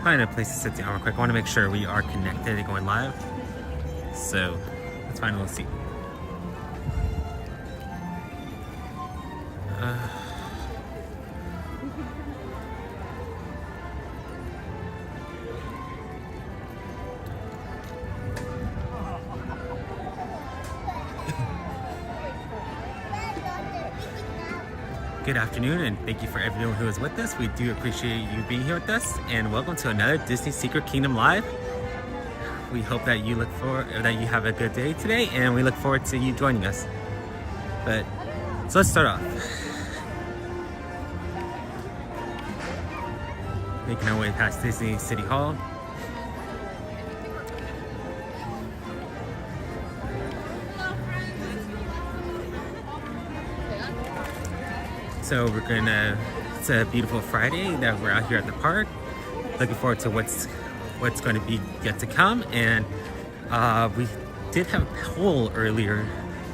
Find a place to sit down real quick. I want to make sure we are connected and going live. So let's find a little seat. Good afternoon, and thank you for everyone who is with us. We do appreciate you being here with us, and welcome to another Disney Secret Kingdom Live. We hope that you have a good day today, and we look forward to you joining us. So let's start off. Making our way past Disney City Hall. So it's a beautiful Friday that we're out here at the park. Looking forward to what's going to be yet to come. And we did have a poll earlier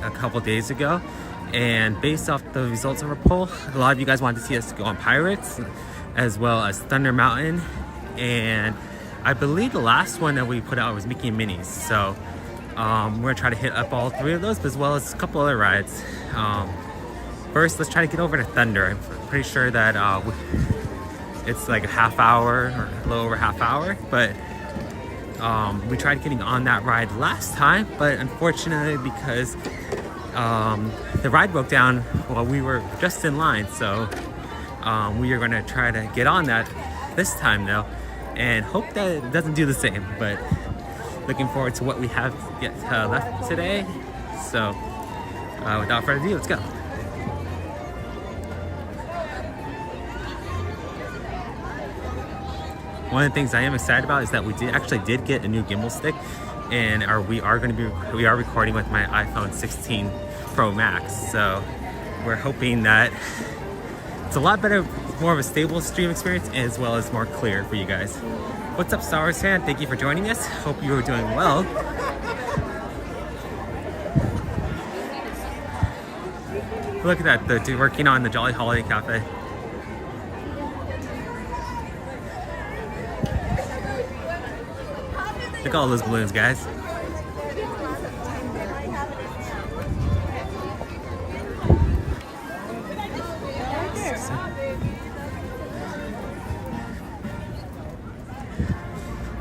a couple days ago. And based off the results of our poll, a lot of you guys wanted to see us go on Pirates as well as Thunder Mountain. And I believe the last one that we put out was Mickey and Minnie's. So we're gonna try to hit up all three of those, as well as a couple other rides. First, let's try to get over to Thunder. I'm pretty sure that it's like a half hour or a little over a half hour, but we tried getting on that ride last time, but unfortunately because the ride broke down while we were just in line, so we are going to try to get on that this time though, and hope that it doesn't do the same, but looking forward to what we have left today. So without further ado, let's go. One of the things I am excited about is that we actually did get a new gimbal stick, and we are recording with my iPhone 16 Pro Max. So we're hoping that it's a lot better, more of a stable stream experience, as well as more clear for you guys. What's up, Star Wars fan? Thank you for joining us. Hope you are doing well. Look at that, they're working on the Jolly Holiday Cafe. Look at all those balloons, guys.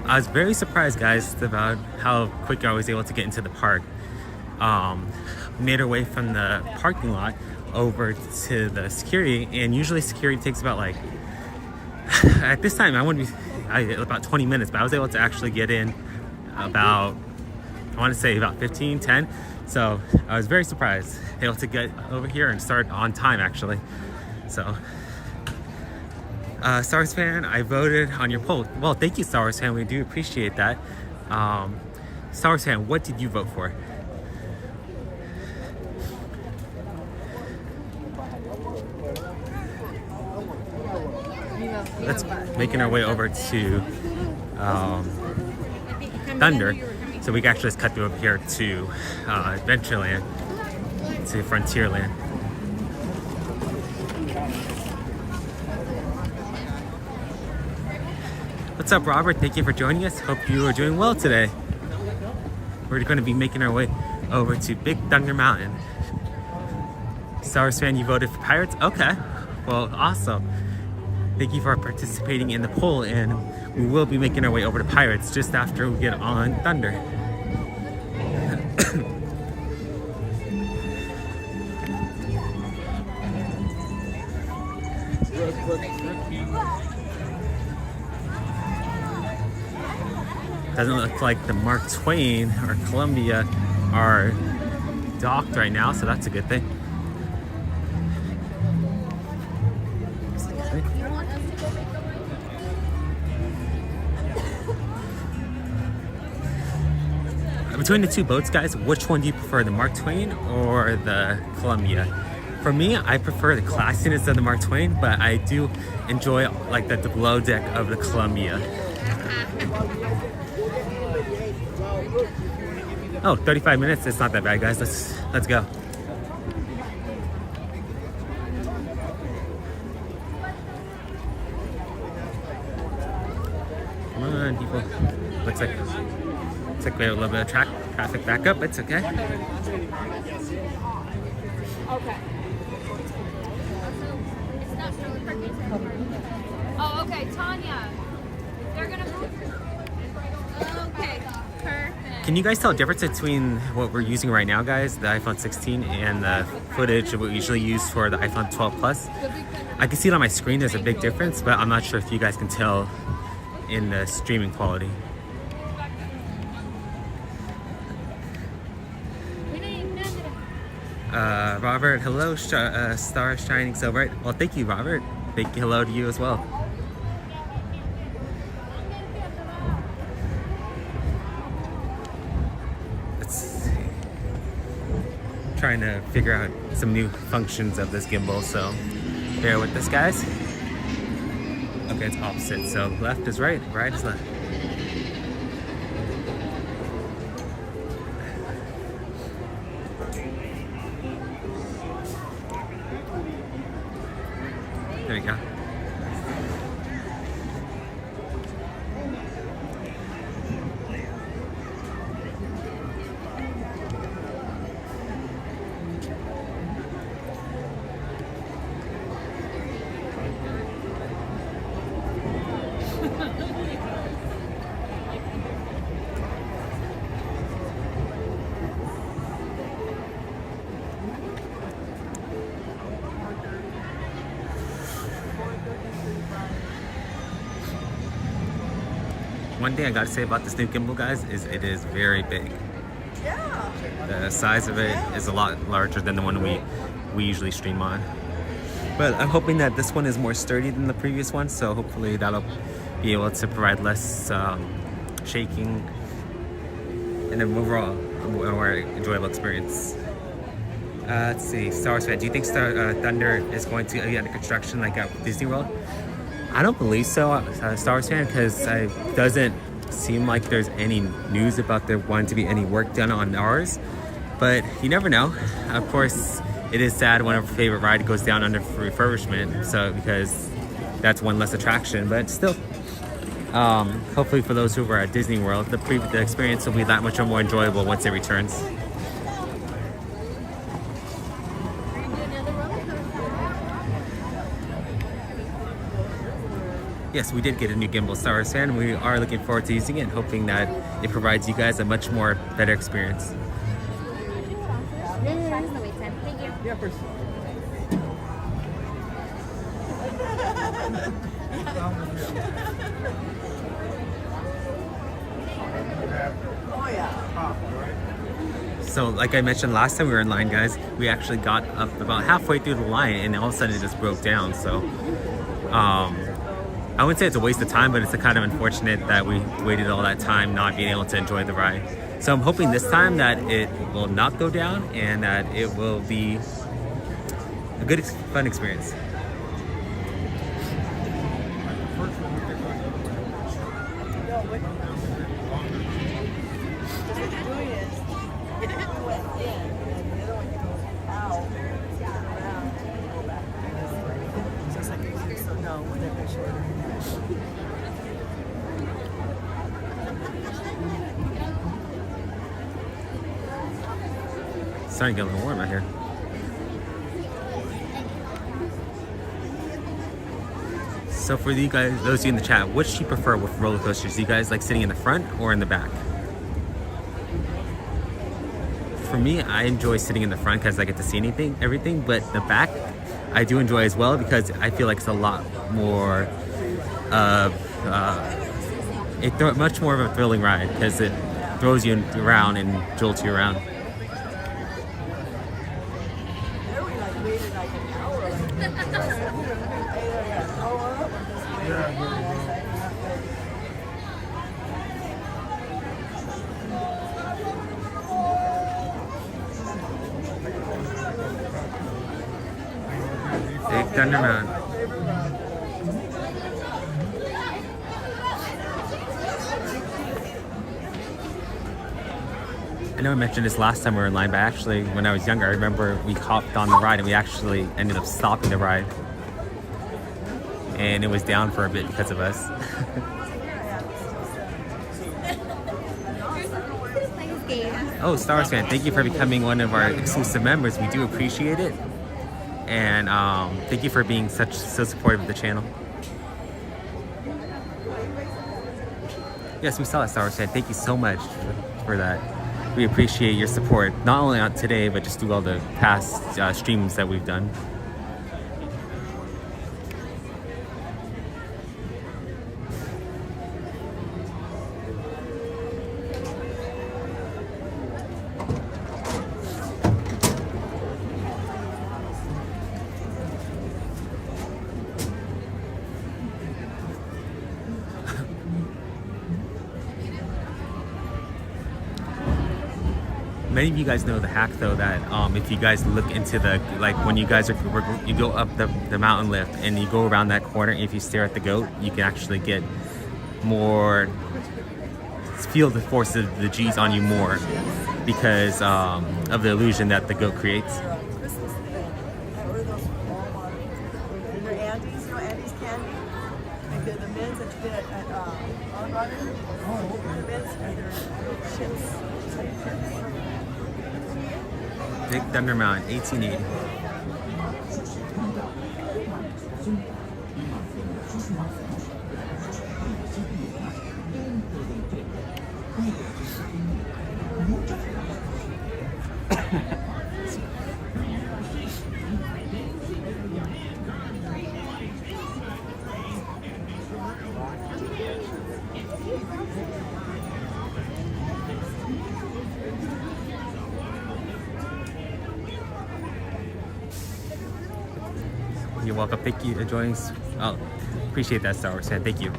I was very surprised, guys, about how quick I was able to get into the park. Made our way from the parking lot over to the security, and usually security takes about like, at this time about 20 minutes, but I was able to actually get in about, I want to say about 10. So I was very surprised, able to get over here and start on time actually. So Star Wars fan, I voted on your poll. Well, thank you, Star Wars fan, we do appreciate that. Star Wars fan, what did you vote for? Let's making our way over to Thunder, so we can actually just cut through over here to Adventureland, to Frontierland. What's up, Robert? Thank you for joining us. Hope you are doing well today. We're going to be making our way over to Big Thunder Mountain. Star Wars fan, you voted for Pirates? Okay, well, awesome. Thank you for participating in the poll, and we will be making our way over to Pirates just after we get on Thunder. Doesn't look like the Mark Twain or Columbia are docked right now, so that's a good thing. Between the two boats, guys, which one do you prefer, the Mark Twain or the Columbia? For me, I prefer the classiness of the Mark Twain, but I do enjoy like the below deck of the Columbia. Oh, 35 minutes, it's not that bad, guys. Let's go. and people. Looks like we have a little bit of traffic backup. It's okay. Okay. Oh, okay, Tanya. They're gonna move. Okay, perfect. Can you guys tell the difference between what we're using right now, guys, the iPhone 16, and the footage that we usually use for the iPhone 12 Plus? I can see it on my screen. There's a big difference, but I'm not sure if you guys can tell in the streaming quality. Robert, hello, star shining so bright. Well, thank you, Robert. Thank you, hello to you as well. Let's see. Trying to figure out some new functions of this gimbal, so bear with this, guys. Okay, it's opposite, so left is right, right is left. There we go. One thing I gotta say about this new gimbal, guys, is it is very big. The size of it is a lot larger than the one we usually stream on. But I'm hoping that this one is more sturdy than the previous one, so hopefully that'll be able to provide less shaking and an overall more enjoyable experience. Let's see, Star Wars fan, do you think Thunder is going to be under construction like at Disney World? I don't believe so, Star Wars fan, because it doesn't seem like there's any news about there wanting to be any work done on ours. But you never know. Of course, it is sad when our favorite ride goes down under refurbishment, so because that's one less attraction. But still, hopefully for those who were at Disney World, the experience will be that much more enjoyable once it returns. Yes, we did get a new gimbal, Star Wars fan. We are looking forward to using it, hoping that it provides you guys a much more better experience. So like I mentioned last time we were in line, guys, we actually got up about halfway through the line and all of a sudden it just broke down. So I wouldn't say it's a waste of time, but it's a kind of unfortunate that we waited all that time not being able to enjoy the ride. So I'm hoping this time that it will not go down and that it will be a good, fun experience. It's starting to get a little warm out here. So for you guys, those of you in the chat, what do you prefer with roller coasters? Do you guys like sitting in the front or in the back? For me, I enjoy sitting in the front because I get to see everything, but the back I do enjoy as well because I feel like it's a lot more much more of a thrilling ride because it throws you around and jolts you around. Big Thunder Mountain. I know I mentioned this last time we were in line, but actually when I was younger, I remember we hopped on the ride and we actually ended up stopping the ride. And it was down for a bit because of us. games. Oh, Star Wars fan, thank you for becoming one of our exclusive members. We do appreciate it. And thank you for being so supportive of the channel. Yes, we saw it, Star Wars fan. Thank you so much for that. We appreciate your support, not only on today, but just through all the past streams that we've done. Many of you guys know the hack though, that if you guys look into the, like when you guys you go up the mountain lift and you go around that corner, if you stare at the goat, you can actually get more, feel the force of the G's on you more because of the illusion that the goat creates. Big Thunder Mountain, 1880. You're welcome. Thank you for joining us. Oh, appreciate that, Star Wars fan. Thank you.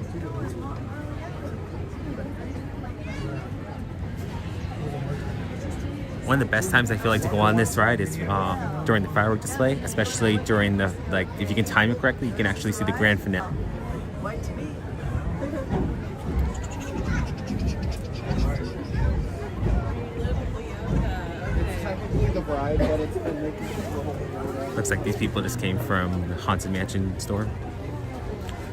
One of the best times I feel like to go on this ride is during the firework display, especially during the, like, if you can time it correctly, you can actually see the grand finale. Looks like these people just came from the Haunted Mansion store.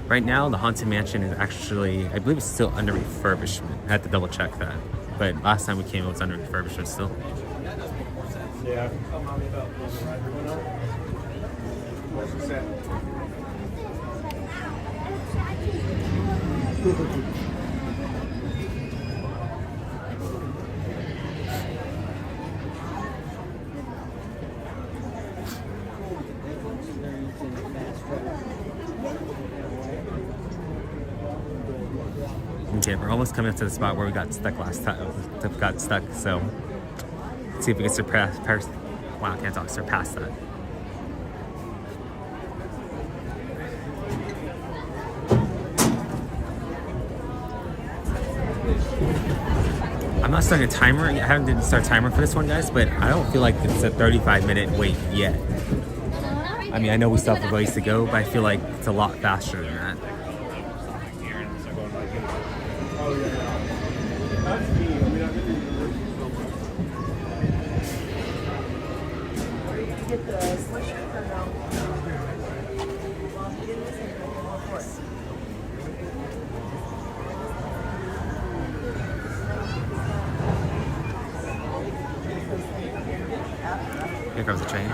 Right now, the Haunted Mansion is actually, I believe it's still under refurbishment. I had to double check that. But last time we came, it was under refurbishment still. Yeah. Okay, we're almost coming up to the spot where we got stuck last time. So let's see if we can surpass that. I'm not starting a timer. I haven't start a timer for this one, guys, but I don't feel like it's a 35-minute wait yet. I mean, I know we still have a ways to go, but I feel like it's a lot faster than that. Here comes the train.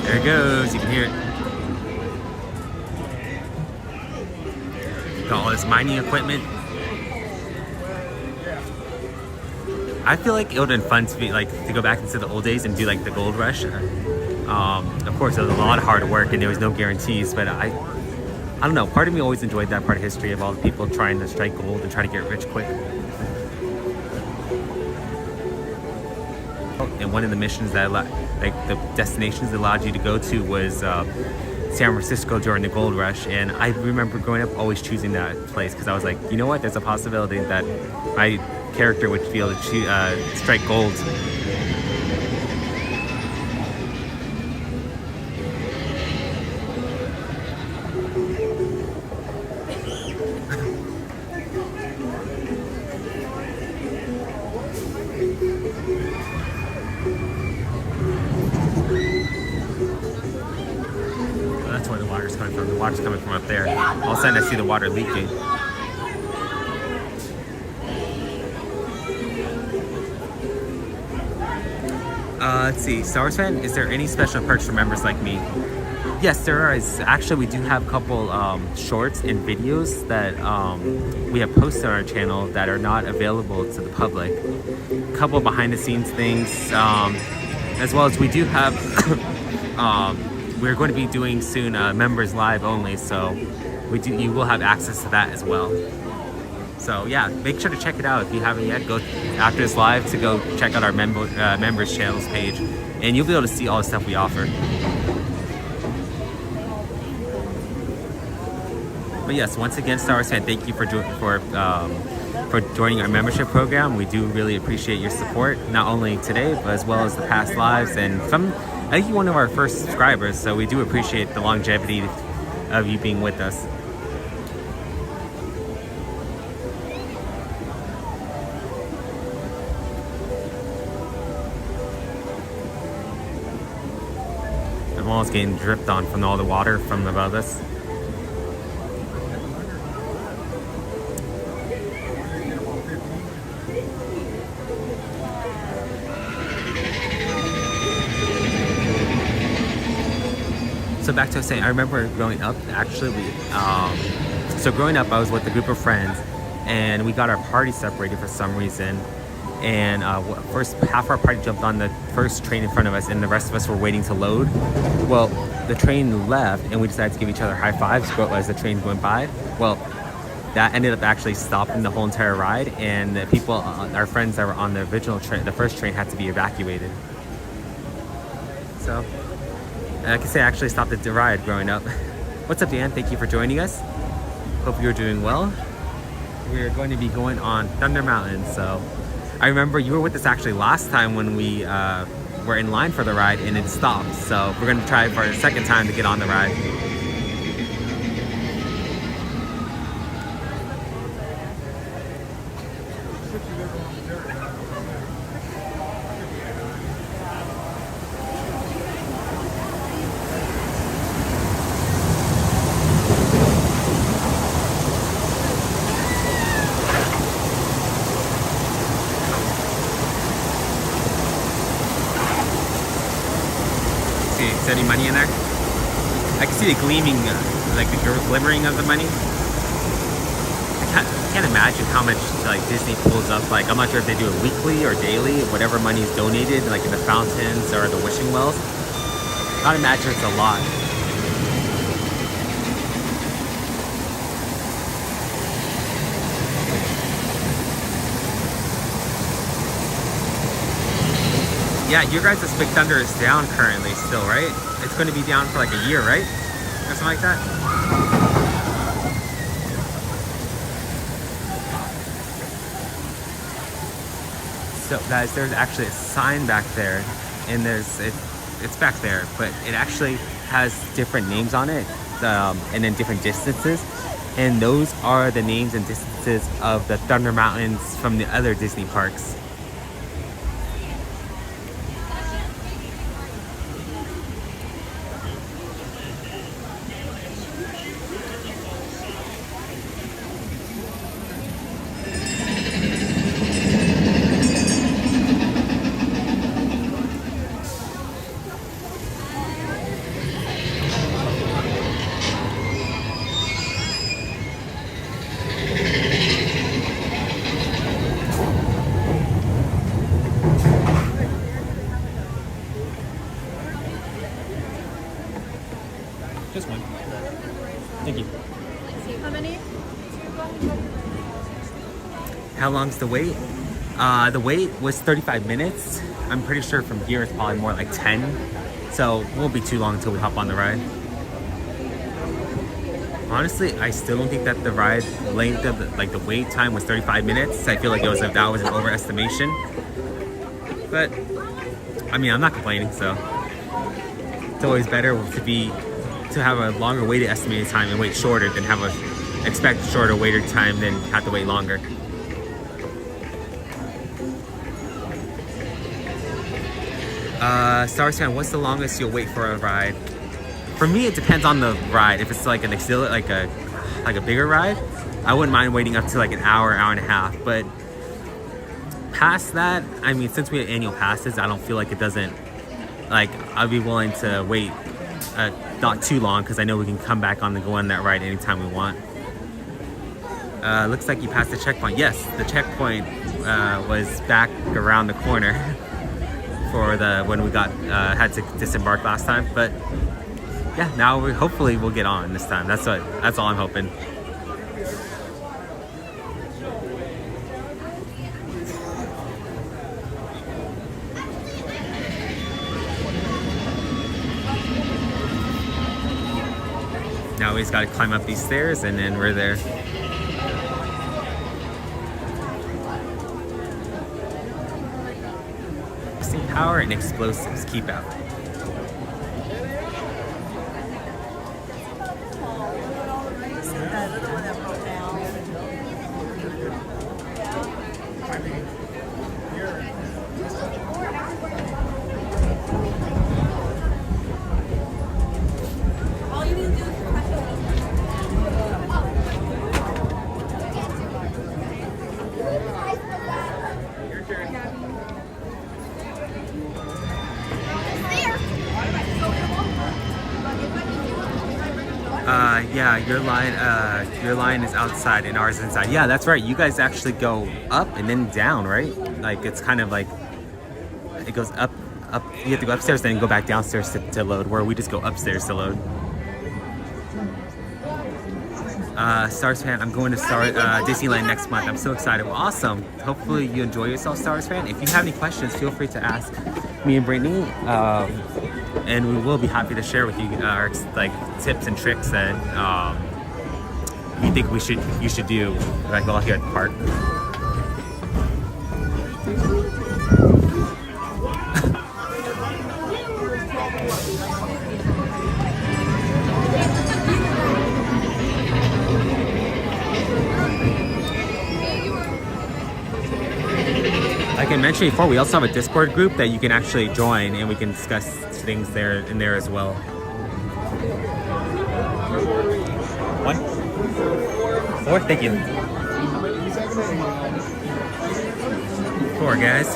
There it goes, you can hear it. Got all this mining equipment. I feel like it would have been fun to be like to go back into the old days and do like the gold rush. Of course, it was a lot of hard work and there was no guarantees, but I don't know. Part of me always enjoyed that part of history of all the people trying to strike gold and trying to get rich quick. And one of the missions that the destinations that allowed you to go to was San Francisco during the gold rush, and I remember growing up always choosing that place because I was like, you know what, there's a possibility that my character would be able to strike gold. from the water's coming from up there. All of a sudden I see the water leaking. Let's see, Star Wars fan, is there any special perks for members like me? Yes, there is. Actually, we do have a couple shorts and videos that we have posted on our channel that are not available to the public. A couple behind the scenes things, as well as we do have, we're going to be doing soon members live only, so you will have access to that as well. So yeah, make sure to check it out if you haven't yet. Go after this live to go check out our members channels page, and you'll be able to see all the stuff we offer. But yes, once again, Star Wars fan, thank you for joining our membership program. We do really appreciate your support, not only today, but as well as the past lives. And I think you're one of our first subscribers, so we do appreciate the longevity of you being with us. The wall is getting dripped on from all the water from above us. So back to what I was saying, I remember growing up, actually, so growing up I was with a group of friends and we got our party separated for some reason. And first half our party jumped on the first train in front of us and the rest of us were waiting to load. Well, the train left and we decided to give each other high fives as the train went by. Well, that ended up actually stopping the whole entire ride, and the people, our friends that were on the original train, the first train, had to be evacuated. So I can say I actually stopped the ride growing up. What's up, Dan? Thank you for joining us. Hope you're doing well. We're going to be going on Thunder Mountain. So I remember you were with us actually last time when we were in line for the ride and it stopped. So we're going to try for a second time to get on the ride. Is there any money in there? I can see the gleaming, like the glimmering of the money. I can't imagine how much like Disney pulls up. Like, I'm not sure if they do it weekly or daily, whatever money is donated, like in the fountains or the wishing wells. I can't imagine it's a lot. Yeah, your guys' Big Thunder is down currently still, right? It's going to be down for like a year, right? Or something like that? So guys, there's actually a sign back there, and it's back there, but it actually has different names on it, and then different distances. And those are the names and distances of the Thunder Mountains from the other Disney parks. Just one. Thank you. How many? How long's the wait? The wait was 35 minutes. I'm pretty sure from here it's probably more like 10. So it won't be too long until we hop on the ride. Honestly, I still don't think that the ride length of the wait time was 35 minutes. I feel like that was an overestimation. But I mean, I'm not complaining, so it's always better to have a longer waited estimated time and wait shorter than have a expect shorter waited time than have to wait longer. Star Wars fan, what's the longest you'll wait for a ride? For me, it depends on the ride. If it's like an like a bigger ride, I wouldn't mind waiting up to like an hour, hour and a half. But past that, I mean, since we have annual passes, I don't feel like it doesn't, like, I'd be willing to wait not too long, because I know we can come back on and go on that ride anytime we want. Looks like you passed the checkpoint. Yes, the checkpoint was back around the corner for when we had to disembark last time. But yeah, now hopefully we'll get on this time. That's all I'm hoping. Now we just got to climb up these stairs and then we're there. Power and explosives, keep out. Yeah, your line is outside and ours is inside. Yeah, that's right. You guys actually go up and then down, right? Like, it's kind of like, it goes up. You have to go upstairs, then go back downstairs to load, where we just go upstairs to load. Stars fan, I'm going to Disneyland next month. I'm so excited. Well, awesome. Hopefully you enjoy yourself, Stars fan. If you have any questions, feel free to ask me and Brittany. And we will be happy to share with you our like tips and tricks that you think you should do like while here at the park. Like I mentioned before, we also have a Discord group that you can actually join, and we can discuss things there as well. One? Four? Thank you. Four, guys.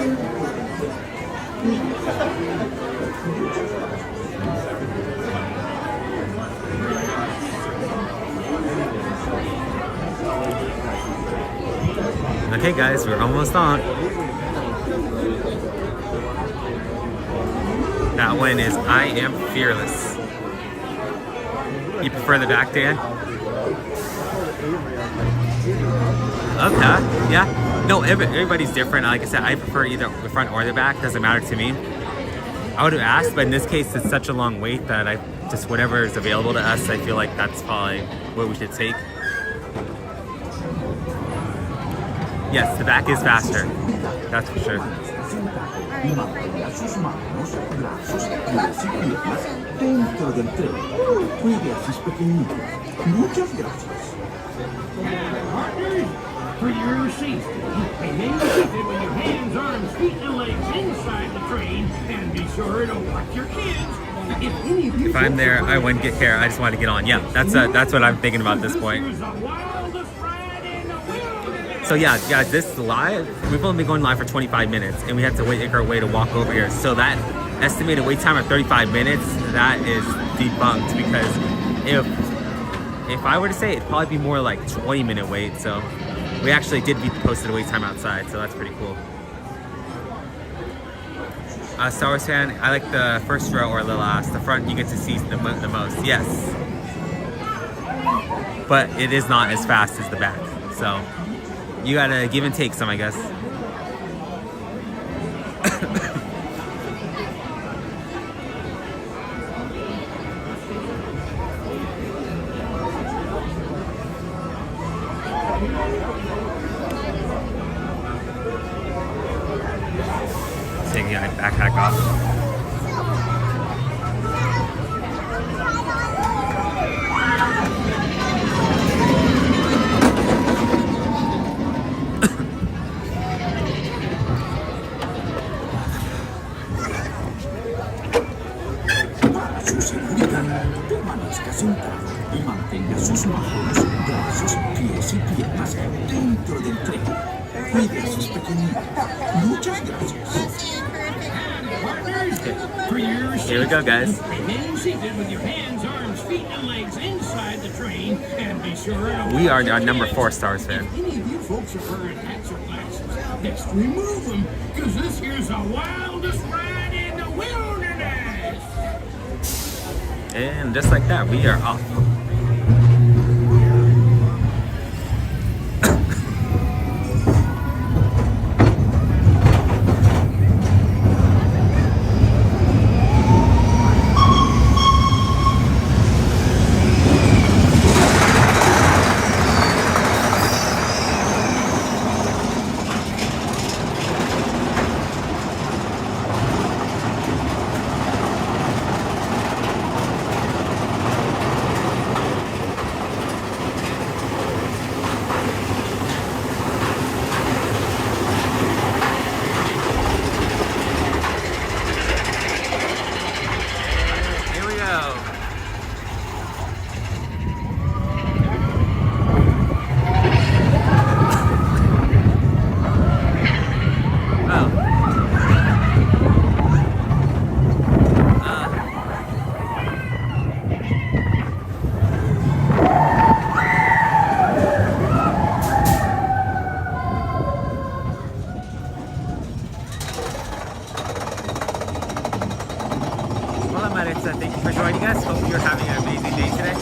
Okay, guys, we're almost on. That one is I Am Fearless. You prefer the back, Dan? Okay, yeah. No, everybody's different. Like I said, I prefer either the front or the back. Doesn't matter to me. I would have asked, but in this case, it's such a long wait that I just, whatever is available to us, I feel like that's probably what we should take. Yes, the back is faster. That's for sure. sus manos, brazos, pies y piernas dentro del tren. Cuide a sus pequeñitos. Muchas gracias. For your safety, remain seated with your hands, arms, feet, and legs inside the train, and be sure to watch your kids. If I'm there, I wouldn't get care. I just want to get on. Yeah, that's what I'm thinking about at this point. So yeah, this live, we've only been going live for 25 minutes, and we had to make our way to walk over here. So that estimated wait time of 35 minutes, that is debunked, because if I were to say, it'd probably be more like 20-minute wait. So we actually did beat the posted wait time outside, so that's pretty cool. Star Wars fan, I like the first row or the last. The front, you get to see the most. Yes, but it is not as fast as the back. So you gotta give and take some, I guess. Taking my backpack off. Para su seguridad, Puedes sus pequeñitos. Muchas gracias. For your Here we go, guys. remain seated with your hands, arms, feet, and legs inside the train, and be sure to We are on number 4 stars fan. If any of you folks are wearing hats or glasses, just remove them, because this here's the wildest ride in the wilderness. And just like that, we are off. Here we go. Well, I'm Maritza. Thank you for joining us. Hope you're having an amazing day today.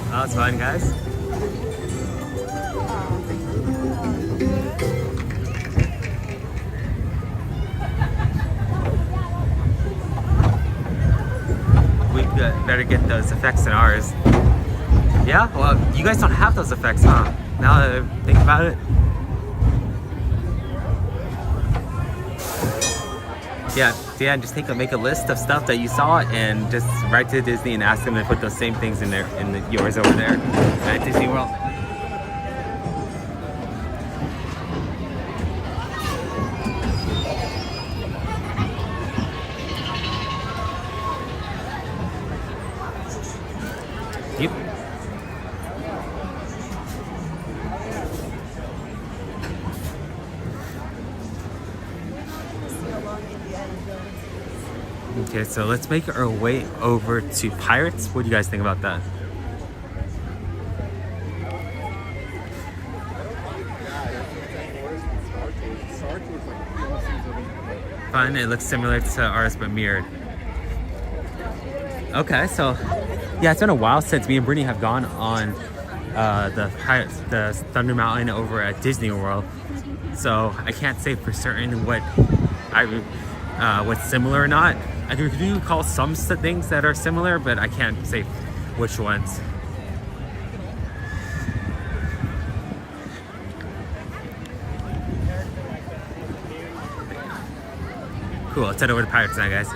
That was fun, guys. We better get those effects in ours. Yeah? Well, you guys don't have those effects, huh? Now that I think about it. Yeah, Dan, just make a list of stuff that you saw and just write to Disney and ask them to put those same things in there, yours over there at Disney World. Yep. Okay, so let's make our way over to Pirates. What do you guys think about that? Fun. It looks similar to ours, but mirrored. Okay, so yeah, it's been a while since me and Brittany have gone on the Thunder Mountain over at Disney World. So I can't say for certain what's similar or not. I do recall some things that are similar, but I can't say which ones. Cool, let's head over to Pirates now, guys.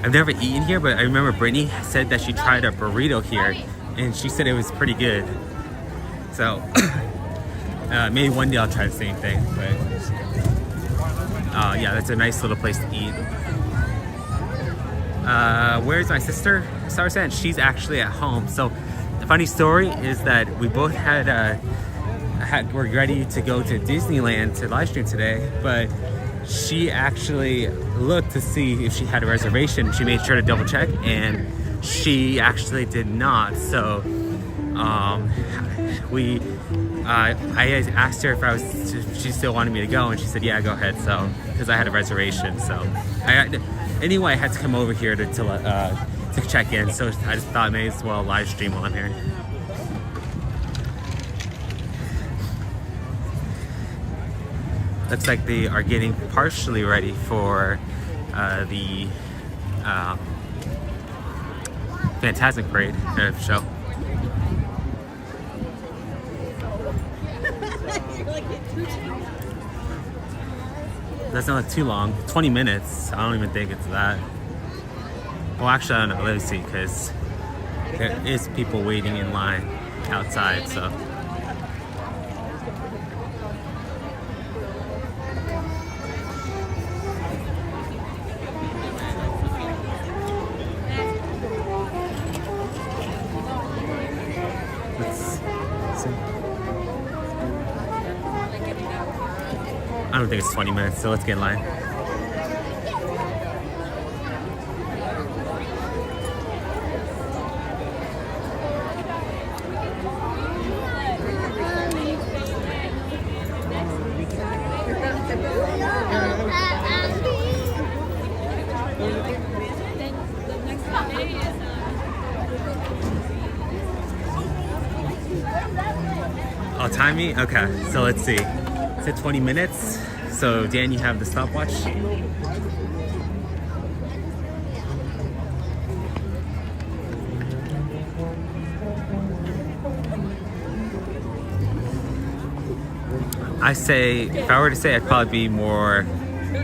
I've never eaten here, but I remember Brittany said that she tried a burrito here, and she said it was pretty good. So maybe one day I'll try the same thing. But yeah, that's a nice little place to eat. Where's my sister? Sarsan? She's actually at home. So the funny story is that we both were ready to go to Disneyland to live stream today, but she actually looked to see if she had a reservation. She made sure to double check, and she actually did not. So I asked her if she still wanted me to go, and she said, yeah, go ahead. So, because I had a reservation. So anyway, I had to come over here to check in. So I just thought I may as well live stream while I'm here. Looks like they are getting partially ready for the Fantasmic Parade show. Doesn't look too long. 20 minutes. I don't even think it's that. Well, actually, I don't know. Let me see, because there is people waiting in line outside, so. I don't think it's 20 minutes, so let's get in line. Oh, time me? Okay, so let's see. It's at 20 minutes. So, Dan, you have the stopwatch? I say, if I were to say, I'd probably be more,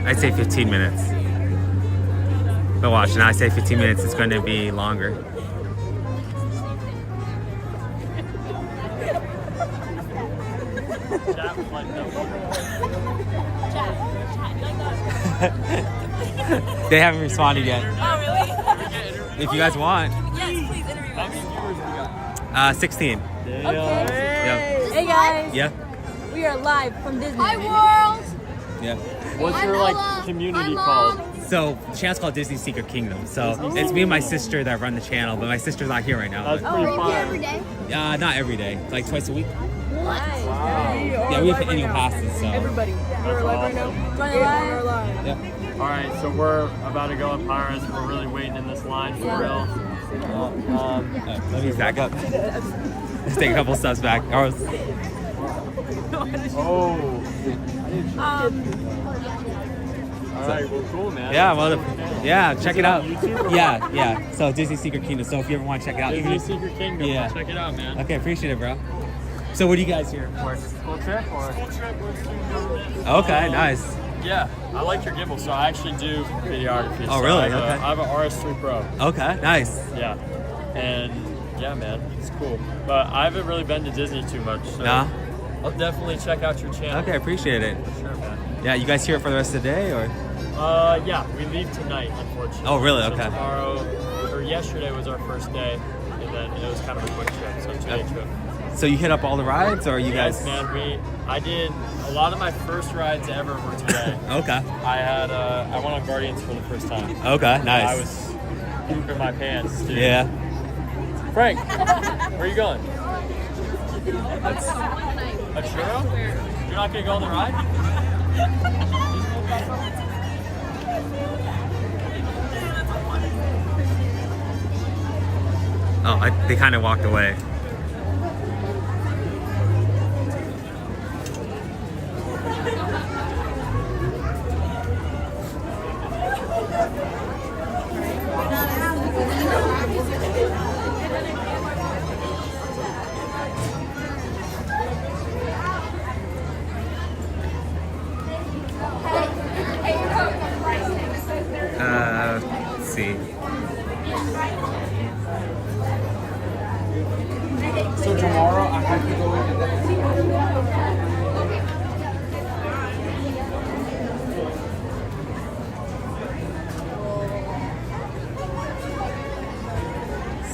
I'd say 15 minutes. But watch, and I say 15 minutes, it's going to be longer. They haven't responded yet. Oh, really? If you guys want. Yes, please interview How us. many viewers we got? 16. Okay. Yep. Hey guys, Yeah. we are live from Disney. Hi, world. Yeah. What's your like community called? So the channel's called Disney Secret Kingdom. So it's me and my sister that run the channel, but my sister's not here right now. That's But, pretty fun. day? not every day, like twice a week. Nice. Yeah, we have annual passes, so. Everybody, That's awesome. join the live. Yep. All right, so we're about to go on Pirates. We're really waiting in this line for real. Let me back up. Let's take a couple steps back. Oh. All right, well, cool, man. Yeah, well, yeah, check it out. YouTube or Yeah. So Disney Secret Kingdom. So if you ever want to check it out, Disney Secret Kingdom. Yeah. Check it out, man. Okay, appreciate it, bro. So what are you guys here for? School trip or? School trip. Okay, nice. Yeah, I like your gimbal, so I actually do videography. Oh, so really? I have Okay. I have an RS3 Pro. Okay, nice. Yeah, and yeah, man, it's cool. But I haven't really been to Disney too much, so Nah. I'll definitely check out your channel. Okay, appreciate it. Sure, man. Yeah, you guys here for the rest of the day, or? Yeah, we leave tonight, unfortunately. Oh, really? So Okay. tomorrow, or yesterday was our first day, and then it was kind of a quick trip, so 2-day trip. So you hit up all the rides, or you Yes, guys? man. I did a lot of my first rides ever were today. Okay. I went on Guardians for the first time. Okay, nice. I was pooping my pants, dude. Yeah. Frank, where are you going? A churro? You're not gonna go on the ride? Oh, they kind of walked away.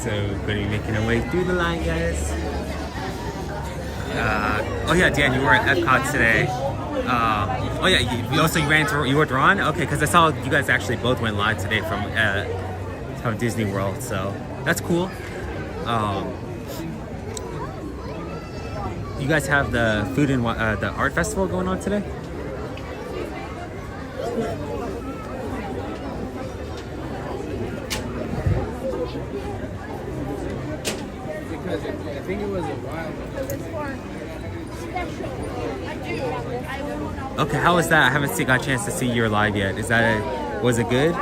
So we're gonna be making our way through the line, guys. Oh yeah, Dan, you were at Epcot today. Oh yeah, you were with Ron? Okay, because I saw you guys actually both went live today from Disney World, so that's cool. You guys have the food and the art festival going on today? Because I think it was a while ago. Okay, how was that? I haven't got a chance to see your live yet. Was it good?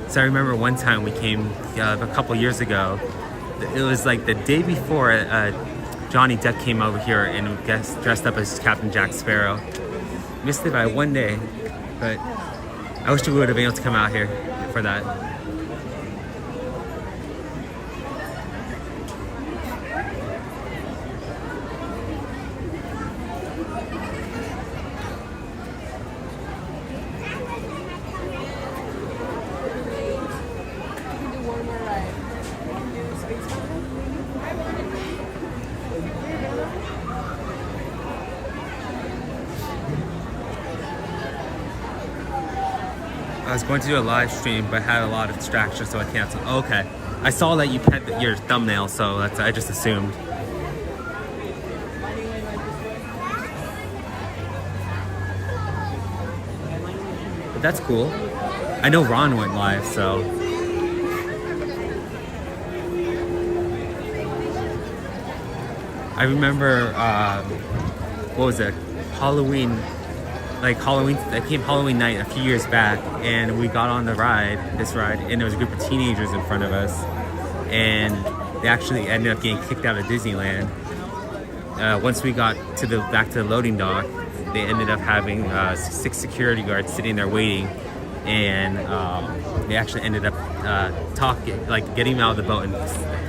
So I remember one time we came a couple years ago. It was like the day before Johnny Depp came over here and dressed up as Captain Jack Sparrow. Missed it by one day, but I wish we would have been able to come out here for that. I was going to do a live stream, but had a lot of distractions, so I canceled. Okay, I saw that you pet your thumbnail, so I just assumed. But that's cool. I know Ron went live, so. I remember, what was it? Halloween. I came Halloween night a few years back, and we got on this ride, and there was a group of teenagers in front of us, and they actually ended up getting kicked out of Disneyland. Once we got back to the loading dock, they ended up having 6 security guards sitting there waiting, and they actually ended up getting them out of the boat and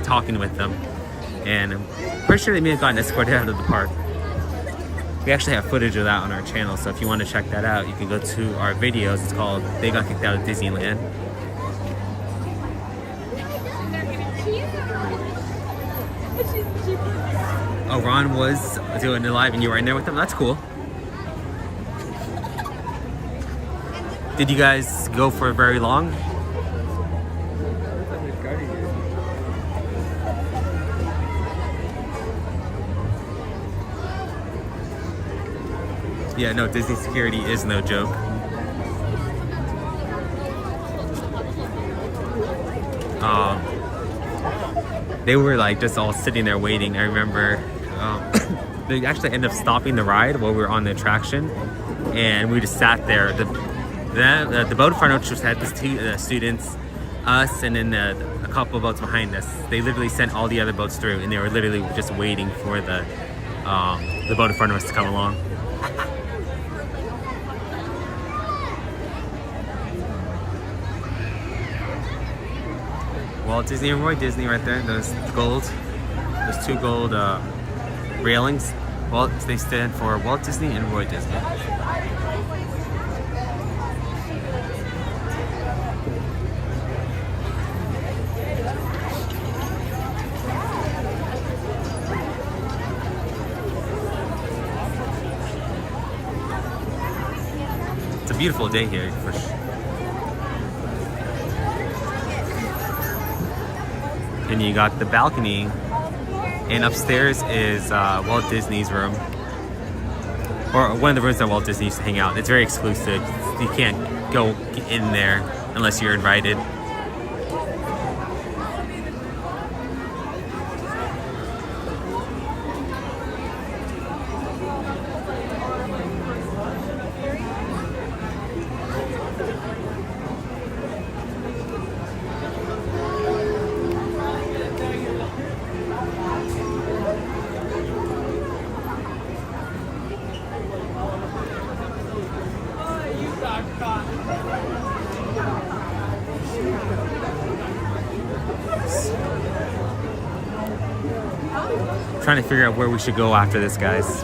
talking with them, and I'm pretty sure they may have gotten escorted out of the park. We actually have footage of that on our channel, so if you want to check that out, you can go to our videos. It's called They Got Kicked Out of Disneyland. Oh, Ron was doing it live and you were in there with them? That's cool. Did you guys go for very long? Yeah, no, Disney security is no joke. They were just all sitting there waiting. I remember they actually ended up stopping the ride while we were on the attraction, and we just sat there. The boat in front of us had the students, us, and then a couple of boats behind us. They literally sent all the other boats through, and they were literally just waiting for the boat in front of us to come along. Walt Disney and Roy Disney right there. Those two gold railings. They stand for Walt Disney and Roy Disney. It's a beautiful day here for sure. And you got the balcony, and upstairs is Walt Disney's room, or one of the rooms that Walt Disney used to hang out. It's very exclusive. You can't go in there unless you're invited. trying to figure out where we should go after this, guys.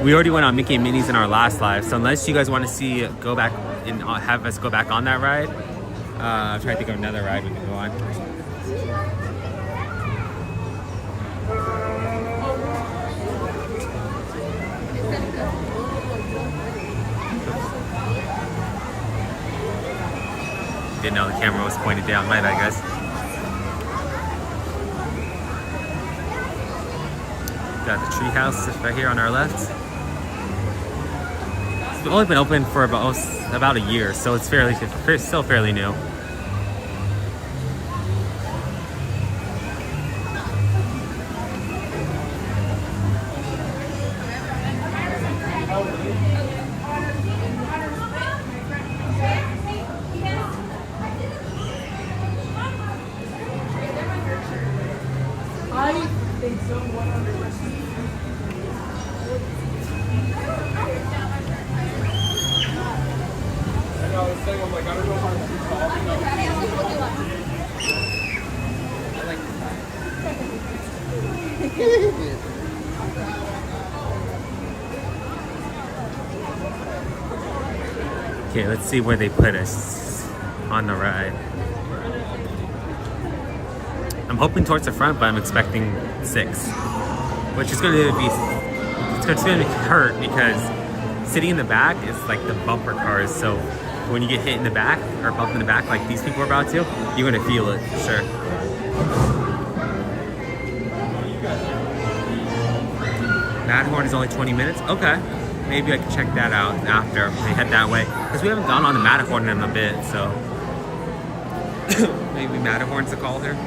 We already went on Mickey and Minnie's in our last live, so unless you guys want to see go back and have us go back on that ride, I'm trying to think of another ride we can go on. Didn't know the camera was pointed down. My bad, guys. Got the tree house right here on our left. It's only been open for about a year, so it's still fairly new. Okay, let's see where they put us on the ride. I'm hoping towards the front, but I'm expecting 6, which is going to be hurt because sitting in the back is like the bumper cars. So when you get hit in the back or bumped in the back like these people are about to, you're going to feel it for sure. Matterhorn is only 20 minutes. Okay. Maybe I can check that out after we head that way. Because we haven't gone on the Matterhorn in a bit, so maybe Matterhorn's the call here.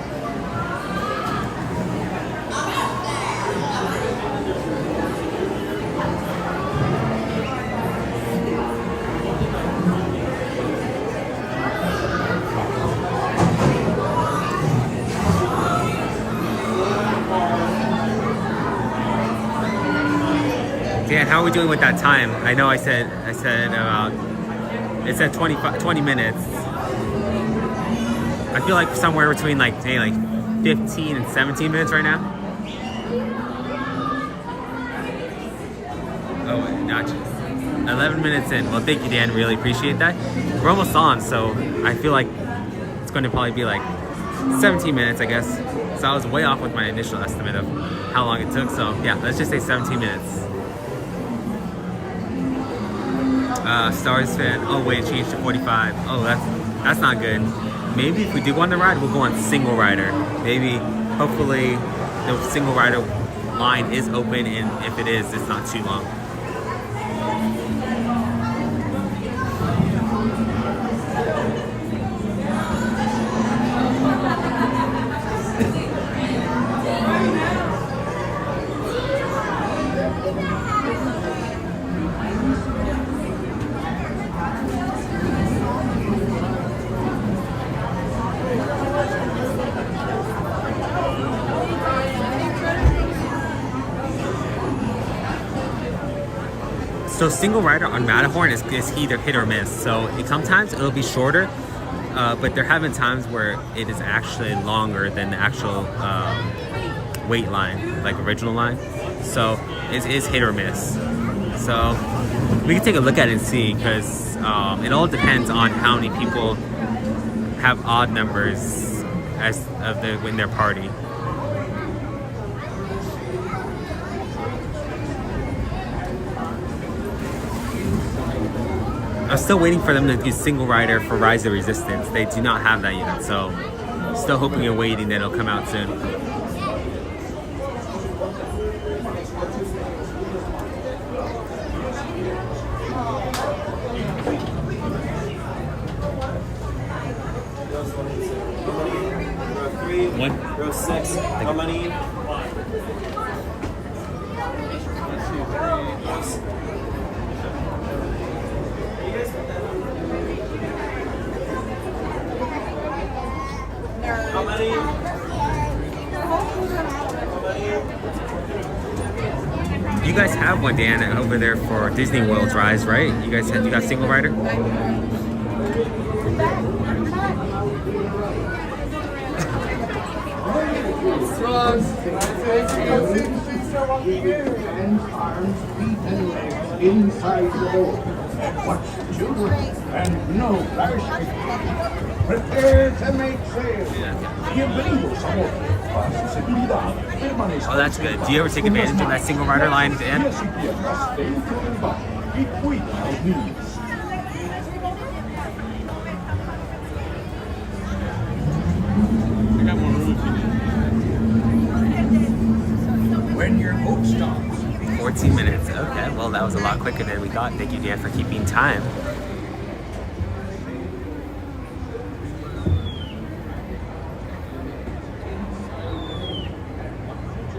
Dan, how are we doing with that time? I know I said about, it said 20 minutes. I feel like somewhere between like 15 and 17 minutes right now. Oh, gotcha. 11 minutes in. Well, thank you, Dan. Really appreciate that. We're almost on, so I feel like it's going to probably be like 17 minutes, I guess. So I was way off with my initial estimate of how long it took. So yeah, let's just say 17 minutes. Stars fan. Oh wait, it changed to 45. Oh, that's not good. Maybe if we do go on the ride, we'll go on single rider. Maybe, hopefully, the single rider line is open, and if it is, it's not too long. So single rider on Matterhorn is either hit or miss. So sometimes it'll be shorter, but there have been times where it is actually longer than the actual wait line, like original line. So it is hit or miss. So we can take a look at it and see, because it all depends on how many people have odd numbers in their party. I'm still waiting for them to do single rider for Rise of Resistance. They do not have that yet, so still hoping and waiting that it'll come out soon. One. Row 6. How many? How many? You guys have one, Dan, over there for Disney World Rise, right? You got single rider? Slugs. Hands, arms, feet, and legs inside the boat. Watch the children, and no parachute. Prepare to make sail. Bienvenidos a bordo. Para su seguridad, permanezcan. Oh, that's good. Do you ever take advantage of that single rider line at the end? Pies y piernas dentro del barco y cuida a los niños. When your boat stops. 14 minutes. Okay, well, that was a lot quicker than we thought. Thank you, Dan, for keeping time.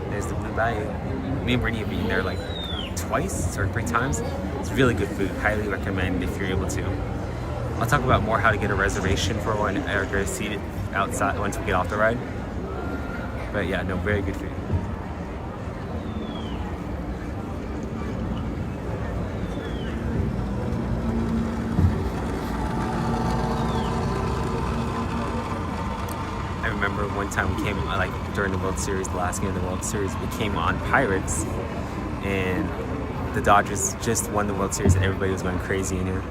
There's the Blue Bayou. Me and Brittany have been there like twice or 3 times. It's really good food. Highly recommend if you're able to. I'll talk about more how to get a reservation for one or get seated outside once we get off the ride. But yeah, no, very good food. I remember one time we came, like during the World Series, the last game of the World Series, we came on Pirates, and the Dodgers just won the World Series, and everybody was going crazy in here.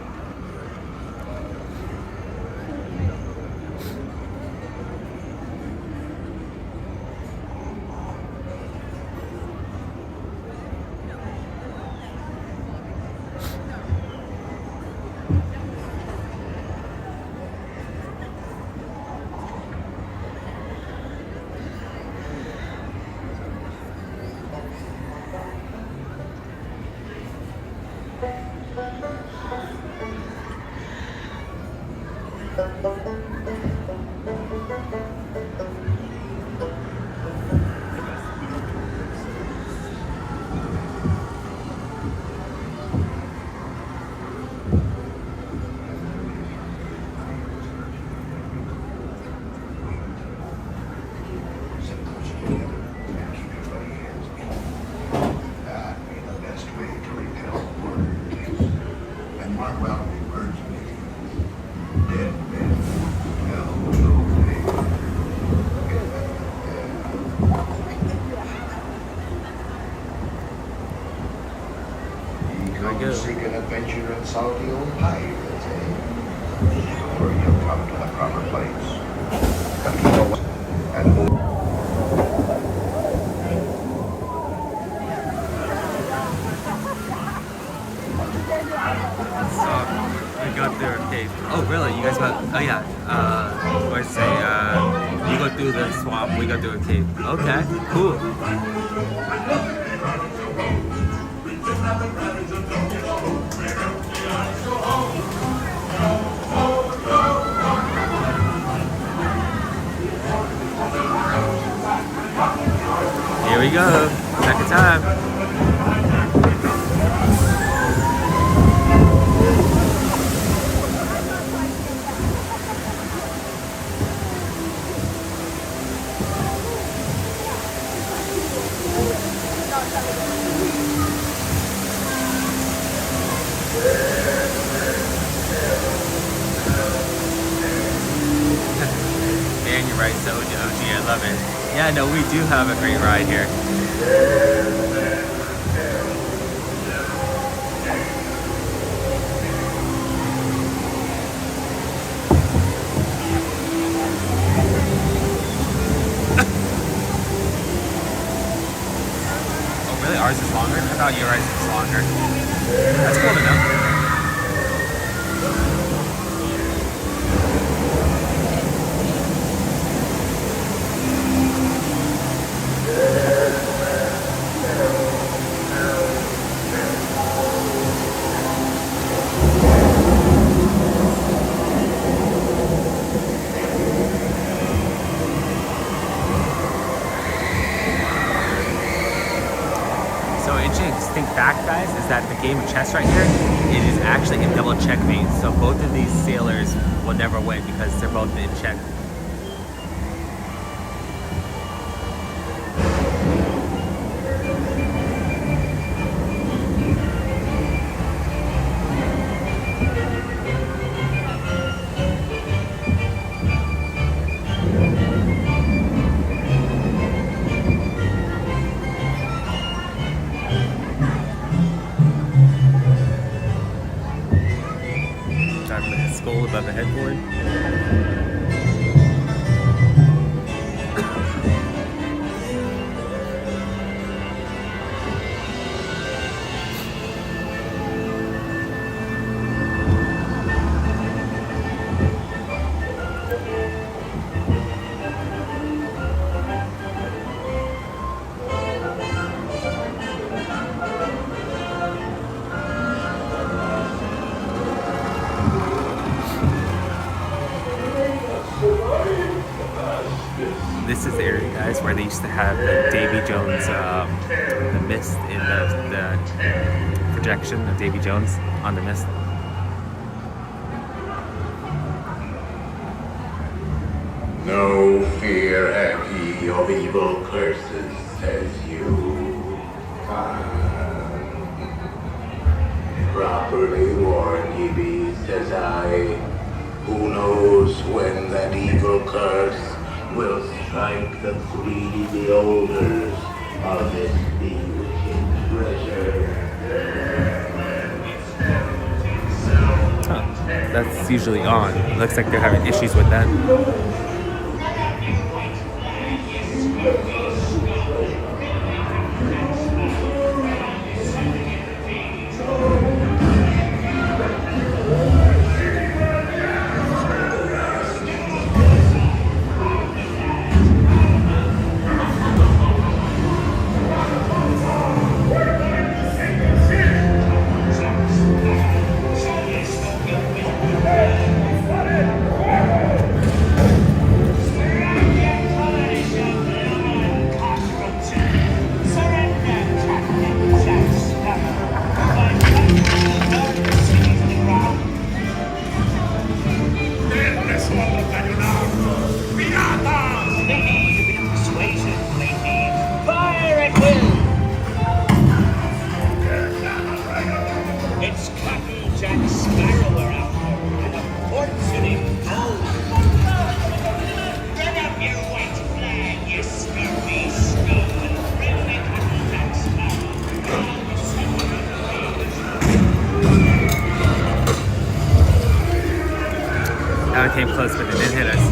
Seek an adventure and salty old pirates, eh? Sure, you'll come to the proper place. But you know what? And So we go through a cave. Oh really? You guys got? Oh yeah. What did I say? You go through the swamp. We go through a cave. Okay. Cool. Here we go. Second time. Man, you're right, so OG, I love it. Yeah, no, we do have a great ride here. Oh, really? Ours is longer? I thought your ours was longer. That's cool to know. Interesting fact, guys, is that the game of chess right here, it is actually a double checkmate. So both of these sailors will never win because they're both in check. forward. This is the area, guys, where they used to have the Davy Jones, the mist in the projection of Davy Jones on the mist. No fear have ye of evil curses, says you. Properly warned ye be, says I. Who knows when that evil curse will strike the greedy beholders of this bewitching treasure. Huh. That's usually on. Looks like they're having issues with that. It's Captain Jack Sparrow we're after, and a fortune in gold. Get up your white flag, you scurvy scum, and bring me Captain Jack Sparrow. Now it came close, but it didn't hit us.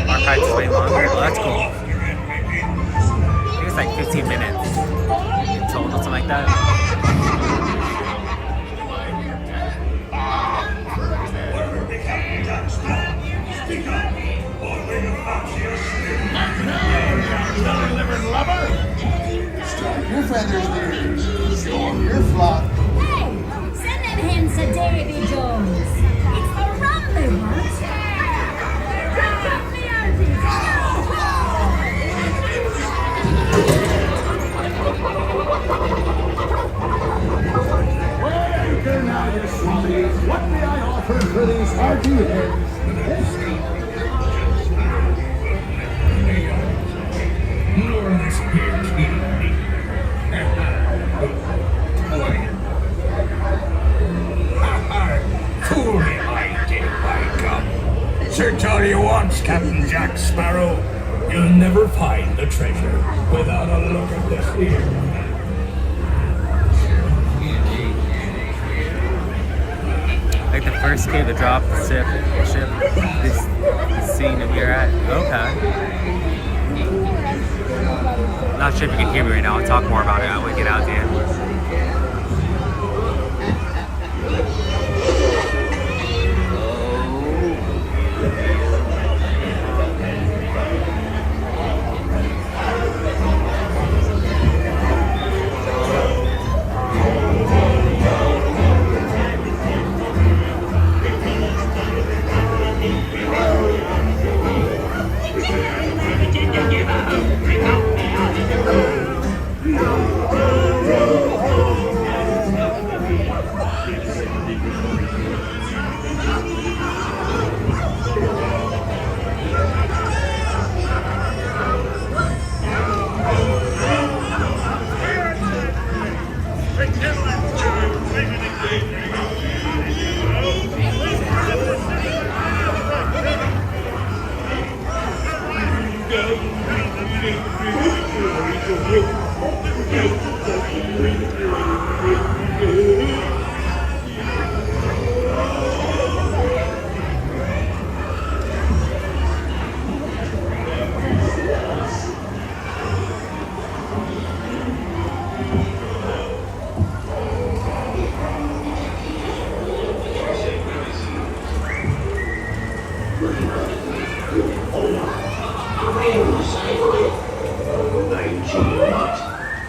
Archives way longer. Well, that's cool. I think it's like 15 minutes in total, something like that. Your feathers there. Storm your flock. Hey, send them hints to Davy Jones. It's the rum they want. Bring up the artist. Well, enter now, you swabbies. What may I offer for these hearty heads? Fool him, I did, by gum. Search all you want, Captain Jack Sparrow. You'll never find the treasure without a look at this here. Like the first cave to drop the ship, this scene that we're at. Okay. Not sure if you can hear me right now. I'll talk more about it. I want to get out there. Bring out the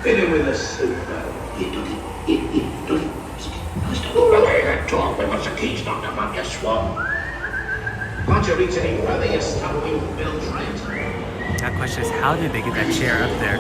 Fill him with a soup. Talk with us, the keys knocked up on your swamp. Can't you reach any further, you stumbling Bill Trent? That question is, how did they get that chair up there?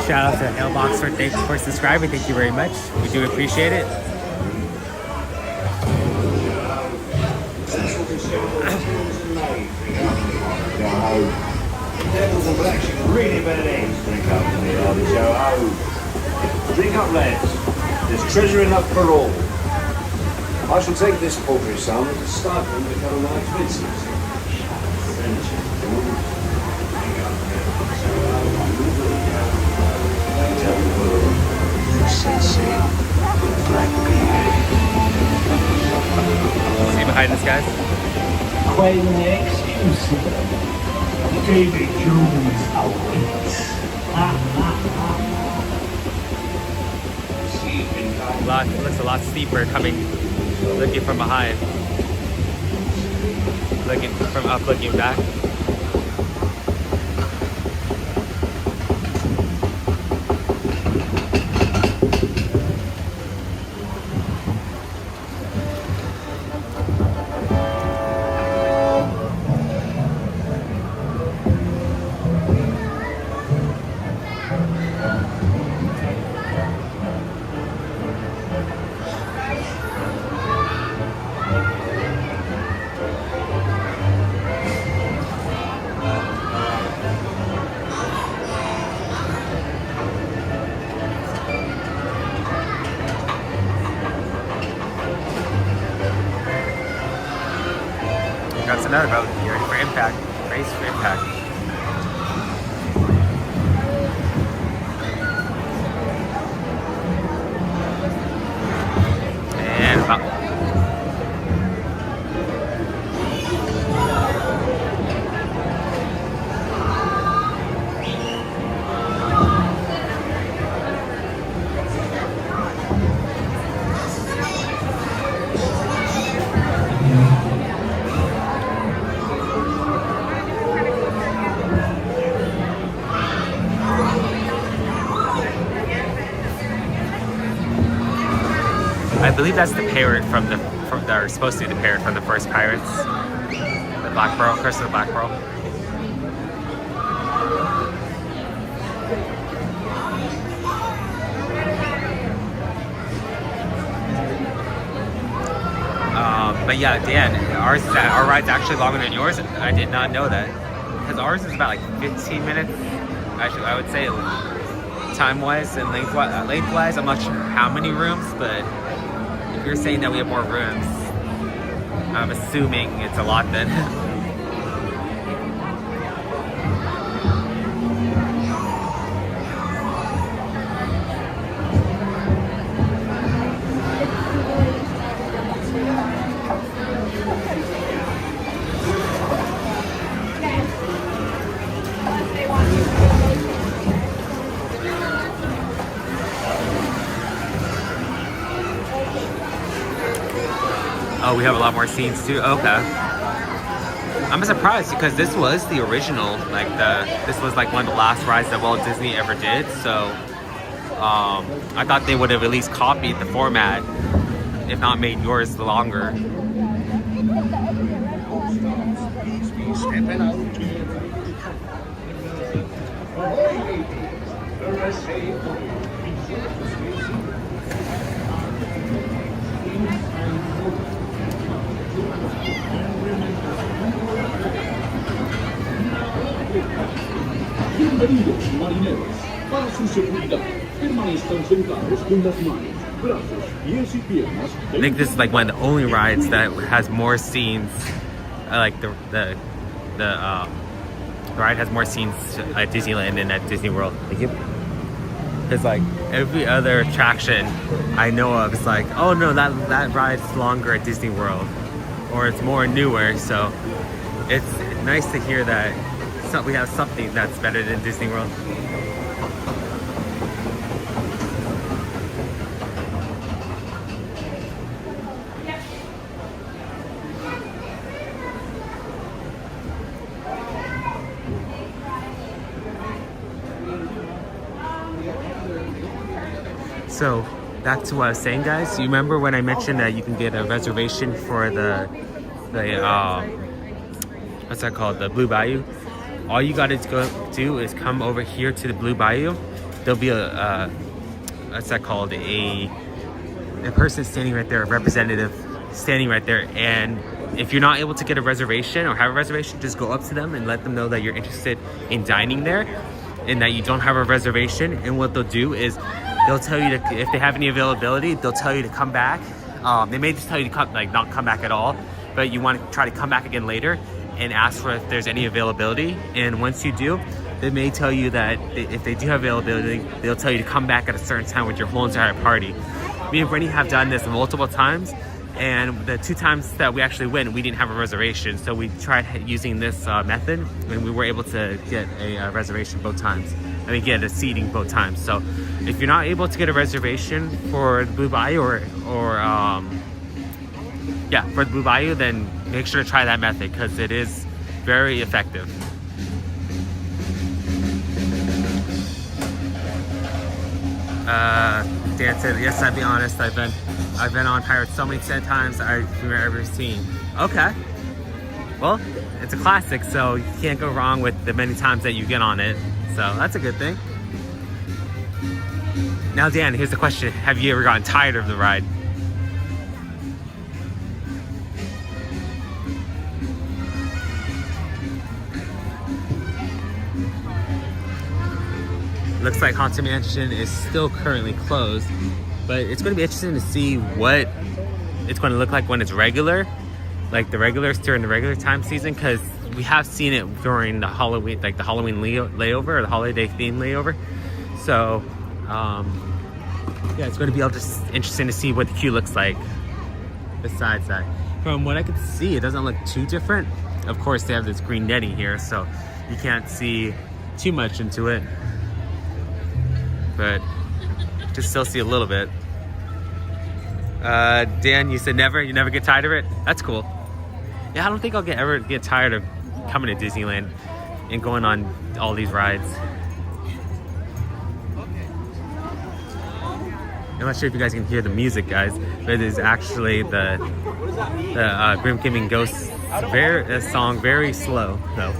Shout out to Hail Boxford. Thank you for subscribing. Thank you very much. We do appreciate it. Devils and blacks, you can really bet eggs. Drink up to me, I'll show how. Drink up, lads. There's treasure enough for all. I shall take this paltry sum to start them to cover my expenses. See behind us, guys? When excuse David Jones awaits. Looks a lot steeper looking from behind. Looking from up, looking back. That's another boat. You ready for impact? Race for impact. And about. I believe that's the parrot from the, or supposed to be the parrot from the first Pirates. The Black Pearl, Curse of the Black Pearl. But yeah, Dan, our ride's actually longer than yours. I did not know that. Because ours is about like 15 minutes. Actually, I would say time-wise and lengthwise. I'm not sure how many rooms, but if you're saying that we have more rooms, I'm assuming it's a lot then. Oh, we have a lot more scenes too. Okay. I'm surprised because this was the original. This was like one of the last rides that Walt Disney ever did. So I thought they would have at least copied the format, if not made yours longer. Bienvenidos, marineros. Para su seguridad, permanezcan sentados con las manos, brazos, pies y piernas. I think this is like one of the only rides that has more scenes. Like the ride has more scenes at Disneyland than at Disney World. Because like every other attraction I know of, it's like, oh no, that ride's longer at Disney World, or it's more newer. So it's nice to hear that we have something that's better than Disney World. So back to what I was saying, guys. You remember when I mentioned that you can get a reservation for the what's that called? The Blue Bayou. All you got to go do is come over here to the Blue Bayou. There'll be a what's that called? A person standing right there, a representative standing right there. And if you're not able to get a reservation or have a reservation, just go up to them and let them know that you're interested in dining there and that you don't have a reservation. And what they'll do is they'll tell you to, if they have any availability, they'll tell you to come back. They may just tell you to come, like not come back at all, but you want to try to come back again later and ask for if there's any availability. And once you do, they may tell you that if they do have availability, they'll tell you to come back at a certain time with your whole entire party. Me and Brittany have done this multiple times, and the 2 times that we actually went, we didn't have a reservation. So we tried using this method, and we were able to get a reservation both times. I mean, get a seating both times. So if you're not able to get a reservation for the Blue Bayou for the Blue Bayou, then make sure to try that method because it is very effective. Dan said, yes, I'll be honest, I've been on Pirates so many times I've ever seen. Okay. Well, it's a classic, so you can't go wrong with the many times that you get on it. So that's a good thing. Now, Dan, here's the question. Have you ever gotten tired of the ride? Looks like Haunted Mansion is still currently closed, but it's going to be interesting to see what it's going to look like when it's regular, like the regulars during the regular time season, because we have seen it during the Halloween, like the Halloween layover or the holiday theme layover. So, yeah, it's going to be just interesting to see what the queue looks like. Besides that, from what I could see, it doesn't look too different. Of course, they have this green netting here, so you can't see too much into it. But just still see a little bit. Dan, you said never? You never get tired of it? That's cool. Yeah, I don't think I'll ever get tired of coming to Disneyland and going on all these rides. I'm not sure if you guys can hear the music, guys, but it is actually the Grim Giving Ghosts song, very slow though.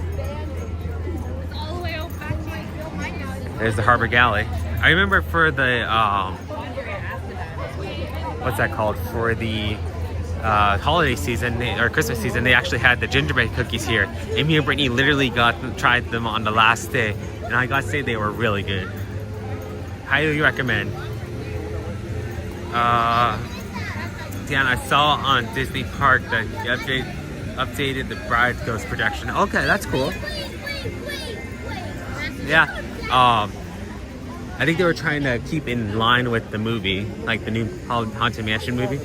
There's the Harbor Galley. I remember for the what's that called? For the holiday season or Christmas season, they actually had the gingerbread cookies here, and me and Brittany literally tried them on the last day, and I gotta say they were really good. Highly recommend. Dan, I saw on Disney Park that they updated the Bride Ghost projection. Okay, that's cool. Yeah. I think they were trying to keep in line with the movie, like the new Haunted Mansion movie.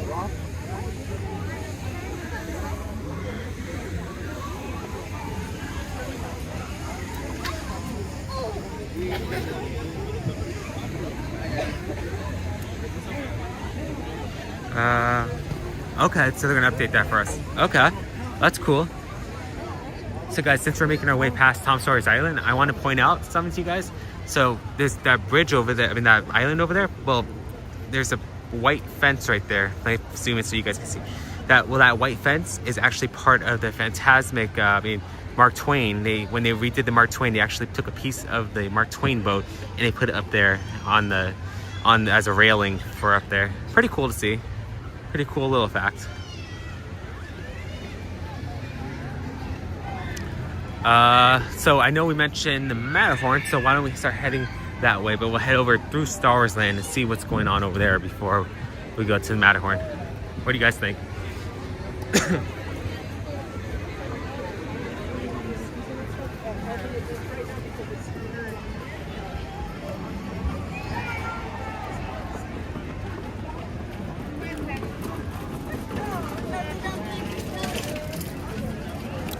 Okay, so they're gonna update that for us. Okay, that's cool. So guys, since we're making our way past Tom Sawyer's Island, I want to point out something to you guys. So there's that bridge over there, I mean that island over there. Well, there's a white fence right there. Let me zoom in so you guys can see. That white fence is actually part of the Fantasmic, Mark Twain. When they redid the Mark Twain, they actually took a piece of the Mark Twain boat and they put it up there as a railing for up there. Pretty cool to see. Pretty cool little fact. So I know we mentioned the Matterhorn, so why don't we start heading that way, but we'll head over through Star Wars Land and see what's going on over there before we go to the Matterhorn. What do you guys think?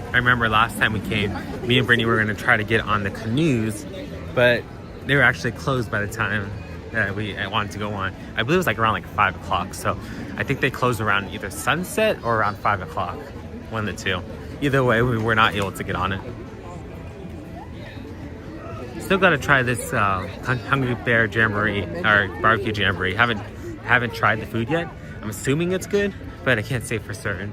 I remember last time we came, me and Brittany were gonna try to get on the canoes, but they were actually closed by the time that we wanted to go on. I believe it was like around 5 o'clock, so I think they closed around either sunset or around 5 o'clock, one of the two. Either way, we were not able to get on it. Still gotta try this Hungry Bear Jamboree, or barbecue jamboree. Haven't tried the food yet. I'm assuming it's good, but I can't say for certain.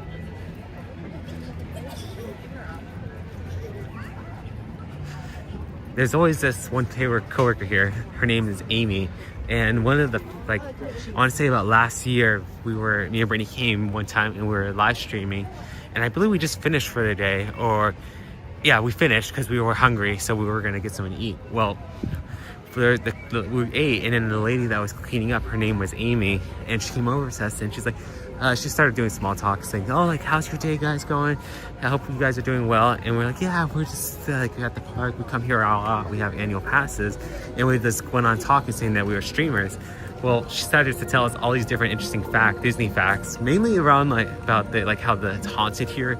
There's always this one favorite coworker here. Her name is Amy, and one of the I want to say about last year, me and Brittany came one time and we were live streaming, and I believe we just finished for the day, or yeah, we finished because we were hungry, so we were gonna get something to eat. Well, we ate, and then the lady that was cleaning up, her name was Amy, and she came over to us and she's like, she started doing small talk, saying, "Oh, how's your day, guys, going? I hope you guys are doing well." And we're like, "Yeah, we're just at the park. We come here a lot. We have annual passes." And we just went on talking, saying that we were streamers. Well, she started to tell us all these different interesting Disney facts, mainly around about how it's haunted here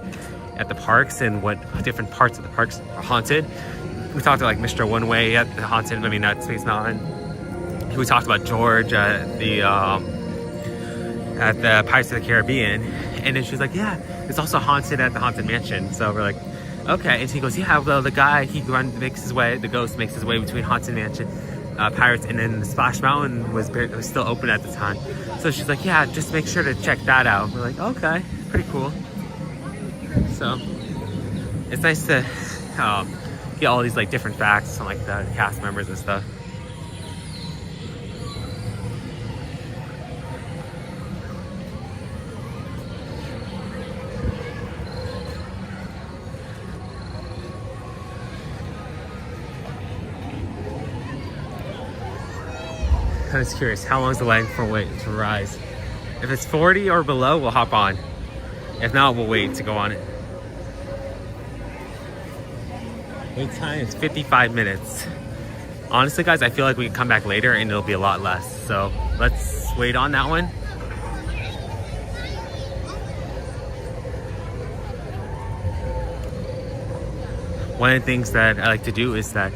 at the parks and what different parts of the parks are haunted. We talked about Mr. One Way at the haunted, at Space Mountain. We talked about George at the Pirates of the Caribbean, and then she was like, "Yeah, it's also haunted at the Haunted Mansion." So we're like, "Okay." And he goes, "Yeah, well, the guy the ghost makes his way between Haunted Mansion, Pirates, and then the Splash Mountain was still open at the time." So she's like, "Yeah, just make sure to check that out." We're like, "Okay, pretty cool." So it's nice to get all these different facts from the cast members and stuff. I was curious, how long is the line for wait to rise? If it's 40 or below, we'll hop on. If not, we'll wait to go on it. Wait time is 55 minutes. Honestly, guys, I feel like we can come back later and it'll be a lot less. So let's wait on that one. One of the things that I like to do is that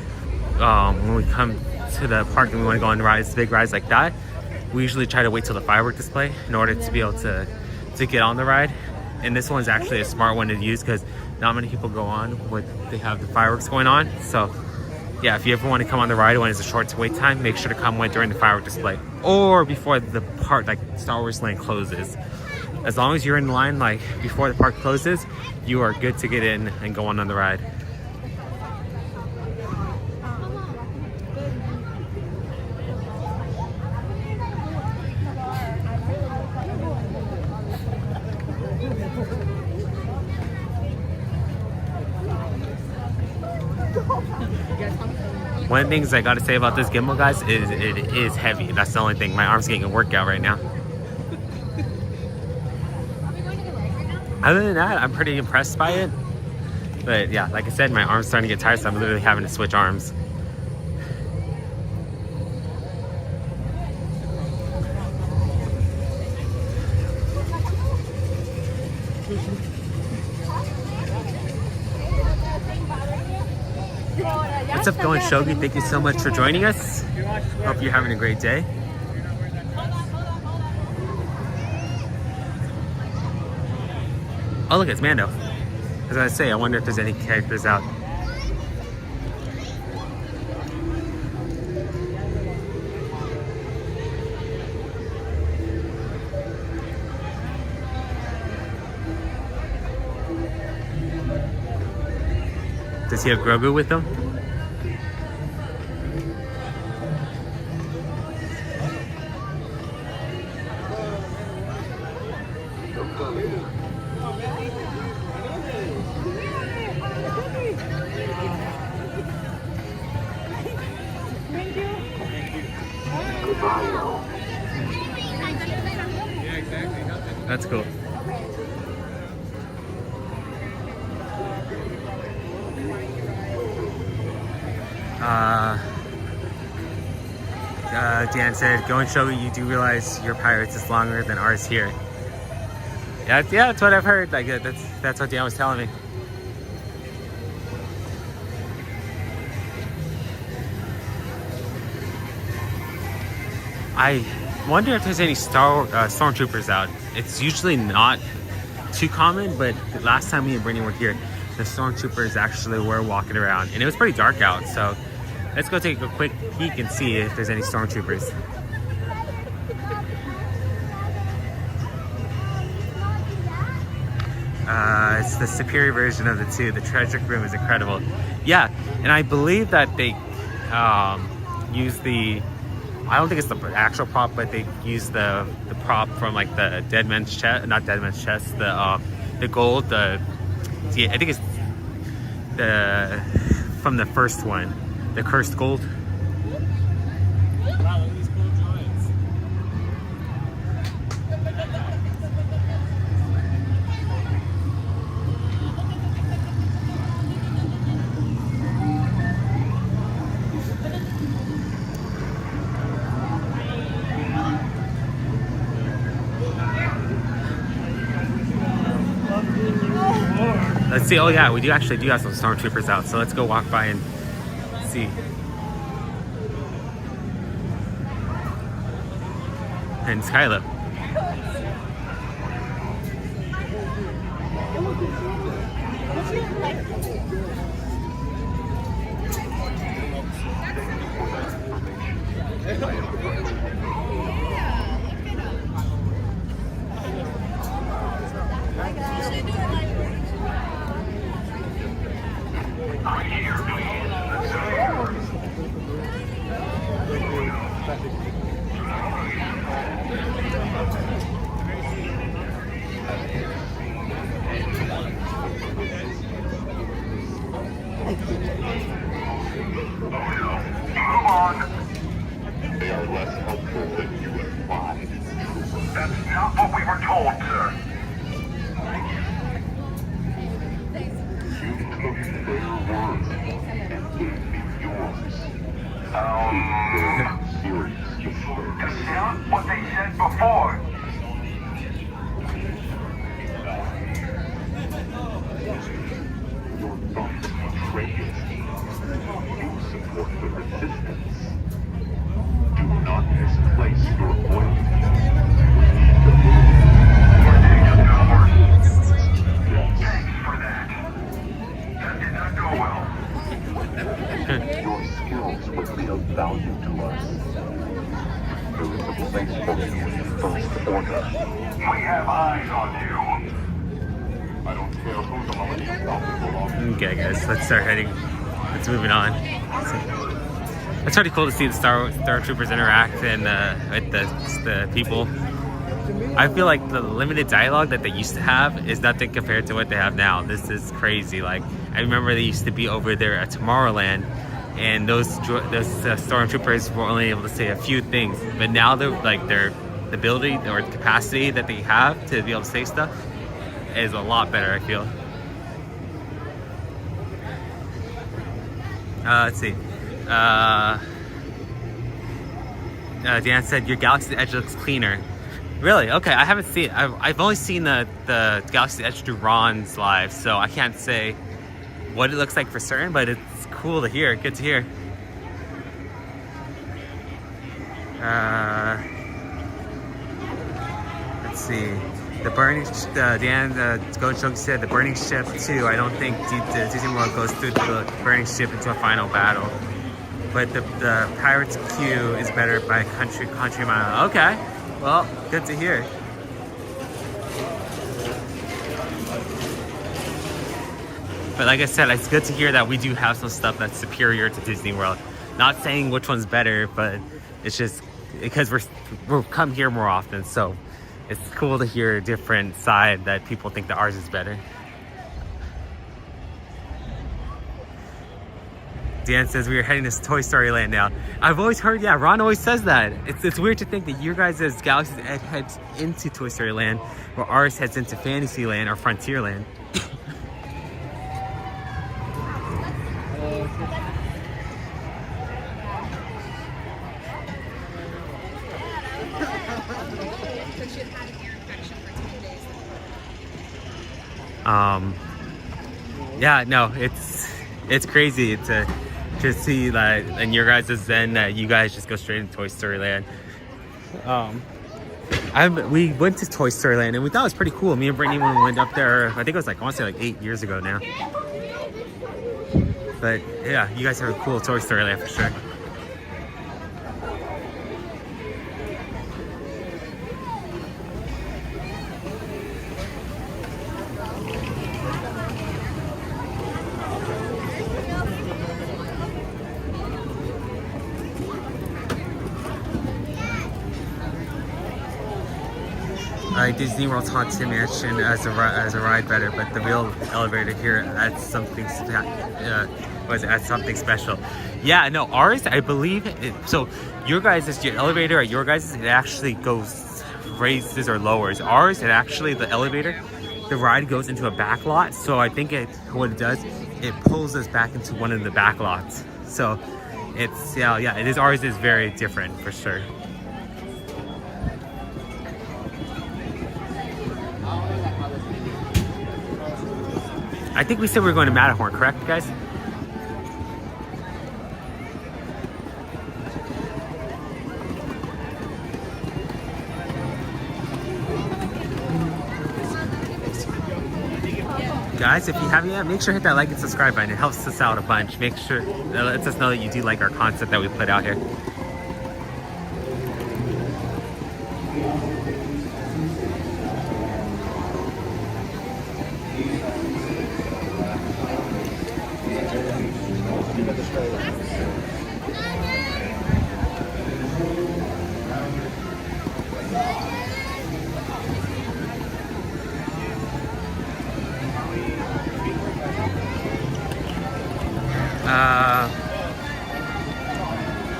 when we come to the park and we want to go on big rides like that, we usually try to wait till the firework display in order to be able to get on the ride. And this one's actually a smart one to use because not many people go on when they have the fireworks going on. So yeah, if you ever want to come on the ride when it's a short wait time, make sure to come during the firework display or before the park, like Star Wars Land closes. As long as you're in line like before the park closes, you are good to get in and go on the ride. One of the things I gotta say about this gimbal, guys, is it is heavy. That's the only thing. My arm's getting a workout right now. Other than that, I'm pretty impressed by it. But yeah, like I said, my arm's starting to get tired, so I'm literally having to switch arms. What's up, going Shogi? Thank you so much for joining us. Hope you're having a great day. Oh look, it's Mando. As I say, I wonder if there's any characters out. Does he have Grogu with him? That's cool. Dan said, "Go and show you do realize your pirates is longer than ours here." Yeah, that's what I've heard. Like that's what Dan was telling me. I wonder if there's any stormtroopers out. It's usually not too common, but the last time me and Brittany were here, the stormtroopers actually were walking around, and it was pretty dark out. So let's go take a quick peek and see if there's any stormtroopers. It's the superior version of the two. The treasure room is incredible. Yeah, and I believe that they use the, I don't think it's the actual prop, but they use the prop from like the Dead Man's Chest, not Dead Man's Chest, the gold, I think it's the from the first one, the cursed gold. Wow, look at these cool droids. Let's see. Oh yeah, we do have some stormtroopers out. So let's go walk by and see. And Skyla. They are less helpful than you implied. That's not what we were told, sir. You took their words and gave me yours. Serious. That's not what they said before. You're not traitors. You support the resistance. Do not misplace your blame. We're being a coward. Thanks for that. That did not go well. Your of value to us. It was the place for the First Order. We have eyes on you. I don't care who the Millennium Falcon belongs to. Okay, guys, let's start heading. Let's moving on. It's pretty cool to see the Star Troopers interact and with the people. I feel like the limited dialogue that they used to have is nothing compared to what they have now. This is crazy. Like, I remember they used to be over there at Tomorrowland, and those stormtroopers were only able to say a few things. But now they're like the ability or the capacity that they have to be able to say stuff is a lot better, I feel. Let's see. Dan said your Galaxy's Edge looks cleaner. Really? Okay, I haven't seen it. I've only seen the Galaxy's Edge through Ron's live, so I can't say what it looks like for certain, but it's cool to hear. Good to hear. Let's see. The burning, Ghost Joke said the burning ship too. I don't think Disney World goes through the burning ship into a final battle. But the Pirates queue is better by country mile. Okay, well, good to hear. But like I said, it's good to hear that we do have some stuff that's superior to Disney World. Not saying which one's better, but it's just because we're come here more often, so it's cool to hear a different side that people think that ours is better. Dan says we are heading to Toy Story Land now. I've always heard, yeah, Ron always says that. It's weird to think that your guys' Galaxy's Edge heads into Toy Story Land, where ours heads into Fantasyland or Frontierland. Yeah, no, it's crazy to see that in your guys' zen that you guys just go straight into Toy Story Land. We went to Toy Story Land and we thought it was pretty cool. Me and Brittany, when we went up there, I think it was like, I want to say like 8 years ago now. But yeah, you guys have a cool Toy Story Land for sure. Disney World's Haunted Mansion as a ride better, but the real elevator here adds something special. Yeah, no, ours, I believe so your elevator at your guys' it actually goes raises or lowers. Ours, it actually, the elevator, the ride goes into a back lot, so I think what it does, it pulls us back into one of the back lots. So it's yeah, it is, ours is very different for sure. I think we said we were going to Matterhorn, correct, guys? Guys, if you haven't yet, make sure to hit that like and subscribe button. It helps us out a bunch. Make sure, it lets us know that you do like our concept that we put out here.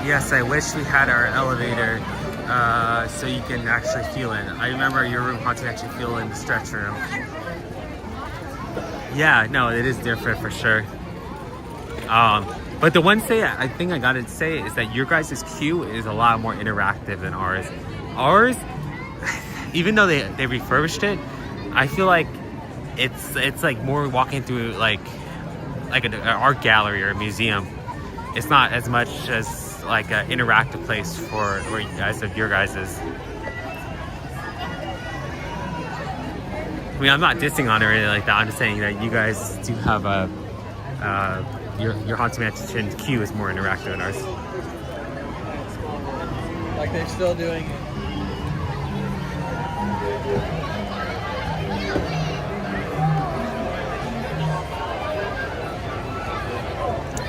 Yes, I wish we had our elevator so you can actually feel it. I remember your room had to actually feel in the stretch room. Yeah, no, it is different for sure. But the one thing I think I gotta say is that your guys' queue is a lot more interactive than ours. Ours, even though they refurbished it, I feel like it's like more walking through like an art gallery or a museum. It's not as much as like an interactive place for where you guys have your guys's. I mean, I'm not dissing on it or anything like that. I'm just saying that you guys do have a your Haunted Mansion queue is more interactive than ours. They're still doing it.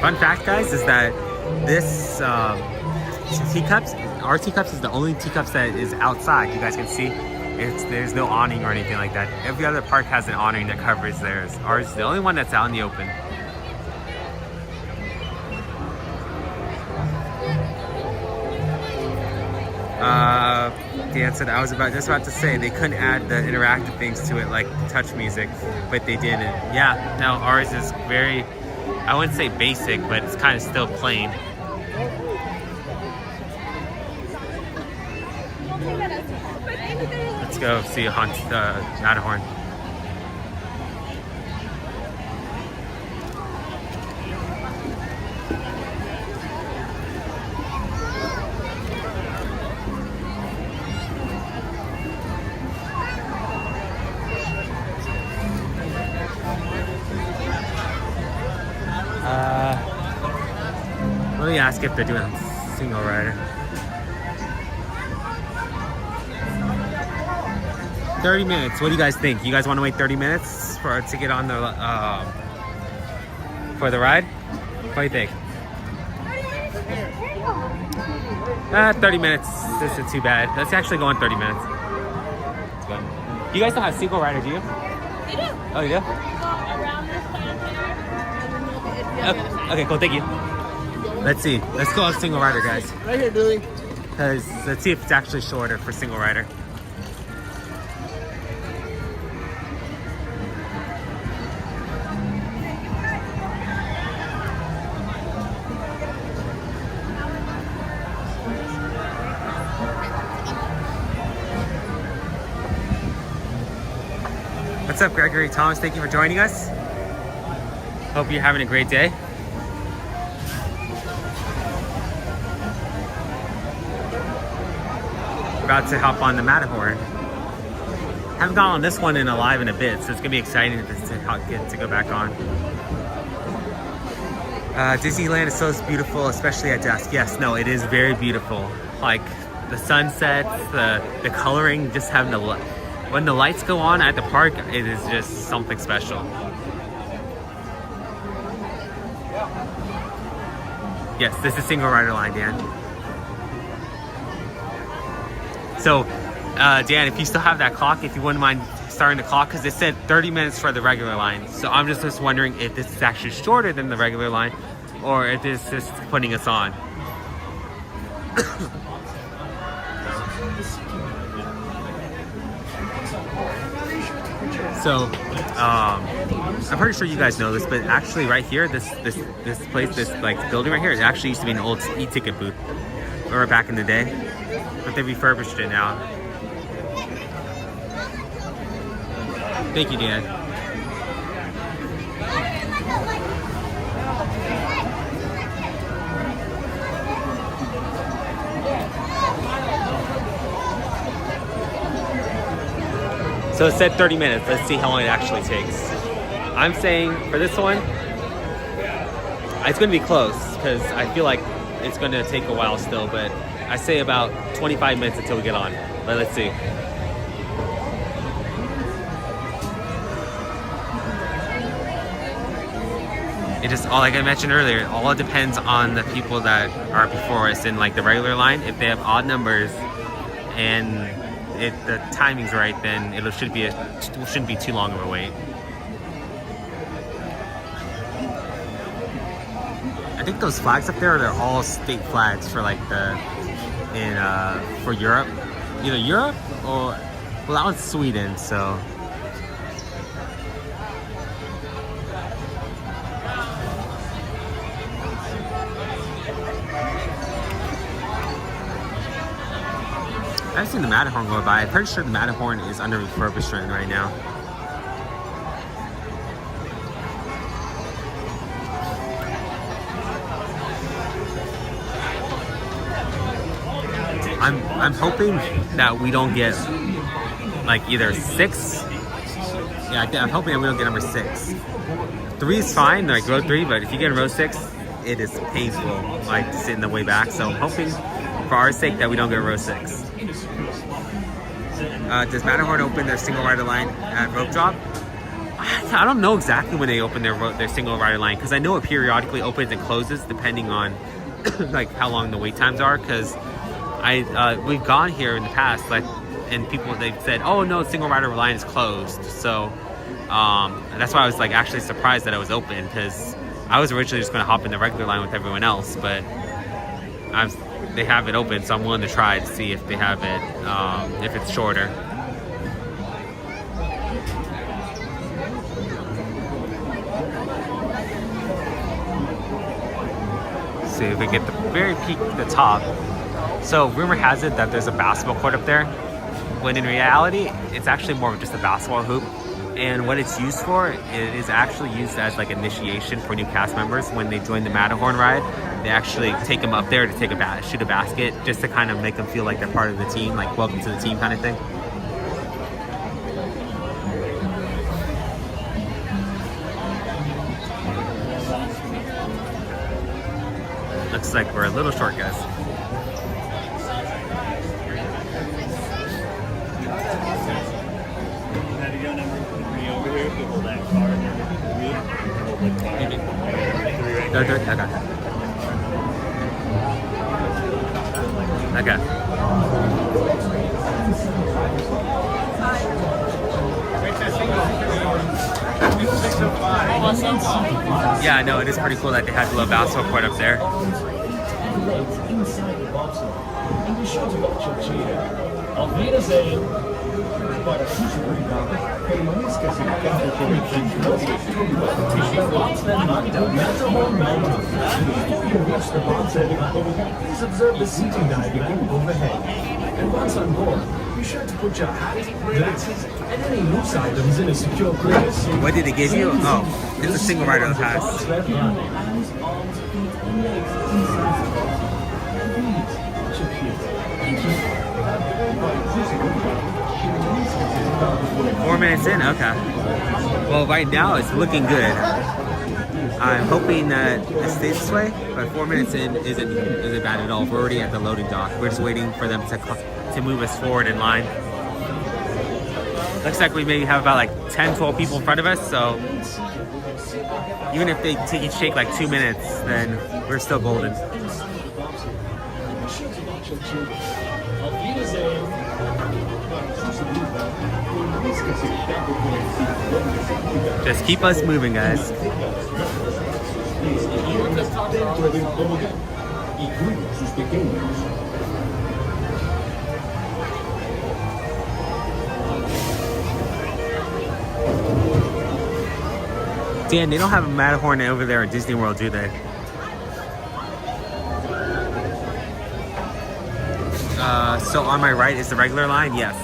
Fun fact, guys, is that this teacups, our teacups is the only teacups that is outside. You guys can see there's no awning or anything like that. Every other park has an awning that covers theirs. Ours is the only one that's out in the open. Dan said, I was just about to say they couldn't add the interactive things to it like touch music, but they didn't. Yeah, no, ours is very, I wouldn't say basic, but it's kind of still plain. Let's go see a Matterhorn. Let me ask if they're doing a single rider. 30 minutes. What do you guys think? You guys want to wait 30 minutes to get on the for the ride? What do you think? 30 minutes isn't too bad. Let's actually go on 30 minutes. You guys don't have single rider, do you? We do. Oh, you do? Around this time here. Okay, cool. Thank you. Let's see. Let's go on single rider, guys. Right here, Billy. Because let's see if it's actually shorter for single rider. What's up, Gregory Thomas? Thank you for joining us. Hope you're having a great day. About to hop on the Matterhorn. Haven't gone on this one in a bit, so it's gonna be exciting to go back on. Disneyland is so beautiful, especially at dusk. Yes, no, it is very beautiful. Like the sunsets, the coloring, just having the when the lights go on at the park, it is just something special. Yes, this is single rider line, Dan. So, Dan, if you still have that clock, if you wouldn't mind starting the clock, because it said 30 minutes for the regular line. So I'm just wondering if this is actually shorter than the regular line, or if this is just putting us on. So, I'm pretty sure you guys know this, but actually right here, this place, this like building right here, it actually used to be an old e-ticket booth. Or back in the day, but they refurbished it now. Thank you, Dan. So it said 30 minutes. Let's see how long it actually takes. I'm saying for this one, it's going to be close because I feel like it's going to take a while still, but I say about 25 minutes until we get on. But let's see. It just, like I mentioned earlier, all it depends on the people that are before us in like the regular line. If they have odd numbers and if the timing's right, then it shouldn't be too long of a wait. I think those flags up there, they're all state flags for like for Europe. Either Europe or, well, that one's Sweden, so. I've seen the Matterhorn go by. I'm pretty sure the Matterhorn is under refurbishment right now. I'm hoping that we don't get like either 6. Yeah, I'm hoping that we don't get number 6. 3 is fine, like row 3, but if you get in row 6, it is painful, like sitting the way back. So I'm hoping for our sake that we don't get row 6. Does Matterhorn open their single rider line at rope drop? I don't know exactly when they open their single rider line, because I know it periodically opens and closes depending on like how long the wait times are. Because we've gone here in the past, like, and people, they've said, oh no, single rider line is closed. So that's why I was like actually surprised that it was open, because I was originally just going to hop in the regular line with everyone else, but they have it open, so I'm willing to try to see if they have it, if it's shorter. See if we get the very peak at the top. So rumor has it that there's a basketball court up there, when in reality it's actually more of just a basketball hoop. And what it's used for, it is actually used as like initiation for new cast members. When they join the Matterhorn ride, they actually take them up there to take shoot a basket, just to kind of make them feel like they're part of the team, like welcome to the team kind of thing. Looks like we're a little short, guys. Okay. Yeah, no, it is pretty cool that they had the little basketball court up there. Inside the bobsled, and be sure to watch your cheer. Auf Wiedersehen! Bei der Fußballgabe permanezca sin capo con il Matterhorn Bobsleds. Please observe the seating diagram overhead. And once on board, be sure to put your hat, glasses, and any loose items in a secure place. What did it give you? Oh, it's a single rider pass. Hands, arms, feet, and legs inside the bobsled. Thank you. 4 minutes in, okay. Well, right now it's looking good. I'm hoping that it stays this way, but 4 minutes in isn't bad at all. We're already at the loading dock. We're just waiting for them to move us forward in line. Looks like we maybe have about like 10, 12 people in front of us, so even if they each take like 2 minutes, then we're still golden. Just keep us moving, guys. Dan, they don't have a Matterhorn over there at Disney World, do they? So on my right is the regular line, yes.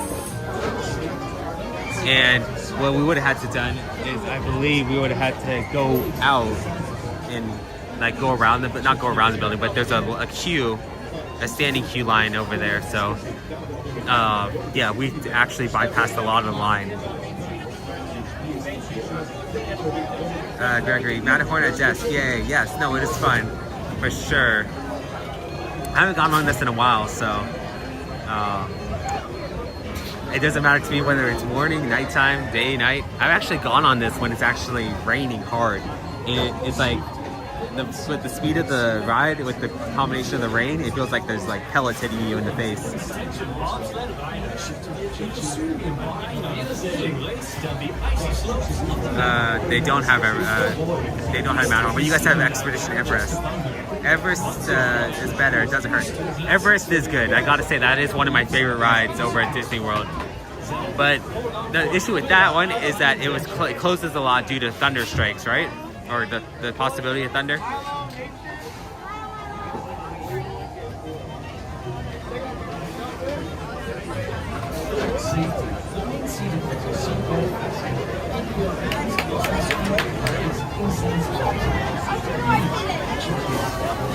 And what we would have had to done is, I believe we would have had to go out and like go around but not go around the building, but there's a queue, a standing queue line over there. So yeah, we actually bypassed a lot of the line. Gregory, Matterhorn at desk, yay, yes, no, it is fun, for sure. I haven't gone on this in a while, so it doesn't matter to me whether it's morning, nighttime, day, night. I've actually gone on this when it's actually raining hard. And it's like, with the speed of the ride, with the combination of the rain, it feels like there's like pellets hitting you in the face. They don't have Matterhorn, but you guys have Expedition Everest. Everest is better, it doesn't hurt. Everest is good, I gotta say that is one of my favorite rides over at Disney World. But the issue with that one is that it closes a lot due to thunder strikes, right? Or the possibility of thunder.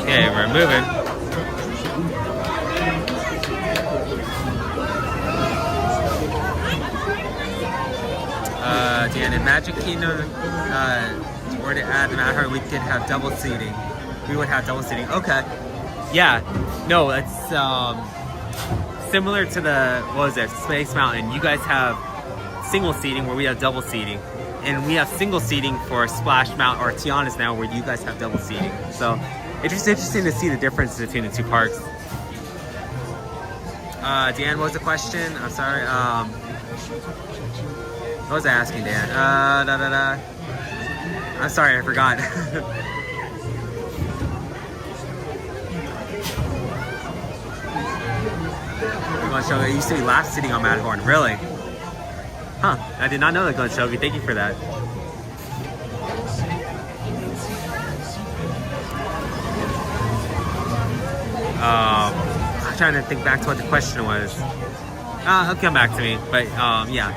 Okay, we're moving. Dan, in Magic Kingdom, were to add the Matterhorn, we could have double seating. We would have double seating. Okay. Yeah, no, it's similar to the, what was it, Space Mountain. You guys have single seating where we have double seating. And we have single seating for Splash Mountain or Tiana's now where you guys have double seating. So it's just interesting to see the difference between the two parks. Dan, what was the question? I'm sorry. What was I asking, Dan? I'm sorry, I forgot. You used to be last sitting on Matterhorn, really? Huh, I did not know that, Glen Shogi. Thank you for that. I'm trying to think back to what the question was. It'll come back to me, but yeah.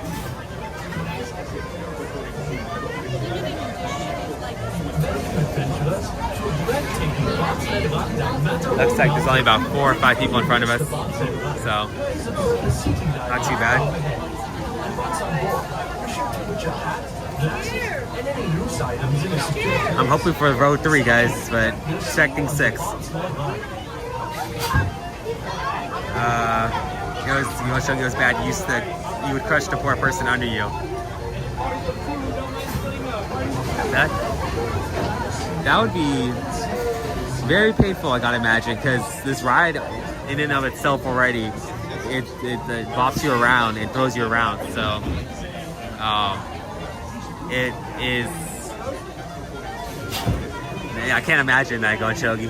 Looks like there's only about 4 or 5 people in front of us, so not too bad. I'm hoping for row 3, guys, but expecting 6. It was bad. You would crush the poor person under you. That would be very painful, I gotta imagine, because this ride, in and of itself already, it bops you around and throws you around. So it is. Yeah, I can't imagine that going Shogi.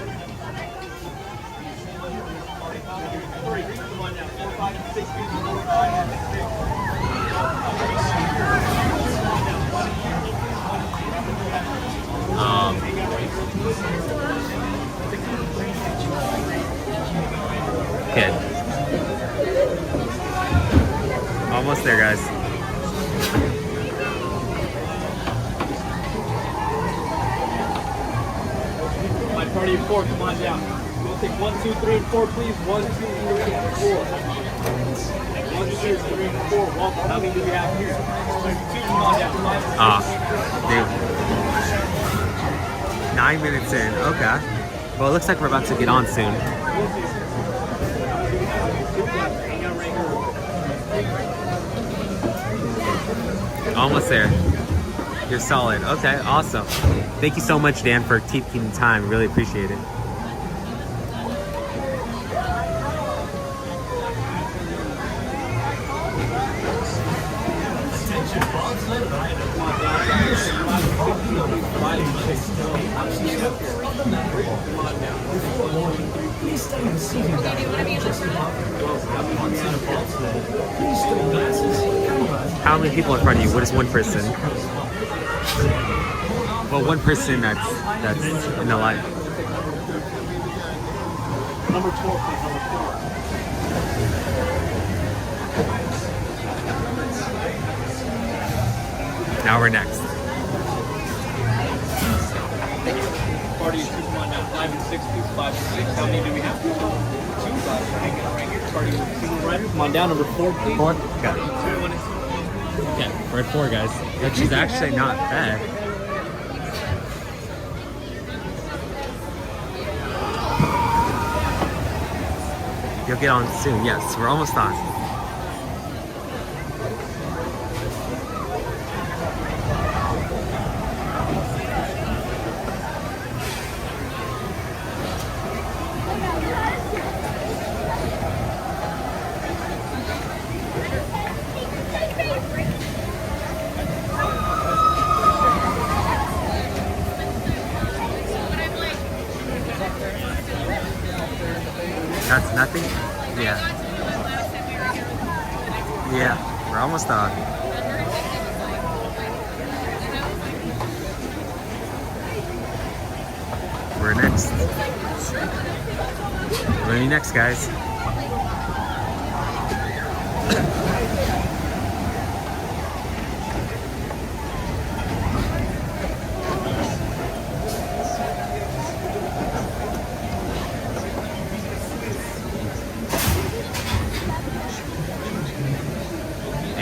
Okay. Almost there, guys. My party of 4, come on down. We'll take 1, 2, 3, and 4, please. 1, 2, 3, and 4. 1, 2, 3, and 4. Well, how many do we have here? 2, come on down. 9 minutes in. Okay. Well, it looks like we're about to get on soon. Almost there. You're solid. Okay, awesome. Thank you so much, Dan, for keeping the time. Really appreciate it. How many people in front of you? What is one person? Well, one person that's in the line. Number 12, please. Number 4. Now we're next. Party is 2, come on down. 5 and 6, please. 5 and 6. How many do we have? 2, 5. Right here. Party with single rider. Come on down. Number 4, please. 4? Got it. Okay, we're at 4, guys. Which is actually not bad. You'll get on soon. Yes, we're almost on. That's nothing? Yeah. Yeah, we're almost on. We're next. We're gonna be next, guys.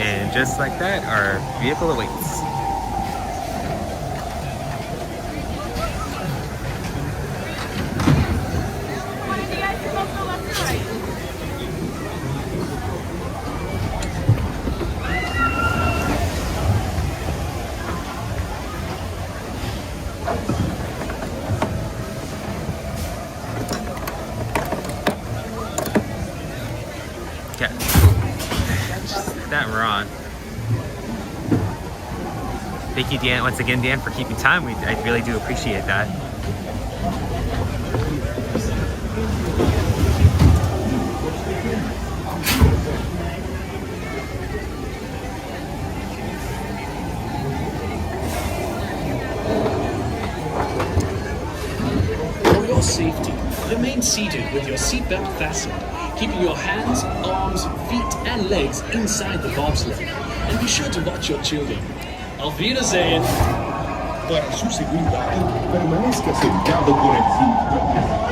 And just like that, our vehicle awaits. that, we're on. Thank you, Dan, once again, Dan, for keeping time. I really do appreciate that. For your safety, remain seated with your seatbelt fastened, keeping your hands, arms, feet, and legs inside the bobsled. And be sure to watch your children. Auf Wiedersehen! Para su seguridad, permanezca sentado con el cinturón.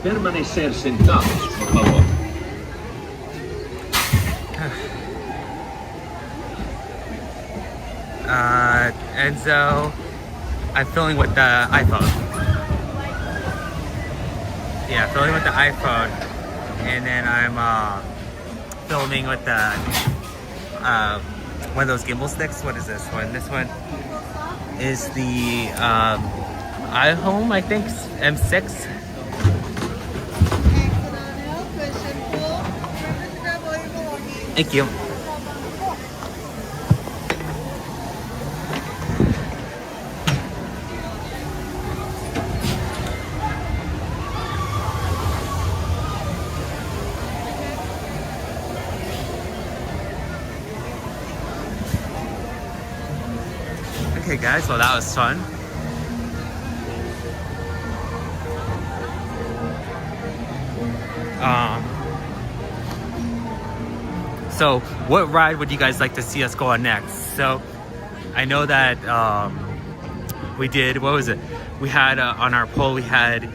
Permanecer sentados, por favor. Enzo, I'm filming with the iPhone. Yeah, filming with the iPhone, and then I'm filming with the one of those gimbal sticks. What is this one? This one is the iHome, I think, M6. Thank you. Okay guys, well that was fun. So what ride would you guys like to see us go on next? So I know that we did, what was it? We had on our poll, we had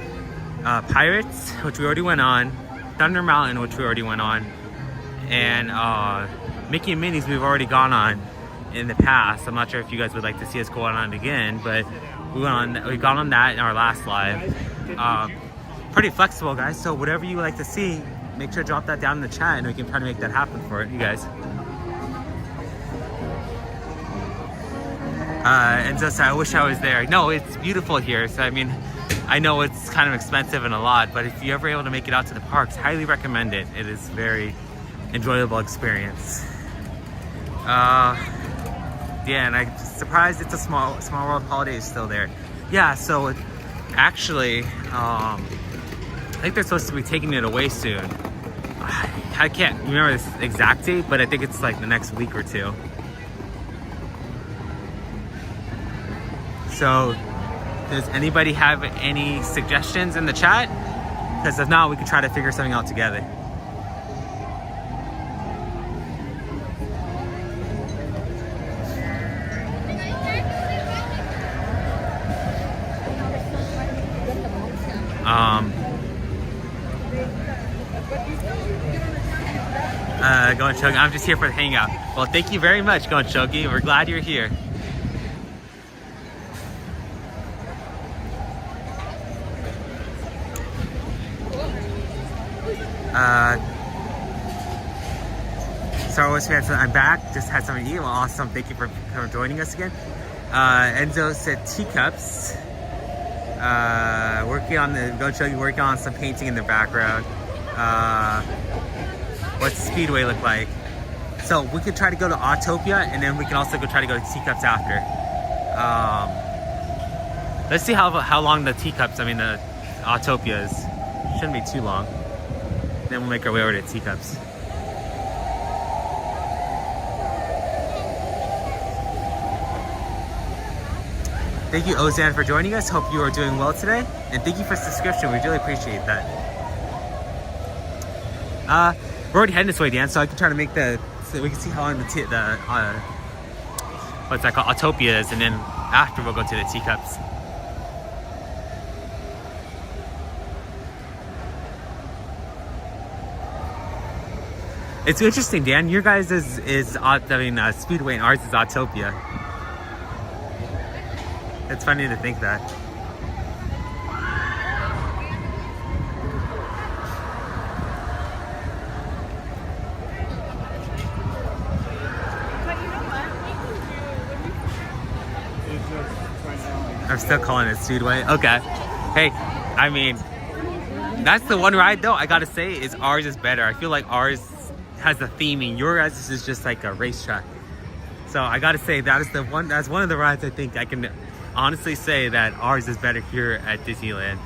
Pirates, which we already went on, Thunder Mountain, which we already went on, and Mickey and Minnie's we've already gone on in the past. I'm not sure if you guys would like to see us go on again, but we've gone on that in our last live. Pretty flexible, guys, so whatever you like to see, make sure to drop that down in the chat and we can try to make that happen for you guys. And just, I wish I was there. No, it's beautiful here. So, I mean, I know it's kind of expensive and a lot, but if you're ever able to make it out to the parks, highly recommend it. It is a very enjoyable experience. Yeah, and I'm surprised it's a Small World holiday is still there. Yeah, so actually, I think they're supposed to be taking it away soon. I can't remember the exact date, but I think it's like the next week or two. So Does anybody have any suggestions in the chat? Because if not, we can try to figure something out together. Going Shogi, I'm just here for the hangout. Well, thank you very much, Going Shogi. We're glad you're here. Star Wars fans, I'm back. Just had something to eat. Well, awesome. Thank you for joining us again. Enzo said teacups. Working on some painting in the background. What's Speedway look like? So we could try to go to Autopia, and then we can also try to go to teacups after. Let's see how long the Autopia is. Shouldn't be too long. Then we'll make our way over to teacups. Thank you, Ozan, for joining us. Hope you are doing well today. And thank you for the subscription. We really appreciate that. We're already heading this way, Dan, so I can try to make so we can see how long what's that called? Autopia is, and then after we'll go to the teacups. It's interesting, Dan. Your guys is Speedway, and ours is Autopia. It's funny to think that. I'm still calling it Speedway. Okay. Hey, I mean, that's the one ride though, I gotta say, is ours is better. I feel like ours has the theming. Your guys is just like a racetrack. So I gotta say that's one of the rides I think I can honestly say that ours is better here at Disneyland.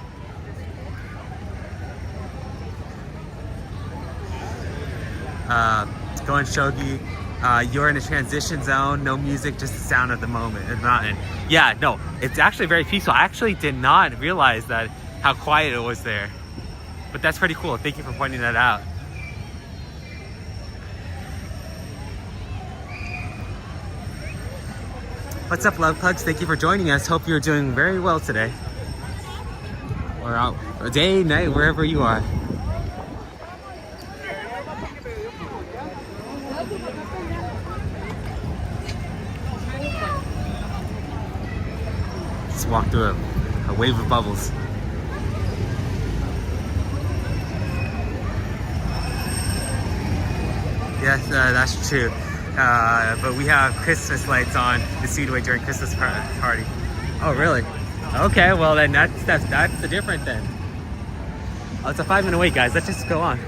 Going Shogi, you're in a transition zone, no music, just the sound of the moment. Yeah, no, it's actually very peaceful. I actually did not realize that how quiet it was there. But that's pretty cool. Thank you for pointing that out. What's up, love pugs? Thank you for joining us. Hope you're doing very well today. Or out day, night, wherever you are. Just walk through a wave of bubbles. Yes, that's true. But we have Christmas lights on the Speedway during Christmas party. Oh, really? Okay, well then that's the different then. Oh, it's a 5-minute wait, guys. Let's just go on.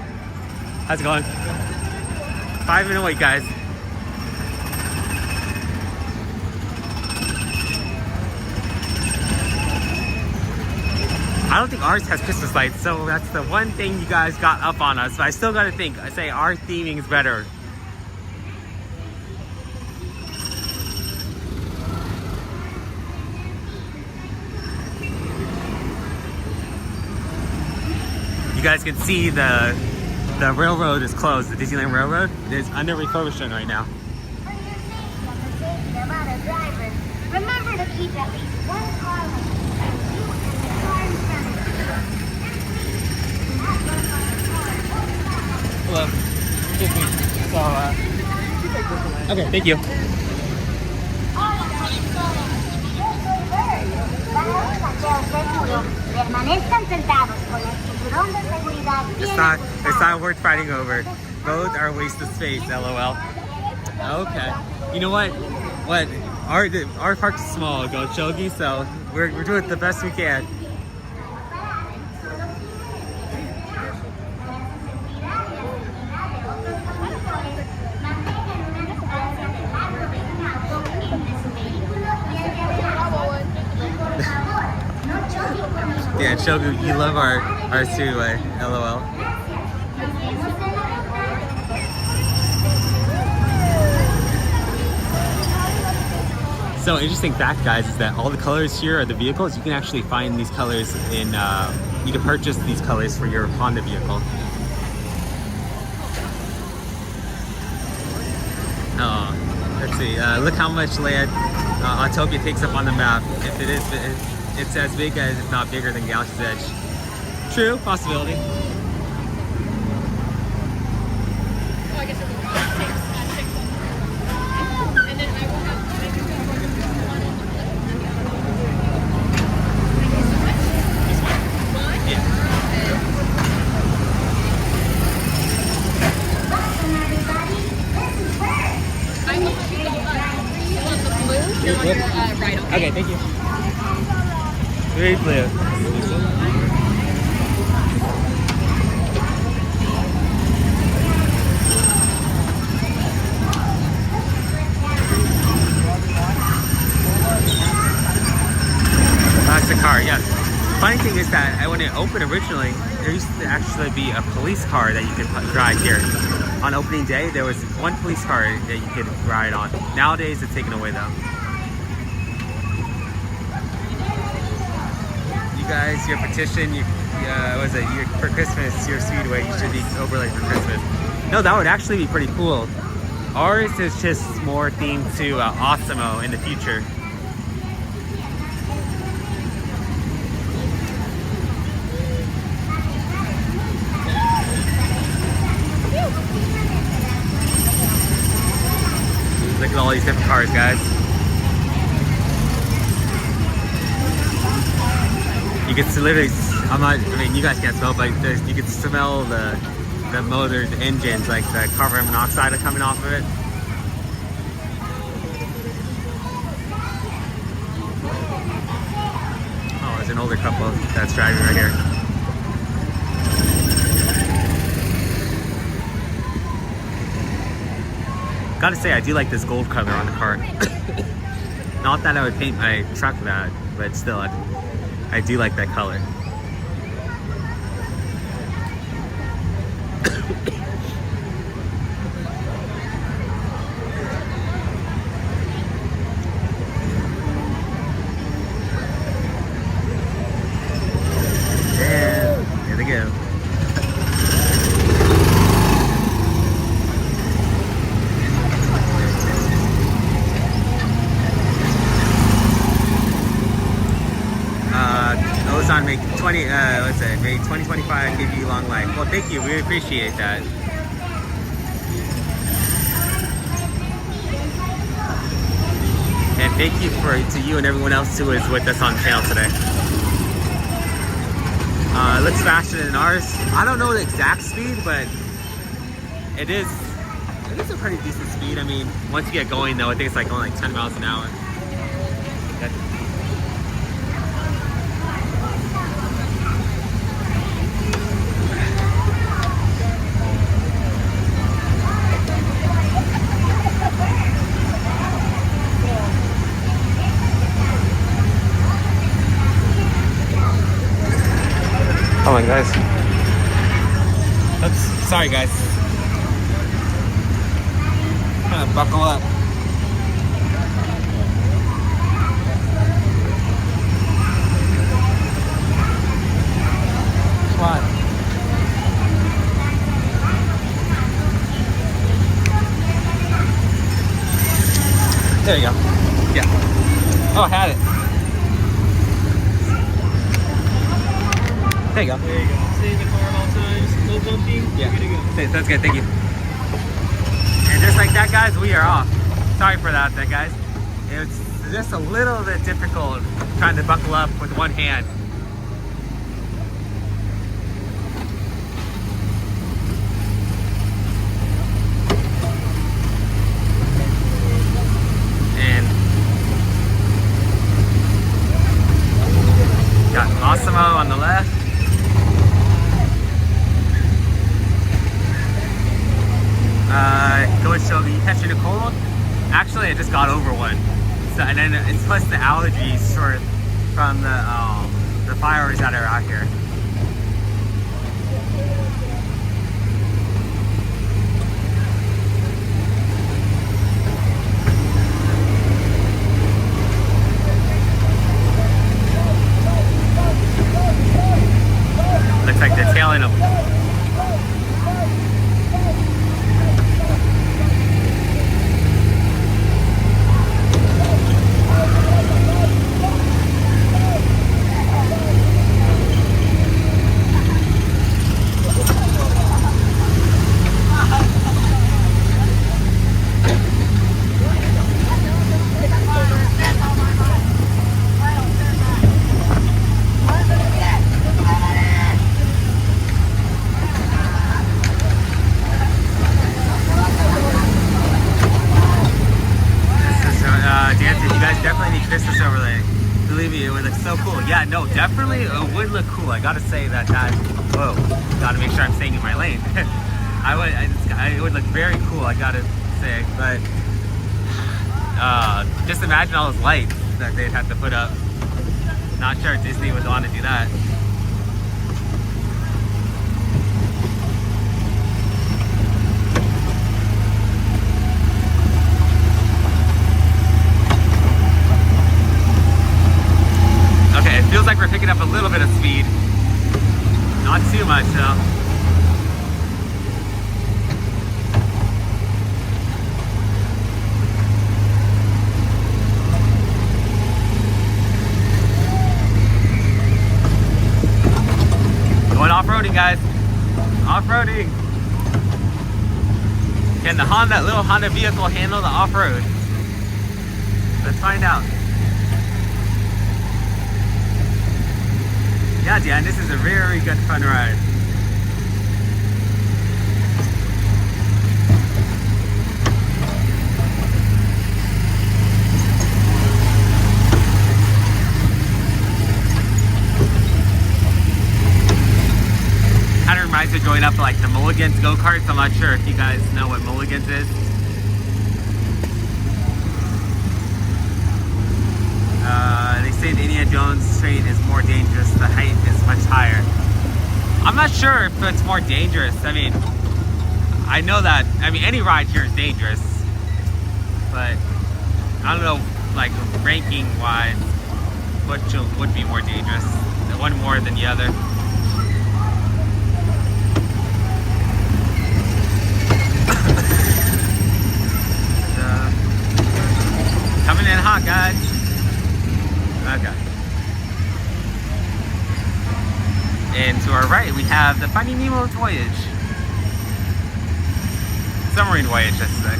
How's it going? 5-minute wait, guys. I don't think ours has Christmas lights, so that's the one thing you guys got up on us. But I still gotta think. I say our theming is better. You guys can see the railroad is closed. The Disneyland Railroad is under refurbishment right now. Remember to keep at least one car lane. Hello. Okay, thank you. It's not worth fighting over. Both are a waste of space, LOL. Okay. You know what? Our park's small, Go Shogi, so we're doing the best we can. Yeah, Shogu, you love our Speedway, LOL. So interesting fact, guys, is that all the colors here are the vehicles. You can actually find these colors in, you can purchase these colors for your Honda vehicle. Let's see, look how much land Autopia takes up on the map. If it is, it's as big as, if not bigger than Galaxy's Edge. True, possibility. Okay, thank you. Very blue. That's the car, yes. Funny thing is that when it opened originally, there used to actually be a police car that you could drive here. On opening day, there was one police car that you could ride on. Nowadays, it's taken away though. Guys, your petition, was it for Christmas, your speedway, you should be overlaid for Christmas. No, that would actually be pretty cool. Ours is just more themed to Osimo in the future. Look at all these different cars, guys. You can literally, I mean, you guys can't smell, but you can smell the motor, the engines, like the carbon monoxide coming off of it. Oh, there's an older couple that's driving right here. Gotta say, I do like this gold color on the car. Not that I would paint my truck that, but still, I do like that color. And here they go. On May 20, what's it? May 2025 give you long life. Well, thank you. We appreciate that. And thank you to you and everyone else who is with us on the channel today. It looks faster than ours. I don't know the exact speed, but it is a pretty decent speed. I mean, once you get going though, I think it's like only like 10 miles an hour. Come on, guys. Oops. Sorry, guys. Buckle up. Come on. There you go. Yeah. Oh, I had it. There you go. There you go. Stay in the car at all times. No bumping. Yeah. You're good to go. That's good. Thank you. And just like that, guys, we are off. Sorry for that, guys. It's just a little bit difficult trying to buckle up with one hand. And got Osimo on the left. Going to show you catching a cold. Actually, I just got over one. So, and then it's plus the allergies from the fires that are out here. it. Believe me, it would look so cool. Yeah, no, definitely it would look cool. I gotta say that. Whoa, gotta make sure I'm staying in my lane. It would look very cool. I gotta say, but just imagine all those lights that they'd have to put up. Not sure Disney would want to do that. Okay, it feels like we're picking up a little bit of speed. Not too much though. Going off-roading, guys. Off-roading. Can that little Honda vehicle handle the off-road? Let's find out. Yeah, Dan, this is a very good fun ride. Kind of reminds me of going up like the Mulligan's go-karts. I'm not sure if you guys know what Mulligan's is. They say the Indiana Jones train is more dangerous. The height is much higher. I'm not sure if it's more dangerous. I mean, I know that, any ride here is dangerous. But, I don't know, like, ranking-wise, which would be more dangerous. One more than the other. Coming in hot, guys. Okay. And to our right, we have the Finding Nemo voyage. Submarine voyage, I should say.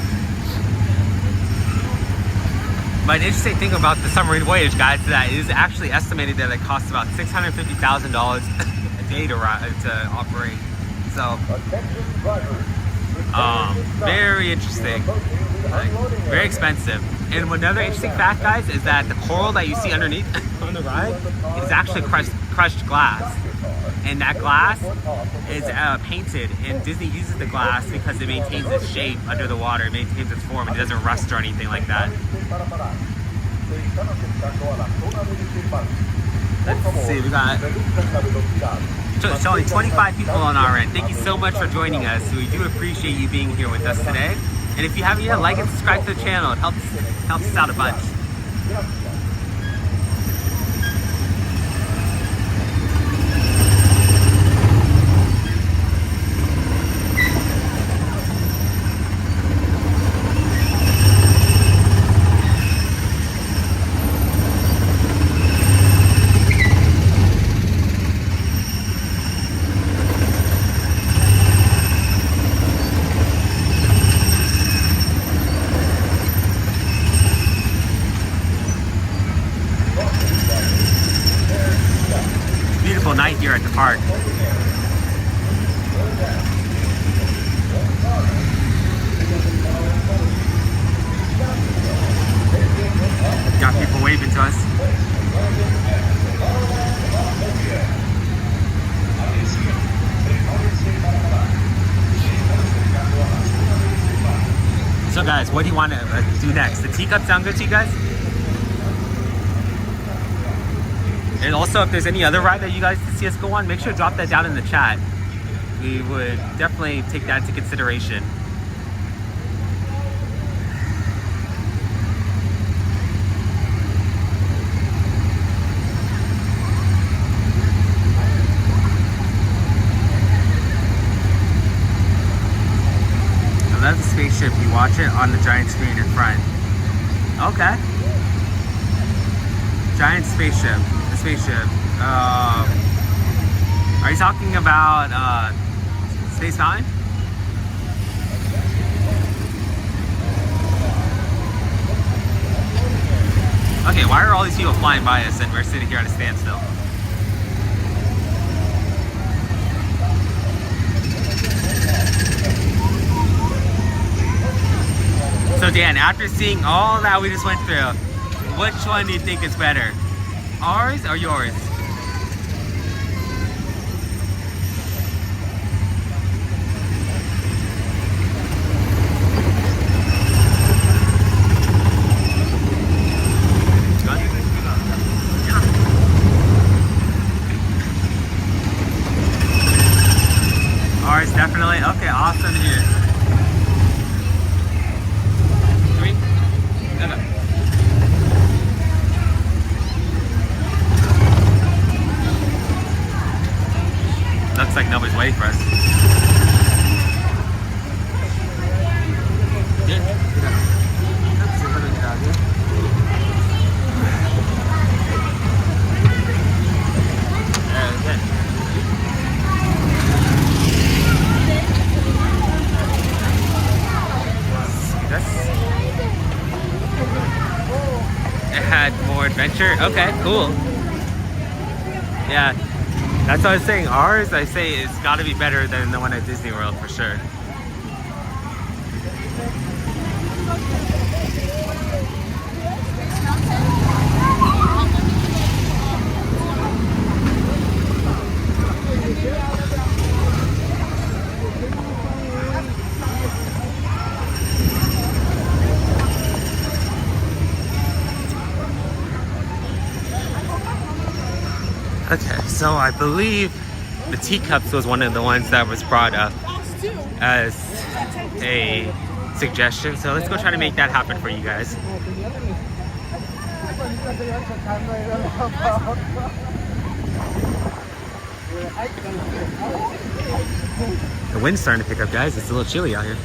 But an interesting thing about the submarine voyage, guys, is that it is actually estimated that it costs about $650,000 a day to operate. So, very interesting. Like, very expensive. And another interesting fact, guys, is that the coral that you see underneath on the ride is actually crushed glass. And that glass is painted, and Disney uses the glass because it maintains its shape under the water. It maintains its form, and it doesn't rust or anything like that. Let's see, we got so only 25 people on our end. Thank you so much for joining us. We do appreciate you being here with us today. And if you haven't yet, like and subscribe to the channel. It helps us out a bunch. Night here at the park. Got people waving to us. So guys, what do you want to do next? The teacup sound good to you guys? And also, if there's any other ride that you guys see us go on, make sure to drop that down in the chat. We would definitely take that into consideration. I love the spaceship. You watch it on the giant screen in front. Okay. Giant spaceship. Spaceship. Are you talking about Space Mountain? Okay, why are all these people flying by us and we're sitting here at a standstill? So Dan, after seeing all that we just went through, which one do you think is better? Ours or yours? Ours definitely. Okay, awesome to hear. Looks like nobody's waiting for us. It had more adventure. Okay, cool. Yeah. That's what I was saying. Ours, I say, it's got to be better than the one at Disney World for sure. Okay, so I believe the teacups was one of the ones that was brought up as a suggestion. So let's go try to make that happen for you guys. The wind's starting to pick up, guys. It's a little chilly out here.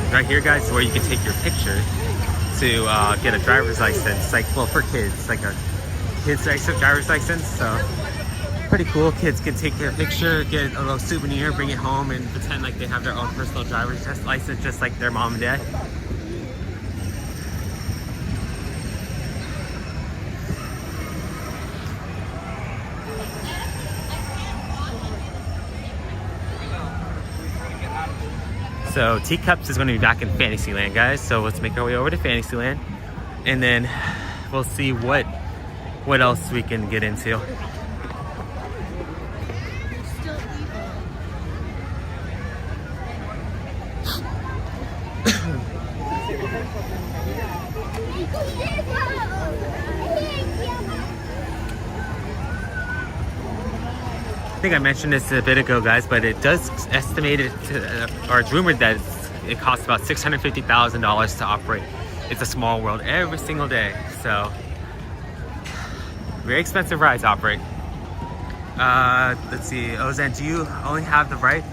Right here, guys, is where you can take your picture to get a driver's license. Like, well, for kids, like a kid's driver's license. So pretty cool. Kids can take their picture, get a little souvenir, bring it home, and pretend like they have their own personal driver's license, just like their mom and dad. So Teacups is going to be back in Fantasyland, guys. So let's make our way over to Fantasyland, and then we'll see what else we can get into. I think I mentioned this a bit ago, guys, but it does estimate it to, or it's rumored that it costs about $650,000 to operate. It's a small world every single day, so very expensive ride to operate. Let's see, Ozan, do you only have the right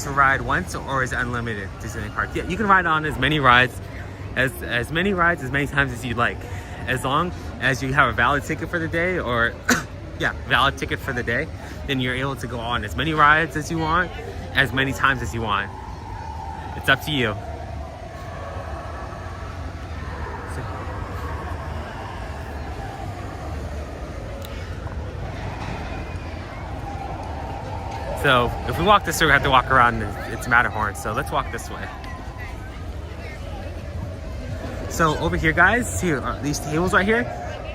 to ride once, or is it unlimited Disneyland Park? Yeah, you can ride on as many rides as many times as you'd like, as long as you have a valid ticket for the day, or yeah, valid ticket for the day. Then you're able to go on as many rides as you want, as many times as you want. It's up to you. So if we walk this way, we have to walk around. It's Matterhorn, so let's walk this way. So over here, guys, see these tables right here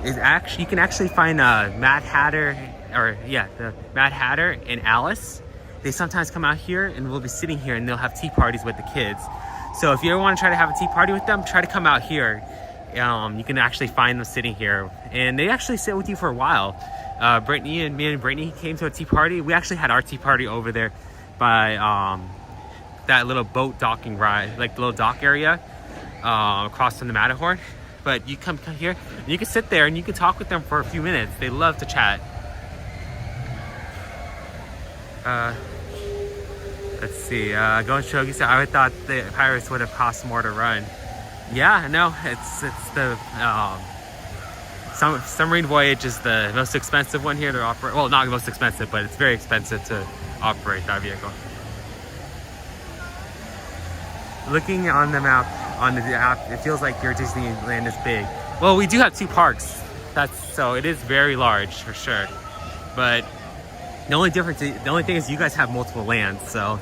is actually, you can actually find Mad Hatter, or yeah, the Mad Hatter and Alice. They sometimes come out here and we'll be sitting here and they'll have tea parties with the kids. So if you ever want to try to have a tea party with them, try to come out here. You can actually find them sitting here, and they actually sit with you for a while. Me and Brittany came to a tea party. We actually had our tea party over there by that little boat docking ride, like the little dock area across from the Matterhorn. But you come here, and you can sit there and you can talk with them for a few minutes. They love to chat. Let's see, going Shogi said, I thought the Pirates would have cost more to run. Yeah, no, it's the Submarine Voyage is the most expensive one here to operate. Well, not the most expensive, but it's very expensive to operate that vehicle. Looking on the map, on the app, it feels like your Disneyland is big. Well, we do have two parks. So it is very large for sure. But The only thing is you guys have multiple lands, so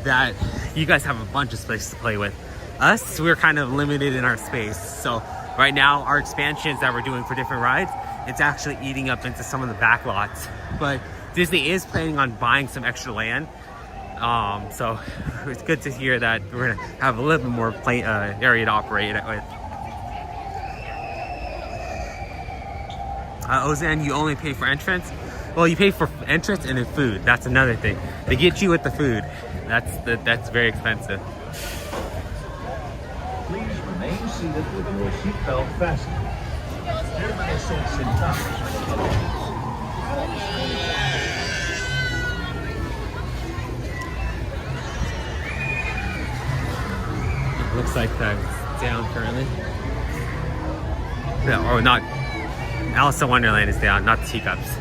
that you guys have a bunch of space to play with. Us, we're kind of limited in our space. So right now, our expansions that we're doing for different rides, it's actually eating up into some of the back lots. But Disney is planning on buying some extra land. So it's good to hear that we're gonna have a little bit more area to operate with. Ozan, you only pay for entrance? Well, you pay for entrance and then food. That's another thing. They get you with the food. That's very expensive. Please remain seated with your seatbelt fastened. Permanece sentados. Looks like that's down currently. No, or not. Alice in Wonderland is down, not the teacups.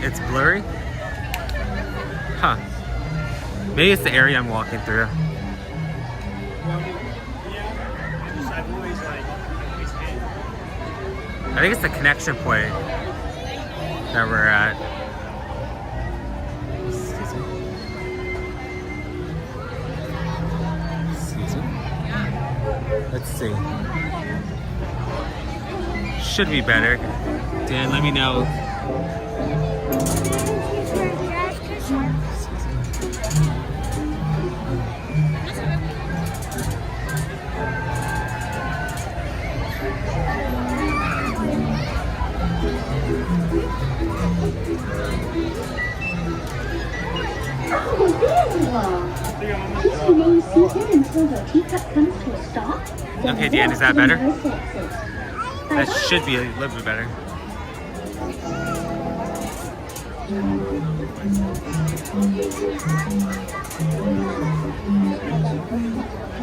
It's blurry? Huh. Maybe it's the area I'm walking through. I think it's the connection point that we're at. Excuse me. Let's see. Should be better. Dan, let me know. Just remain seated until your teacup comes to a stop. Okay, Dan, is that better? That should be a little bit better.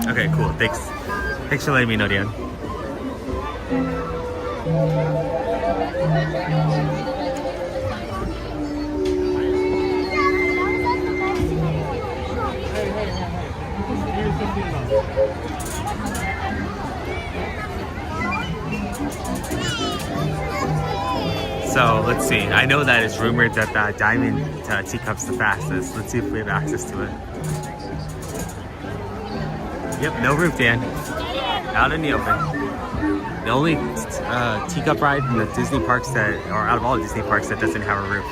Okay, cool. Thanks for letting me know, Dan. So let's see. I know that it's rumored that the diamond teacup's the fastest. Let's see if we have access to it. Yep, no roof, Dan. Out in the open. The only teacup ride in the Disney parks or out of all the Disney parks that doesn't have a roof.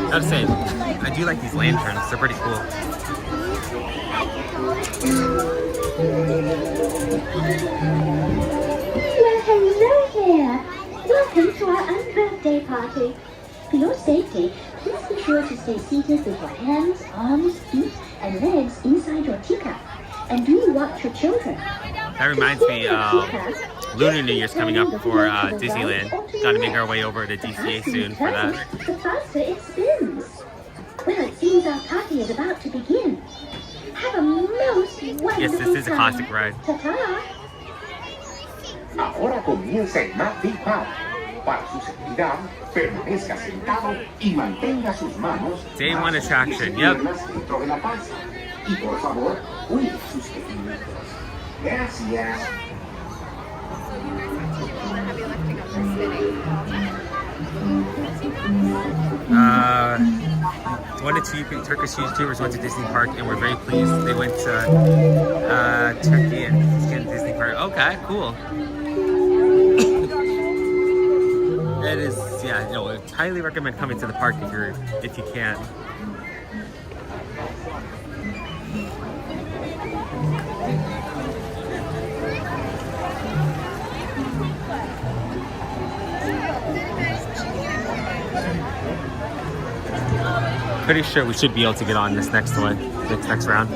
I have to say, I do like these lanterns. They're pretty cool. Well, hello there. Welcome to our unbirthday party. For your safety, please be sure to stay seated with your hands, arms, feet, and legs inside your teacup. And do watch your children. That reminds me, Lunar New Year's coming up for Disneyland. Got to make our way over to DCA soon for that. The faster it spins. Well, it seems our party is about to begin. Have a most wonderful Yes, this is a classic ride. Ta-ta. Ahora comienza el Matty Park. Para su seguridad, permanezca sentado y mantenga sus manos. Day one attraction, yep. Dentro de la panza. Y por favor, cuide sus pequeñitos. Gracias. One or two Turkish YouTubers went to Disney Park and were very pleased. They went to Turkey and Disney Park. Okay, cool. That is, yeah, no, I highly recommend coming to the park if you can. Pretty sure we should be able to get on this next one, this next round.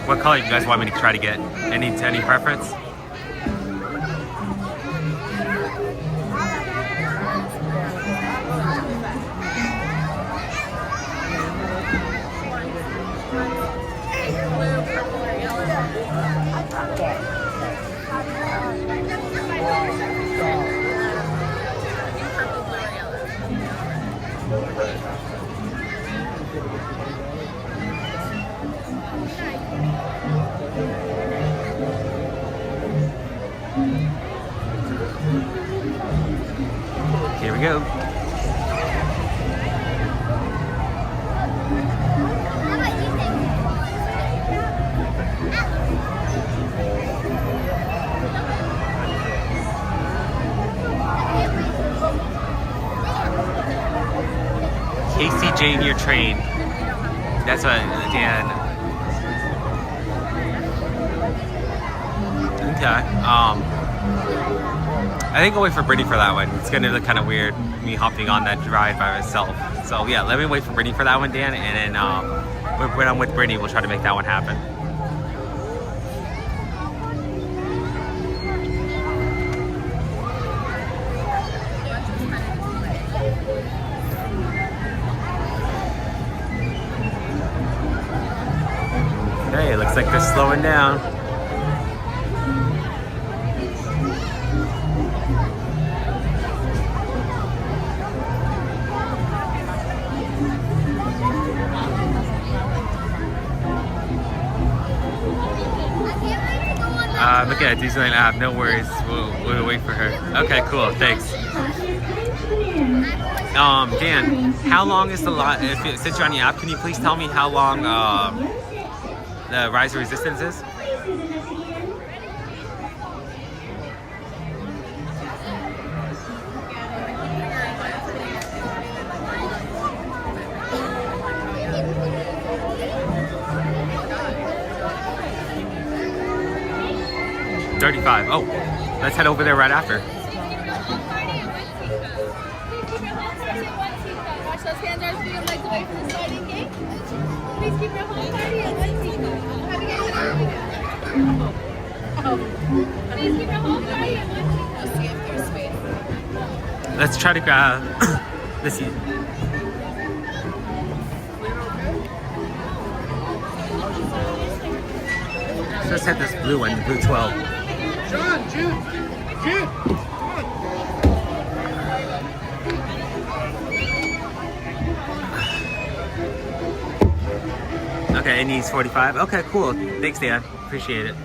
What color do you guys want me to try to get? Any preference? Here we go. Casey Junior train. That's what Dan. Okay. I think I'll wait for Brittany for that one. It's gonna look kind of weird, me hopping on that ride by myself. So yeah, let me wait for Brittany for that one, Dan, and then when I'm with Brittany, we'll try to make that one happen. Hey, it looks like they're slowing down. Looking at Disneyland app, no worries. We'll wait for her. Okay, cool. Thanks. Dan, how long is the line? Since you're on the app, can you please tell me how long the Rise of Resistance is? $35. Oh, let's head over there right after. Wash those hands, arms, feet, and legs away from the sliding gate. Please keep your whole party at one seat. Please keep your whole party at one seat. We'll see if there's space. Let's try to grab this seat. So let's hit this blue one, the blue 12. John, Jude, Okay, it needs 45. Okay, cool. Thanks, Dan. Appreciate it.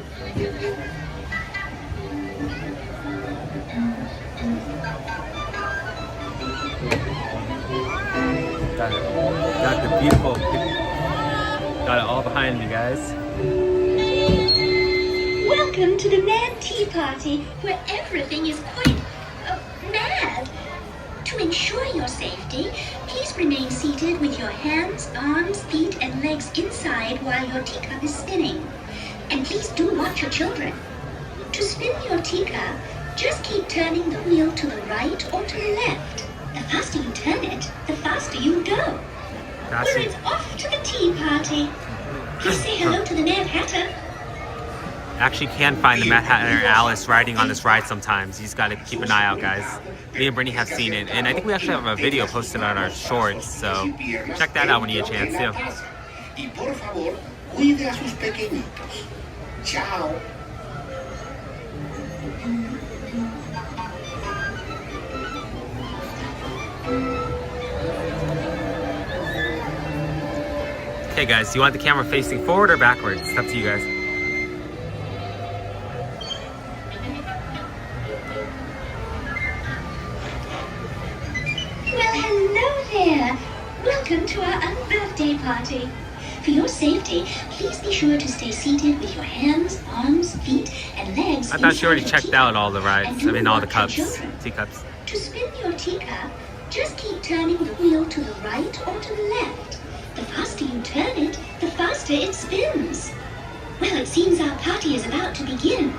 Got the beautiful. Got it all behind you guys. Welcome to the Mad Tea Party, where everything is quite mad. To ensure your safety, please remain seated with your hands, arms, feet, and legs inside while your teacup is spinning. And please do watch your children. To spin your teacup, just keep turning the wheel to the right or to the left. The faster you turn it, the faster you go. Where it's off to the tea party. Please say hello to the Mad Hatter. Actually can find the Mad Hatter and Alice riding on this ride sometimes. You just gotta keep an eye out, guys. Me and Brittany have seen it, and I think we actually have a video posted on our shorts, so check that out when you get a chance too. Y por favor, cuide a sus pequeñitos. Chao. Okay guys, do you want the camera facing forward or backwards? It's up to you guys. Well, hello there. Welcome to our unbirthday party. For your safety, please be sure to stay seated with your hands, arms, feet, and legs. I thought she already checked out all the rides. I mean, all the cups, teacups. To spin your teacup, just keep turning the wheel to the right or to the left. The faster you turn it, the faster it spins. Well, it seems our party is about to begin.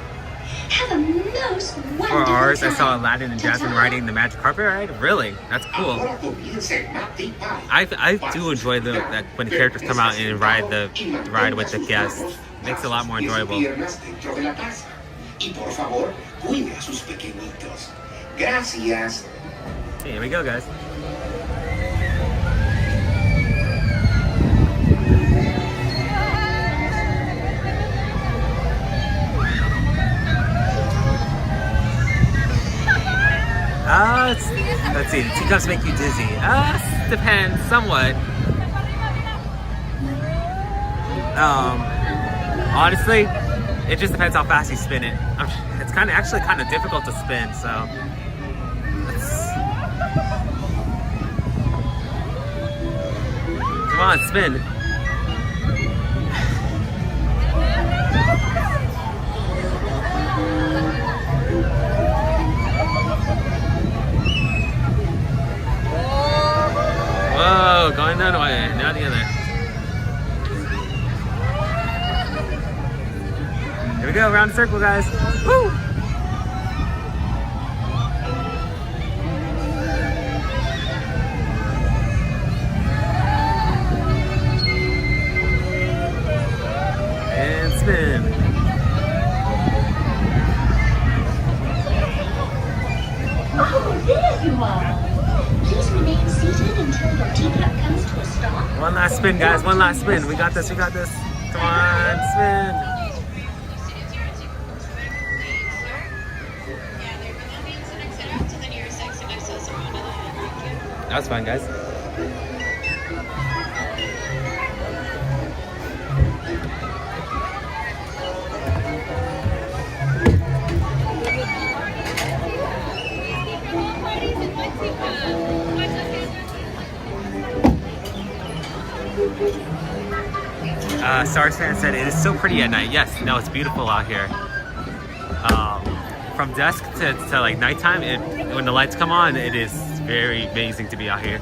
Have a most wonderful For ours, time. I saw Aladdin and Jasmine riding the magic carpet ride. Really? That's cool. I do enjoy that when the characters come out and ride the ride with the guests. Makes it a lot more enjoyable. Y por favor, cuide a sus pequeñitos. Gracias. Okay, here we go, guys. Let's see, the teacups make you dizzy. Depends, somewhat. Honestly, it just depends how fast you spin it. It's actually kind of difficult to spin, so. Come on, spin. Whoa, going that way, not the other. Here we go, round the circle, guys. Woo! And spin. Oh, there you are. Please remain seated until your teacup comes to a stop. One last spin, guys. One last spin. We got this. We got this. Come on, spin. That was fun, guys. Stars fan said it is so pretty at night. Yes, no, it's beautiful out here. From dusk to like nighttime, when the lights come on, it is very amazing to be out here.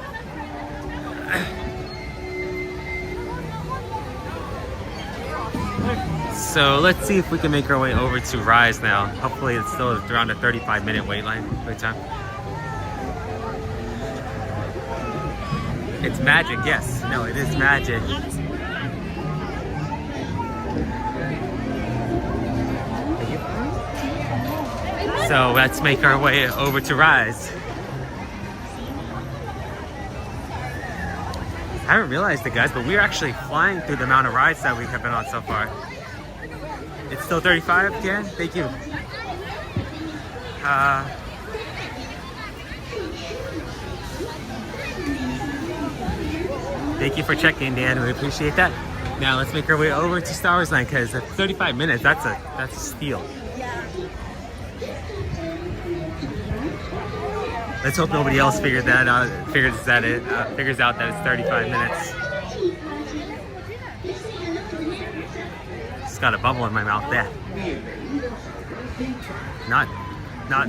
So let's see if we can make our way over to Rise now. Hopefully it's still around a 35-minute wait time. It's magic, yes. No, it is magic. So let's make our way over to Rise. I haven't realized it, guys, but we're actually flying through the amount of rides that we have been on so far. It's still 35, Dan? Thank you. Thank you for checking, Dan. We appreciate that. Now let's make our way over to Star Wars Land, because at 35 minutes, that's a steal. Let's hope nobody else figures out that it's 35 minutes. Just got a bubble in my mouth there. Not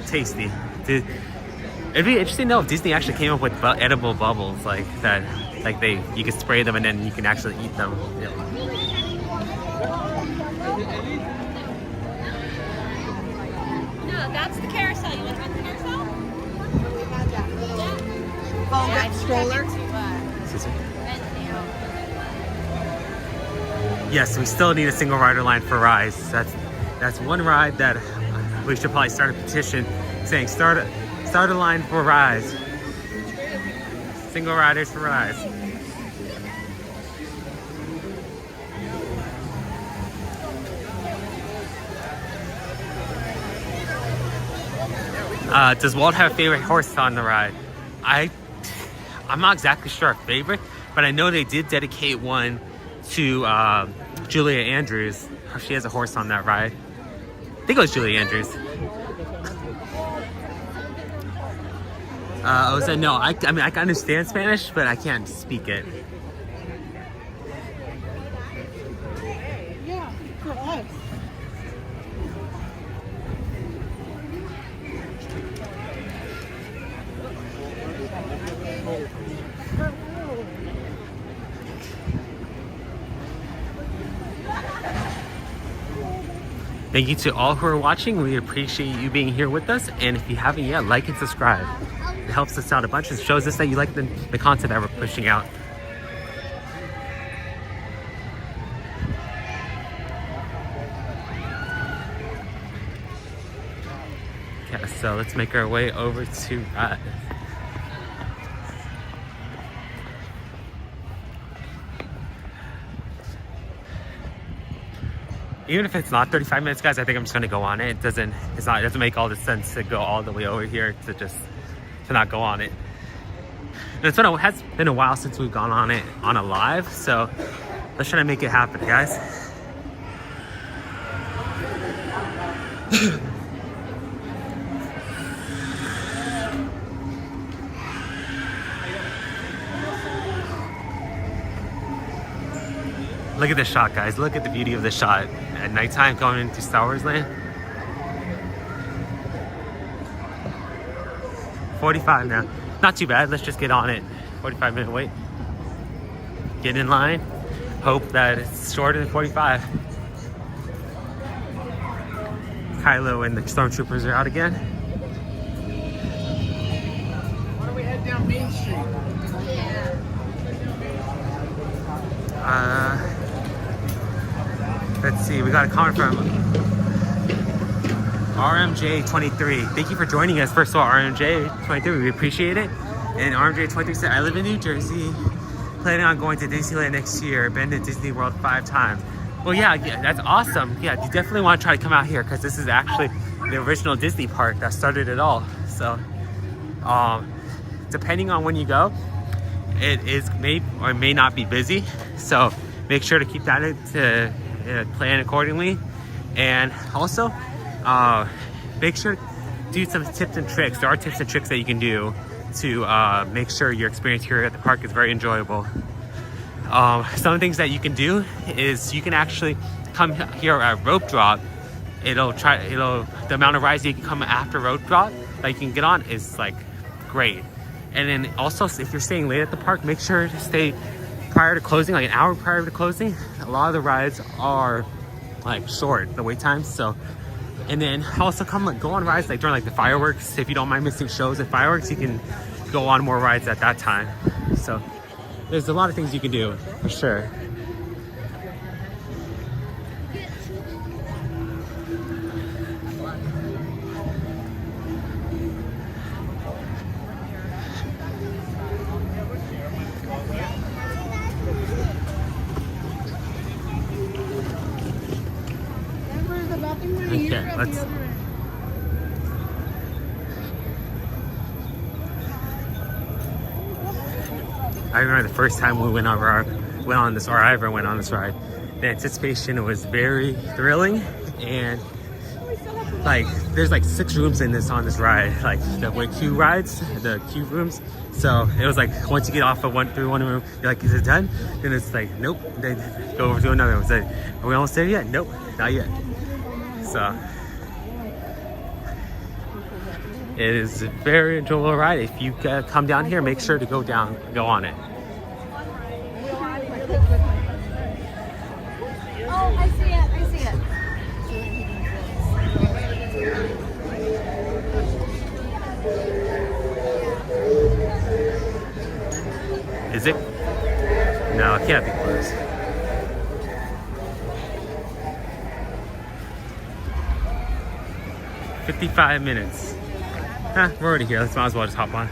tasty. Dude, it'd be interesting to know if Disney actually came up with edible bubbles like that. Like you can spray them and then you can actually eat them. Yeah. No, that's the carousel. You want to run the carousel? Stroller. Yes, we still need a single rider line for Rise. That's one ride that we should probably start a petition saying start a line for Rise. Single riders for Rise. Does Walt have a favorite horse on the ride? I'm not exactly sure a favorite, but I know they did dedicate one to Julia Andrews. She has a horse on that ride. I think it was Julia Andrews. No, I mean, I can understand Spanish, but I can't speak it. Yeah, for us. Thank you to all who are watching. We appreciate you being here with us. And if you haven't yet, like and subscribe. It helps us out a bunch and shows us that you like the content that we're pushing out. Okay, so let's make our way over to Rise. Even if it's not 35 minutes, guys, I think I'm just gonna go on it. It doesn't make all the sense to go all the way over here to not go on it. And it has been a while since we've gone on it on a live, so Let's try to make it happen, guys. Look at this shot, guys. Look at the beauty of this shot. At nighttime going into Star Wars Land. 45 now. Not too bad. Let's just get on it. 45-minute wait. Get in line. Hope that it's shorter than 45. Kylo and the stormtroopers are out again. Why don't we head down Main Street? Let's see, we got a comment from RMJ23. Thank you for joining us. First of all, RMJ23, we appreciate it. And RMJ23 said, I live in New Jersey, planning on going to Disneyland next year. Been to Disney World 5 times. Well, yeah, that's awesome. Yeah, you definitely want to try to come out here because this is actually the original Disney park that started it all. So, depending on when you go, it is may or may not be busy. So make sure to keep that to plan accordingly. And also, make sure to do some tips and tricks. There are tips and tricks that you can do to make sure your experience here at the park is very enjoyable. Some things that you can do is you can actually come here at rope drop. The amount of rides you can come after rope drop that you can get on is like great. And then also, if you're staying late at the park, make sure to stay prior to closing, like an hour prior to closing. A lot of the rides are like short, the wait times. So, and then also go on rides like during like the fireworks. If you don't mind missing shows and fireworks, you can go on more rides at that time. So there's a lot of things you can do for sure. Okay, let's. I remember the first time we went on this ride. The anticipation was very thrilling, and like there's like 6 rooms on this ride, like the queue rides, the queue rooms. So it was like once you get off of one room, you're like, is it done? Then it's like, nope. Then go over to another room. It's like, are we almost there yet? Nope, not yet. So it is a very enjoyable ride. If you come down here, make sure to go on it. Oh, I see it. Is it? No, it can't be closed. $55 minutes. We're already here. Let's might as well just hop on.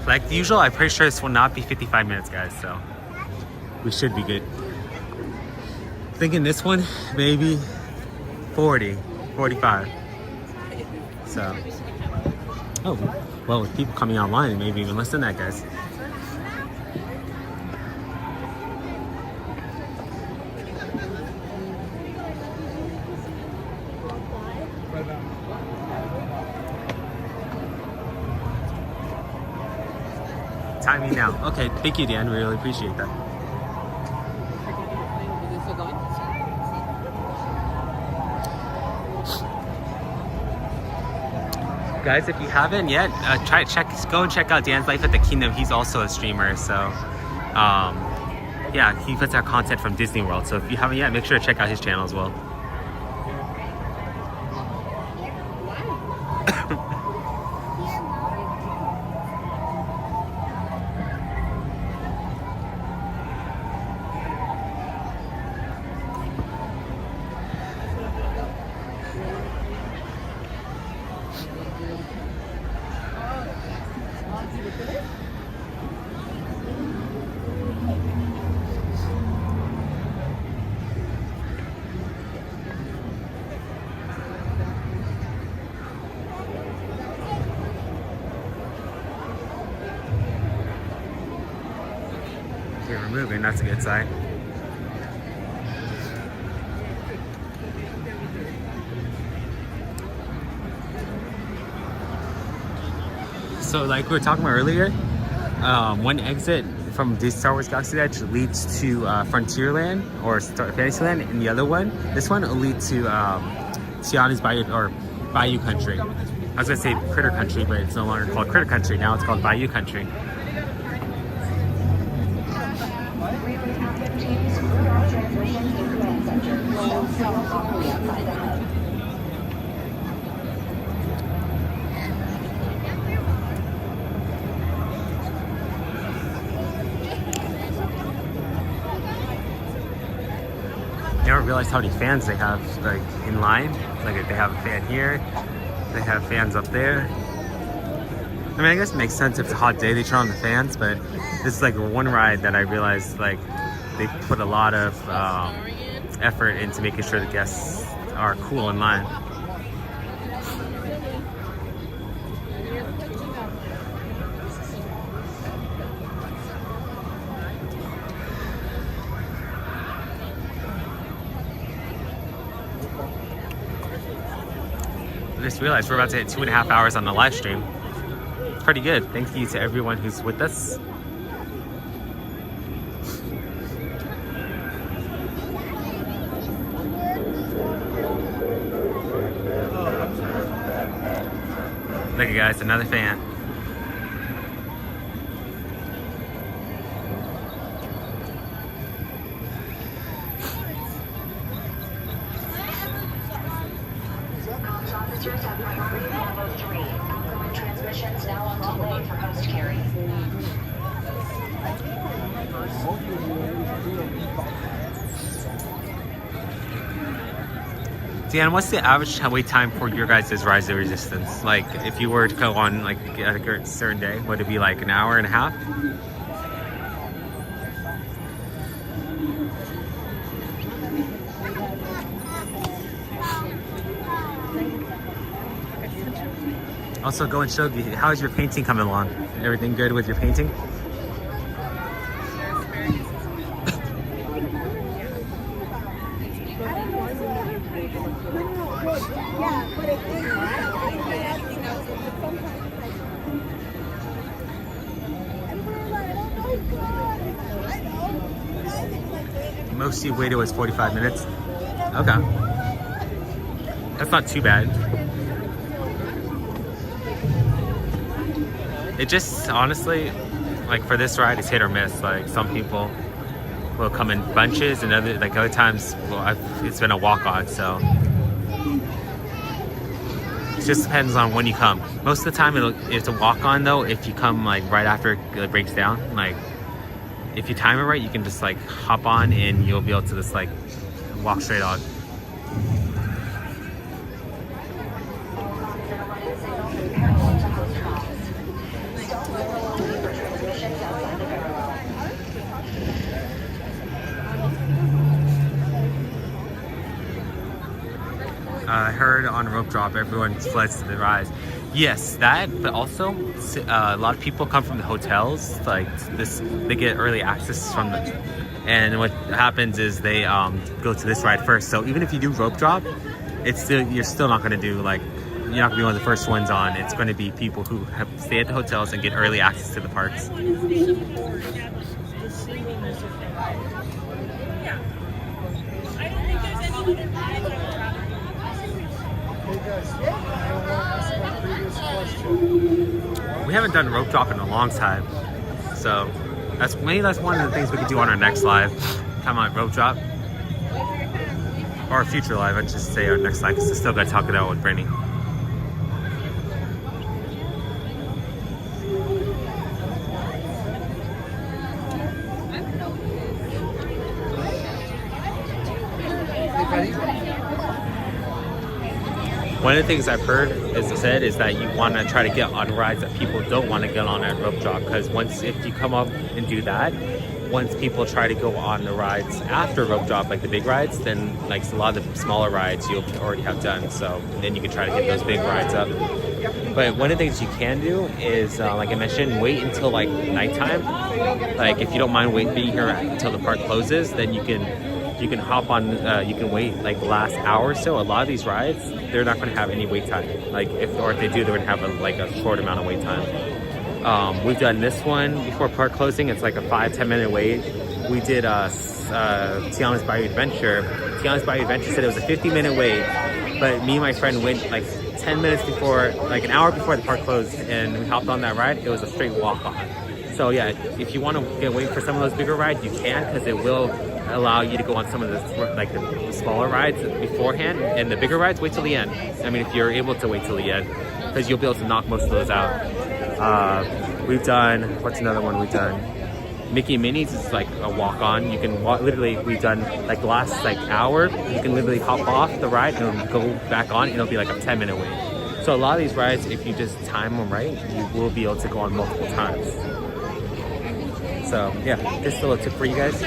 Like the usual, I'm pretty sure this will not be 55 minutes, guys. So we should be good. Thinking this one, maybe 40, 45. So, oh, well, with people coming online, maybe even less than that, guys. Timing now. Okay, thank you, Dan. We really appreciate that. Guys, if you haven't yet, go and check out Dan's Life at the Kingdom. He's also a streamer, so yeah, he puts out content from Disney World. So if you haven't yet, make sure to check out his channel as well. moving. That's a good sign. So like we were talking about earlier, one exit from the Star Wars Galaxy Edge leads to Frontierland or Fantasyland, and the other one, this one, will lead to Tiana's Bayou, or Bayou Country. I was gonna say Critter Country, but it's no longer called Critter Country. Now it's called Bayou Country. I never realized how many fans they have like in line. Like they have a fan here, they have fans up there. I mean, I guess it makes sense if it's a hot day they turn on the fans, but this is like one ride that I realized like they put a lot of effort into making sure the guests are cool in line. I just realized we're about to hit 2.5 hours on the live stream. It's pretty good. Thank you to everyone who's with us. Look at guys, another fan. Transmissions now on delay for host carry. Dan, what's the average wait time for your guys' Rise of Resistance? Like, if you were to go on like at a certain day, would it be like an hour and a half? Also, go and show me, how's your painting coming along? Everything good with your painting? Most you waited was 45 minutes? Okay. That's not too bad. It just, honestly, like for this ride, it's hit or miss. Like some people will come in bunches and other times, well, it's been a walk-on, so. It just depends on when you come. Most of the time it's a walk-on though, if you come like right after it breaks down. Like if you time it right, you can just like hop on and you'll be able to just like walk straight on. I heard on rope drop everyone fleds to the rise. Yes, that, but also a lot of people come from the hotels. Like this, they get early access from the, and what happens is they go to this ride first. So even if you do rope drop, it's still, you're still not going to do like, you're not going to be one of the first ones on. It's going to be people who have stay at the hotels and get early access to the parks. We haven't done rope drop in a long time, so maybe that's one of the things we could do on our next live. Come on, rope drop, or a future live. I'd just say our next live because I still got to talk it out with Brittany. One of the things I've heard is that you want to try to get on rides that people don't want to get on at rope drop, because if you come up and do that, once people try to go on the rides after rope drop, like the big rides, then like a lot of the smaller rides you'll already have done, so then you can try to get those big rides up. But one of the things you can do is, like I mentioned, wait until like nighttime. Like if you don't mind being here until the park closes, then you can hop on. You can wait like the last hour or so. A lot of these rides, they're not going to have any wait time. Like if they do, they're going to have a short amount of wait time. We've done this one before park closing. It's like a 5-10 minute wait. We did Tiana's Bayou Adventure. Tiana's Bayou Adventure said it was a 50-minute wait, but me and my friend went like 10 minutes before, like an hour before the park closed, and we hopped on that ride. It was a straight walk-on. So yeah, if you want to wait for some of those bigger rides, you can, because it will allow you to go on some of the smaller rides beforehand, and the bigger rides, wait till the end. I mean, if you're able to wait till the end, because you'll be able to knock most of those out. We've done, what's another one we've done? Mickey Minnie's is like a walk-on. You can literally, we've done like the last hour, you can literally hop off the ride and go back on, and it'll be like a 10-minute wait. So a lot of these rides, if you just time them right, you will be able to go on multiple times. So yeah, just a little tip for you guys.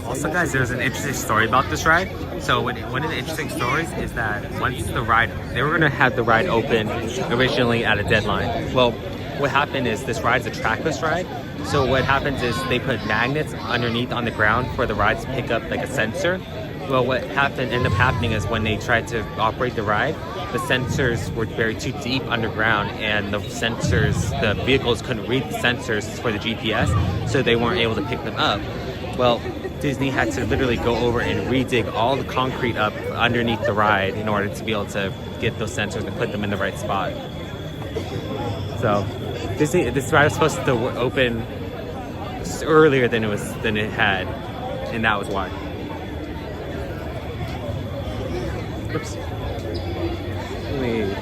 Also guys, there's an interesting story about this ride. So one of the interesting stories is that once the ride, they were going to have the ride open originally at a deadline. Well, what happened is this ride's a trackless ride. So what happens is they put magnets underneath on the ground for the rides to pick up like a sensor. Well, what ended up happening is when they tried to operate the ride, the sensors were buried too deep underground, and the vehicles couldn't read the sensors for the GPS, so they weren't able to pick them up. Well, Disney had to literally go over and redig all the concrete up underneath the ride in order to be able to get those sensors and put them in the right spot. So this ride was supposed to open earlier than it had, and that was why. Oops. Wait.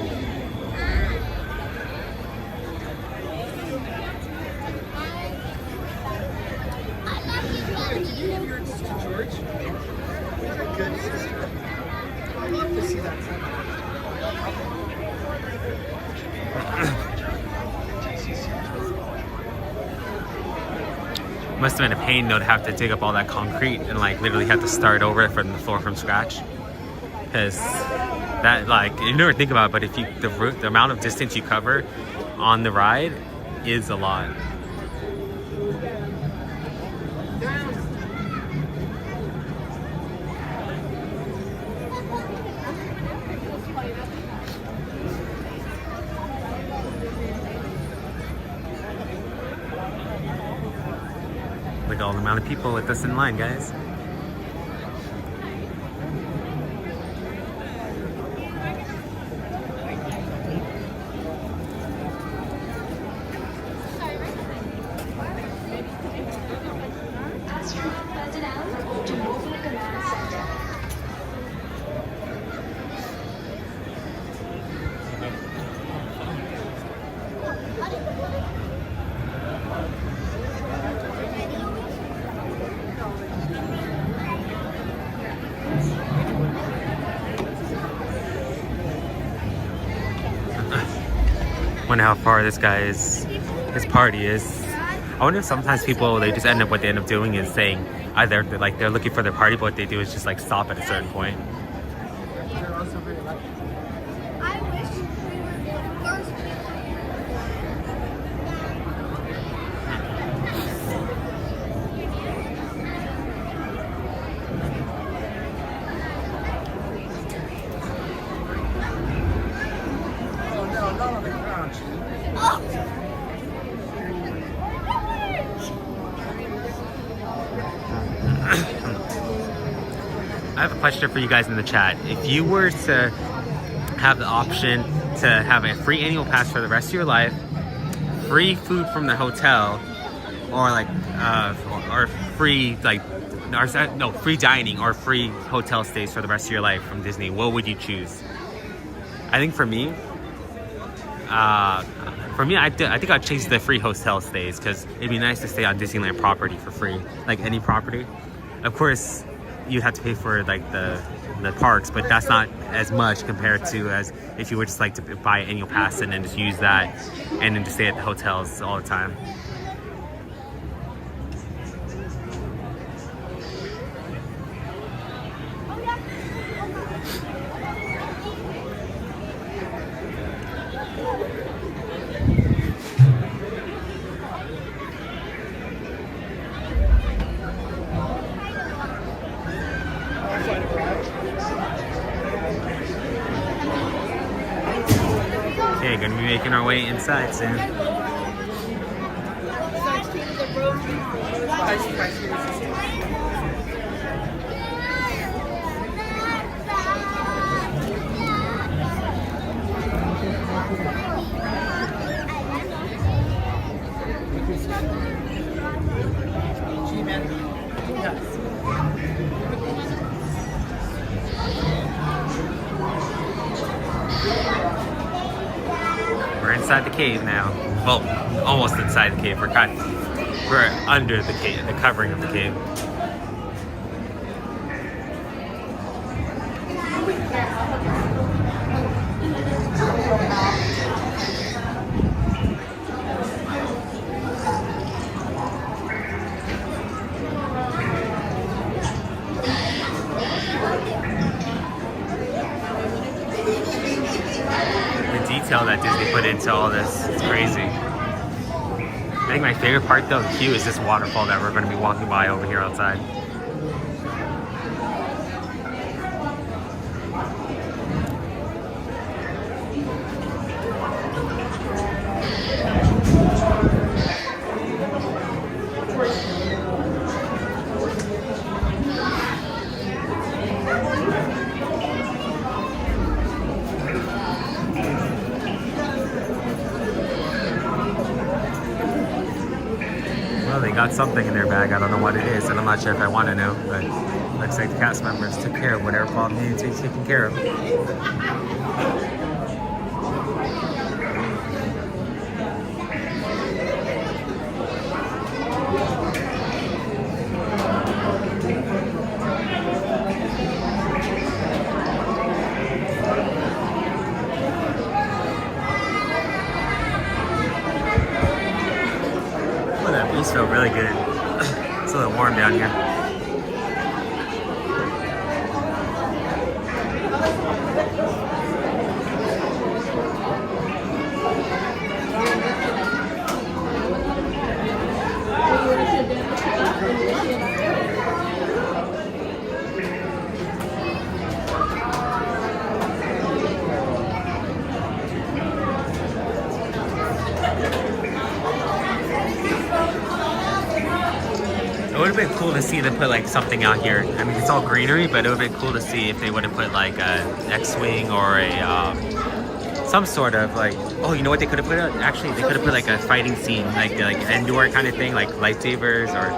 Must have been a pain though to have to dig up all that concrete and like literally have to start over from the floor from scratch. Because that, like, you never think about it, but if you the amount of distance you cover on the ride is a lot. Look at all the amount of people with us in line, guys. Wonder how far this his party is. I wonder if sometimes people, they just end up, what they end up doing is saying either they're looking for their party, but what they do is just like stop at a certain point. I have a question for you guys in the chat. If you were to have the option to have a free annual pass for the rest of your life, free food from the hotel, or free free dining or free hotel stays for the rest of your life from Disney, what would you choose? I think for me, For me, I think I'd chase the free hotel stays because it'd be nice to stay on Disneyland property for free, like any property. Of course, you have to pay for like the parks, but that's not as much compared to as if you would just like to buy an annual pass and then just use that and then just stay at the hotels all the time. Okay, gonna be making our way inside soon. We're inside the cave now. Well, almost inside the cave. We're under the cave, the covering of the cave. Detail that Disney put into all this. It's crazy. I think my favorite part though, the queue, is this waterfall that we're going to be walking by over here outside. Well, they got something in their bag. I don't know what it is, and I'm not sure if I want to know, but looks like the cast members took care of whatever problem needed to be taken care of. These feel really good. It's a little warm down here. It would have been cool to see them put like something out here. I mean, it's all greenery, but it would have been cool to see if they would have put like a X-wing or a some sort of like, oh, you know what they could have put out? Actually, they could have put like a fighting scene, like Endor kind of thing, like lightsabers or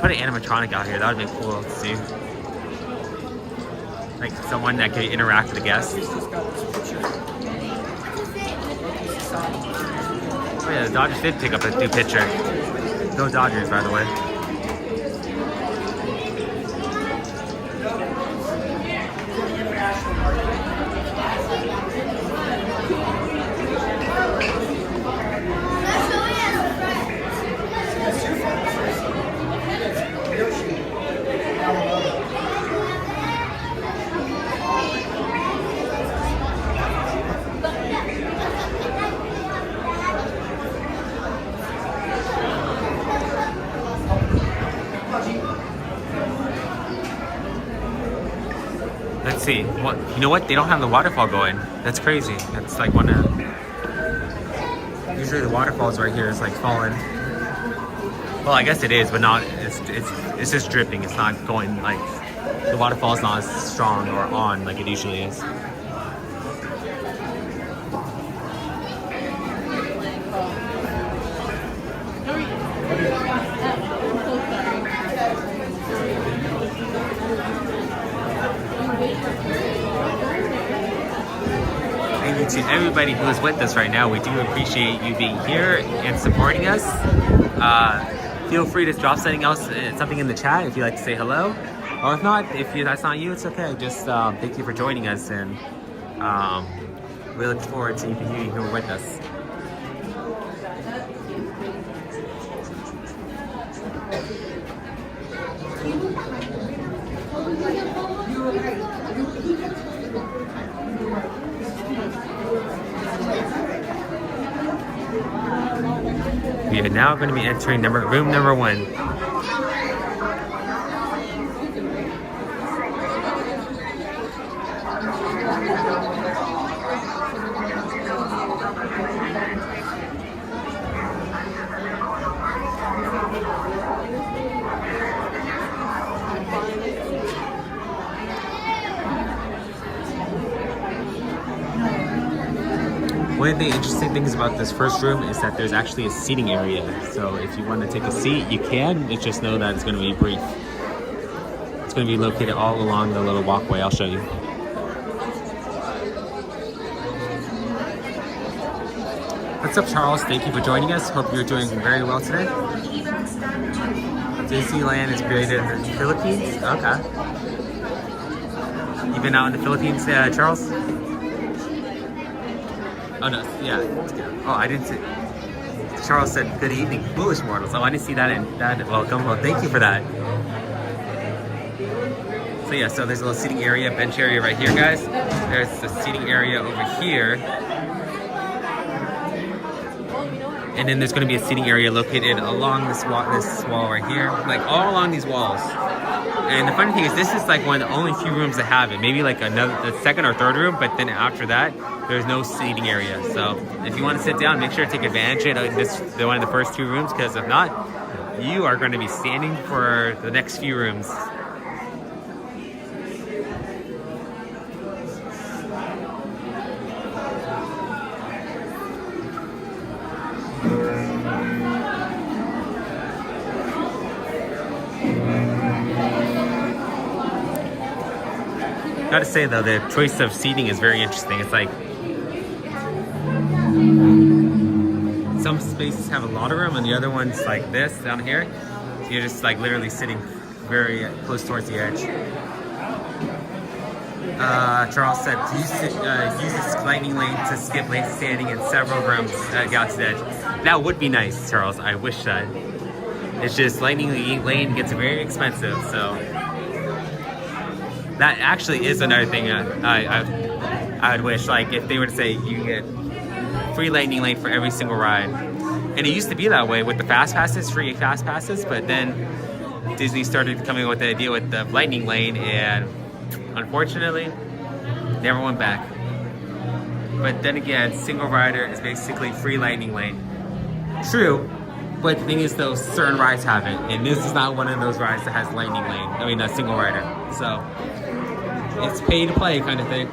put an animatronic out here. That would have been cool to see. Like someone that could interact with the guests. Oh yeah, the Dodgers did pick up a new pitcher. Go Dodgers, by the way. Let's see. What, you know what? They don't have the waterfall going. That's crazy. That's like one of... Usually the waterfalls right here is like falling. Well, I guess it is, but not... It's just dripping. It's not going like... The waterfall's not as strong or on like it usually is. to everybody who is with us right now. We do appreciate you being here and supporting us. Feel free to drop something in the chat if you'd like to say hello. Or if not, that's not you, it's okay. Just thank you for joining us, and we look forward to you being here with us. We are now going to be entering room number 1. One of the interesting things about this first room is that there's actually a seating area. So if you want to take a seat, you can. Just know that it's going to be brief. It's going to be located all along the little walkway. I'll show you. What's up, Charles? Thank you for joining us. Hope you're doing very well today. Disneyland is created in the Philippines. Okay. You've been out in the Philippines, Charles? Oh no, yeah. Oh, I didn't see. Charles said, "Good evening, foolish mortals." Oh, I didn't see that in that. Welcome. Well, thank you for that. So yeah, so there's a little seating area, bench area right here, guys. There's the seating area over here. And then there's going to be a seating area located along this wall right here, like all along these walls. And the funny thing is, this is like one of the only few rooms that have it. Maybe like the second or third room, but then after that, there's no seating area. So if you want to sit down, make sure to take advantage of one of the first 2 rooms, because if not, you are going to be standing for the next few rooms. Gotta say though, the choice of seating is very interesting. It's like some spaces have a lot of room, and the other ones like this down here, so you're just like literally sitting very close towards the edge. Charles said, use this lightning lane to skip lane standing in several rooms at Galaxy's Edge. That would be nice, Charles. I wish that. It's just lightning lane gets very expensive, so. That actually is another thing I would wish, like if they were to say you get free lightning lane for every single ride. And it used to be that way with the fast passes, free fast passes, but then Disney started coming up with the idea with the lightning lane, and unfortunately, never went back. But then again, single rider is basically free lightning lane. True, but the thing is though, certain rides have it, and this is not one of those rides that has lightning lane. I mean, a single rider. So it's pay to play kind of thing.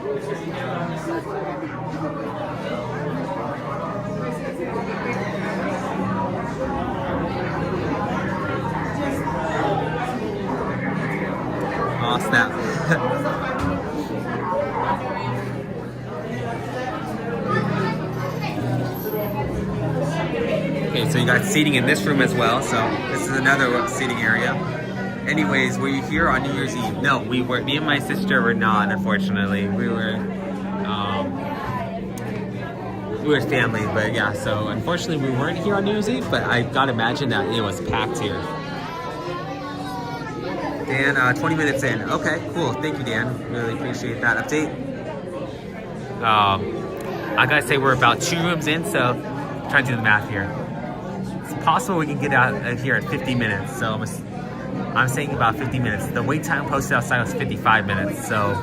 Oh snap. Okay, so you got seating in this room as well. So this is another seating area. Anyways, were you here on New Year's Eve? No, we were. Me and my sister were not, unfortunately. We were family, but yeah. So unfortunately, we weren't here on New Year's Eve. But I gotta imagine that it was packed here. Dan, 20 minutes in. Okay, cool. Thank you, Dan. Really appreciate that update. I gotta say we're about 2 rooms in, so I'm trying to do the math here. It's possible we can get out of here at 50 minutes. So I'm saying about 50 minutes. The wait time posted outside was 55 minutes. So,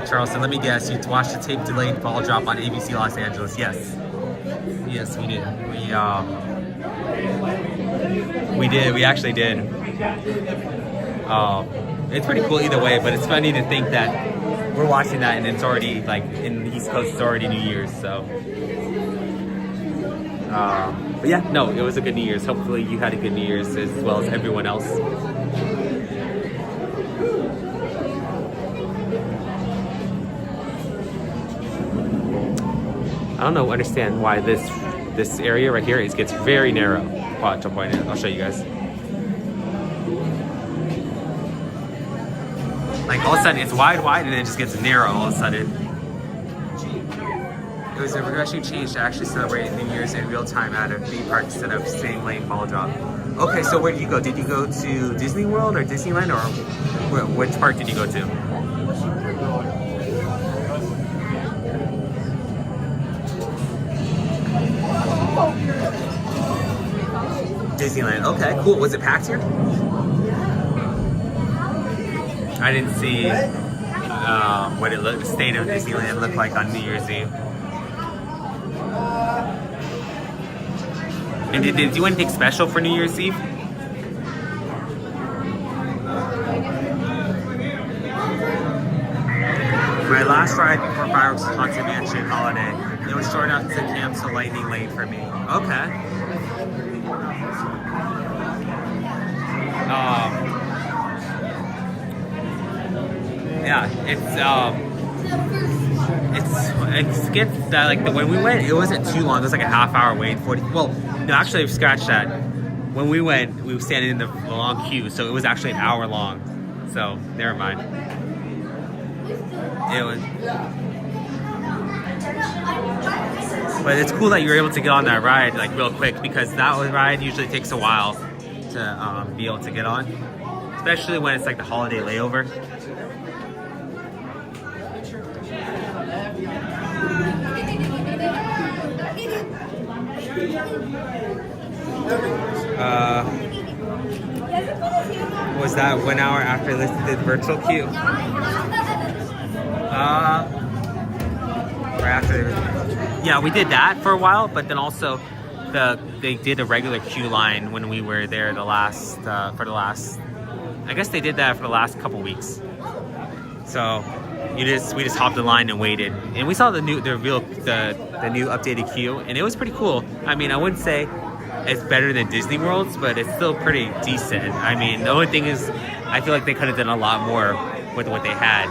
Charles said, let me guess, you watched the tape delayed ball drop on ABC Los Angeles. Yes. Yes, we did. We did. We actually did. It's pretty cool either way, but it's funny to think that we're watching that and it's already, like, in the East Coast, it's already New Year's, so. But yeah, no, it was a good New Year's. Hopefully you had a good New Year's as well as everyone else. don't know, understand why this area right here gets very narrow. Watch, I'll show you guys. Like all of a sudden it's wide, and then it just gets narrow all of a sudden. It was a refreshing change to actually celebrate New Year's in real time at a theme park instead of same lane ball drop. Okay, so where did you go? Did you go to Disney World or Disneyland, or which park did you go to? Disneyland. Okay, cool. Was it packed here? I didn't see what the state of Disneyland looked like on New Year's Eve. And did they do anything special for New Year's Eve? My last ride before fireworks was Haunted Mansion Holiday. It was short enough to cancel Lightning Lane for me. Okay. Yeah, it's gets that like when we went, it wasn't too long. It was like a half-hour wait. 40. Well, no, actually, scratch that. When we went, we were standing in the long queue, so it was actually an hour long. So never mind. It was. But it's cool that you were able to get on that ride like real quick, because that ride usually takes a while to be able to get on, especially when it's like the holiday layover. Was that 1 hour after I listed the virtual queue? Right after, yeah, we did that for a while, but then also they did a regular queue line when we were there I guess they did that for the last couple weeks. So we just hopped the line and waited, and we saw the new updated queue, and it was pretty cool. I mean, I wouldn't say it's better than Disney World's, but it's still pretty decent. I mean, the only thing is, I feel like they could have done a lot more with what they had.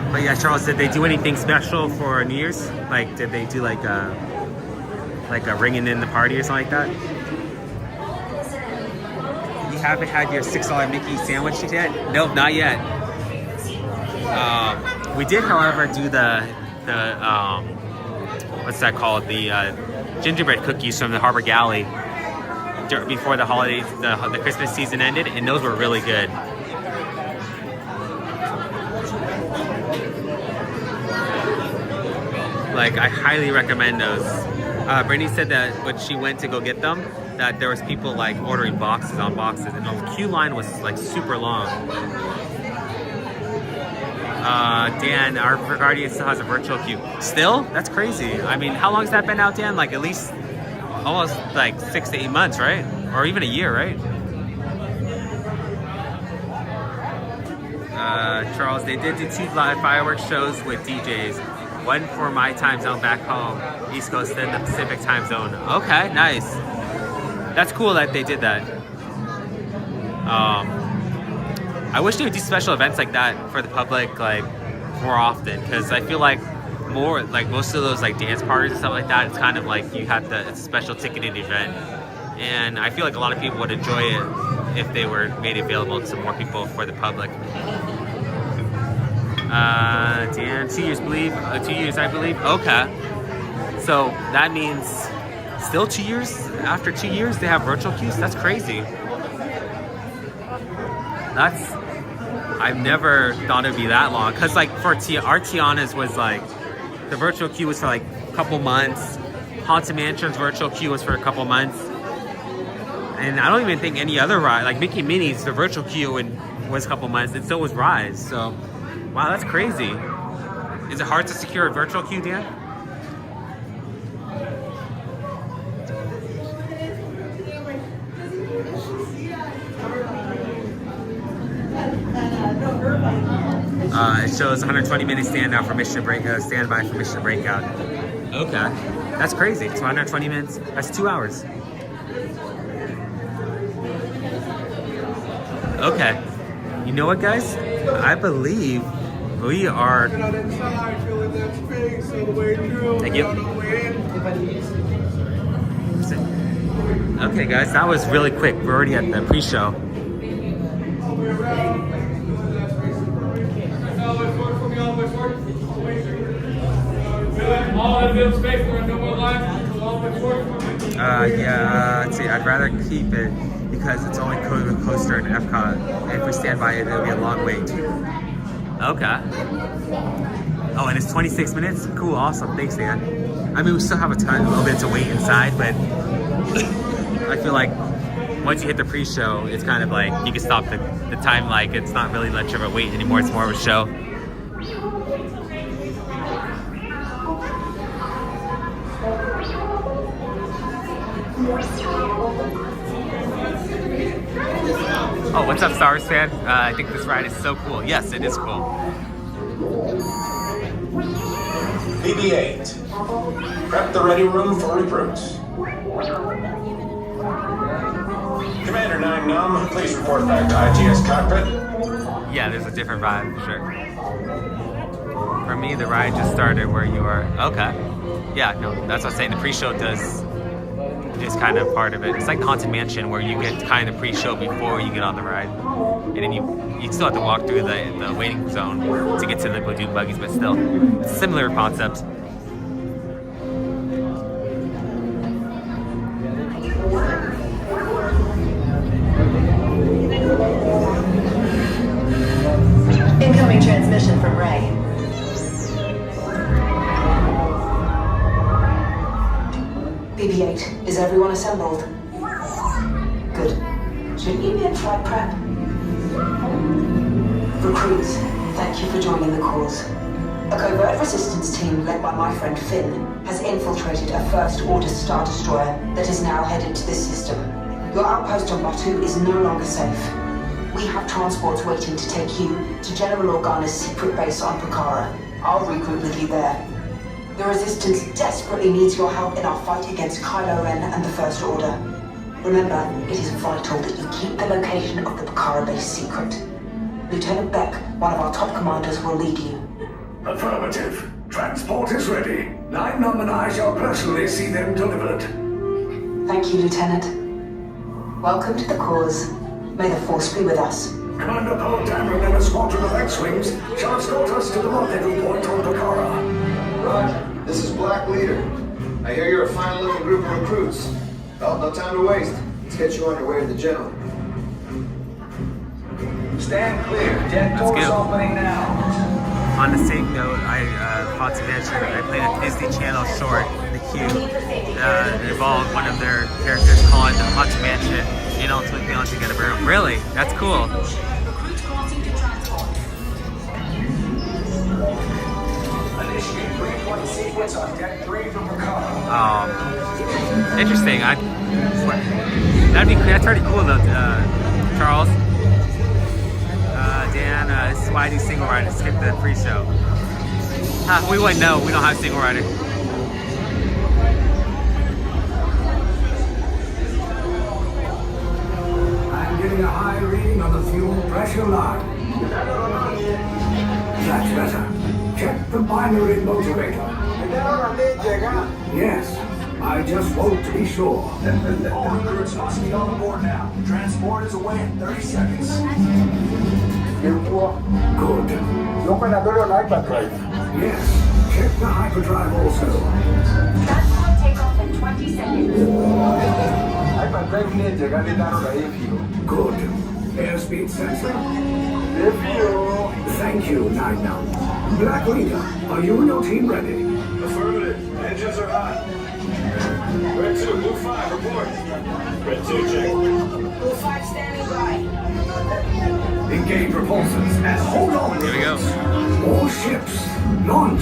But yeah, Charles, did they do anything special for New Year's? Like, did they do like a ringing in the party or something like that? You haven't had your $6 Mickey sandwich yet? Nope, not yet. We did, however, do the what's that called? The gingerbread cookies from the Harbor Galley before the holidays, the Christmas season ended, and those were really good. Like, I highly recommend those. Brittany said that when she went to go get them, that there was people like ordering boxes on boxes, and the queue line was like super long. Dan, our Guardian still has a virtual queue. Still? That's crazy. I mean, how long has that been out, Dan? Like at least almost like 6 to 8 months, right? Or even a year, right? Charles, they did do 2 live fireworks shows with DJs. One for my time zone back home, East Coast, then the Pacific time zone. Okay, nice. That's cool that they did that. I wish they would do special events like that for the public, like, more often, because I feel like more, like, most of those, like, dance parties and stuff like that, it's kind of like you have it's a special ticketed event. And I feel like a lot of people would enjoy it if they were made available to more people for the public. Dan, 2 years, 2 years, I believe. Okay. So that means still 2 years? After 2 years, they have virtual queues? That's crazy. I've never thought it'd be that long. Because, like, for our Tiana's was, like, the virtual queue was for, like, a couple months. Haunted Mansion's virtual queue was for a couple months. And I don't even think any other ride, like Mickey Minnie's, the virtual queue was a couple months, and so was Rise. So, wow, that's crazy. Is it hard to secure a virtual queue, Dan? It shows 120 minutes standby for mission breakout. Okay, that's crazy. So 120 minutes. That's 2 hours. Okay. You know what, guys? I believe we are. Thank you. Okay, guys, that was really quick. We're already at the pre-show. Yeah, let's see, I'd rather keep it because it's only coaster in Epcot. If we stand by it, it'll be a long wait. Okay. Oh, and it's 26 minutes? Cool, awesome. Thanks, Dan. I mean, we still have a little bit to wait inside, but I feel like once you hit the pre-show, it's kind of like you can stop the time. Like, it's not really much of a wait anymore. It's more of a show. Oh, what's up, Star Wars fan? I think this ride is so cool. Yes, it is cool. BB-8. Prep the ready room for recruits. Commander 9 Num, please report back to IGS cockpit. Yeah, there's a different vibe, for sure. For me, the ride just started where you are. Okay. Yeah, no, that's what I'm saying. The pre-show is kind of part of it. It's like the Haunted Mansion where you get kind of pre-show before you get on the ride. And then you still have to walk through the waiting zone to get to the dune buggies, but still, it's a similar concept. Incoming transmission from Ray. BB-8, is everyone assembled? Good. Shouldn't you be in flight prep? Recruits, thank you for joining the cause. A covert resistance team led by my friend Finn has infiltrated a First Order Star Destroyer that is now headed to this system. Your outpost on Batu is no longer safe. We have transports waiting to take you to General Organa's secret base on Pucara. I'll regroup with you there. The Resistance desperately needs your help in our fight against Kylo Ren and the First Order. Remember, it is vital that you keep the location of the Pucara base secret. Lieutenant Beck, one of our top commanders, will lead you. Affirmative. Transport is ready. 9 Num and I shall personally see them delivered. Thank you, Lieutenant. Welcome to the cause. May the Force be with us. Commander Poe Dameron and a squadron of X-Wings shall escort us to the rendezvous point on Pucara. Roger. This is Black Leader. I hear you're a fine-looking group of recruits. Well, no time to waste. Let's get you on your way to the General. Stand clear. Jet doors opening now. On the same note, I thought to mention I played a Disney Channel short, The Cube, that involved one of their characters calling the Haunted Mansion and ultimately failing to get a room. Really? That's cool. Interesting. That's pretty cool though, Charles. Dan, this is why I do single rider. Skip the pre-show. We wouldn't know. We don't have single rider. I'm getting a high reading on the fuel pressure line. That's better. Check the binary motivator. Yes, I just want to be sure. All recruits must be on board now. Transport is away in 30 seconds. Good. Yes, check the hyperdrive also. Transport takeoff in 20 seconds. Good. Airspeed sensor. Thank you, 9 Num. Black Leader, are you and your team ready? Affirmative. Engines are hot. Red 2, Blue 5, report. Red 2, check. Blue 5 standing by. Engage propulsors and hold on. Here we go. All ships, launch.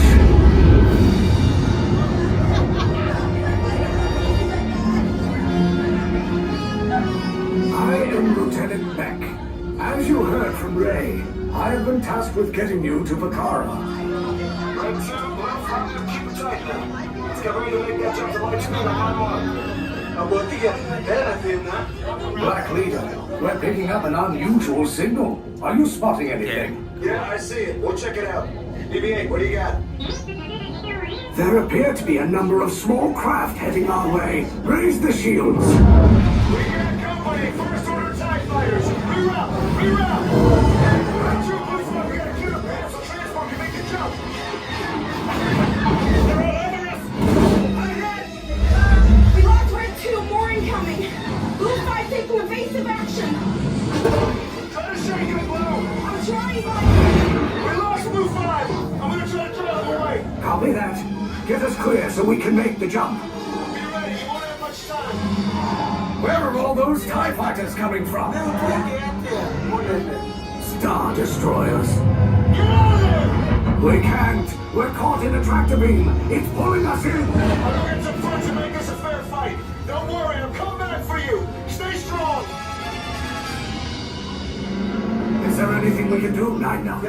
I am Lieutenant Beck. As you heard from Ray, I have been tasked with getting you to Vakara. Red 2, left hand, keep it tight now. Let's get ready to make that jump to Light 2 on 9-1. I'm working it. Anything now. Black Leader, we're picking up an unusual signal. Are you spotting anything? Yeah, I see it. We'll check it out. BB-8, what do you got? There appear to be a number of small craft heading our way. Raise the shields. We got company. First order TIE fighters. Reroute. Reroute. Red 2, boost up. We got a clear path so transport can make the jump. They're all over us. Ahead. We lost Red 2. More incoming. Blue 5 taking evasive action. Try to shake it low. I'm trying, Mike. We lost Blue 5. I'm gonna try to draw them away. Copy that. Get us clear so we can make the jump. Be ready. You won't have much time. Where are all those TIE fighters coming from? Star Destroyers. Get out of there! We can't. We're caught in a tractor beam. It's pulling us in. I'm gonna get some fun to make this a fair fight. Don't worry, I'll come back for you. Stay strong. Is there anything we can do, Nina?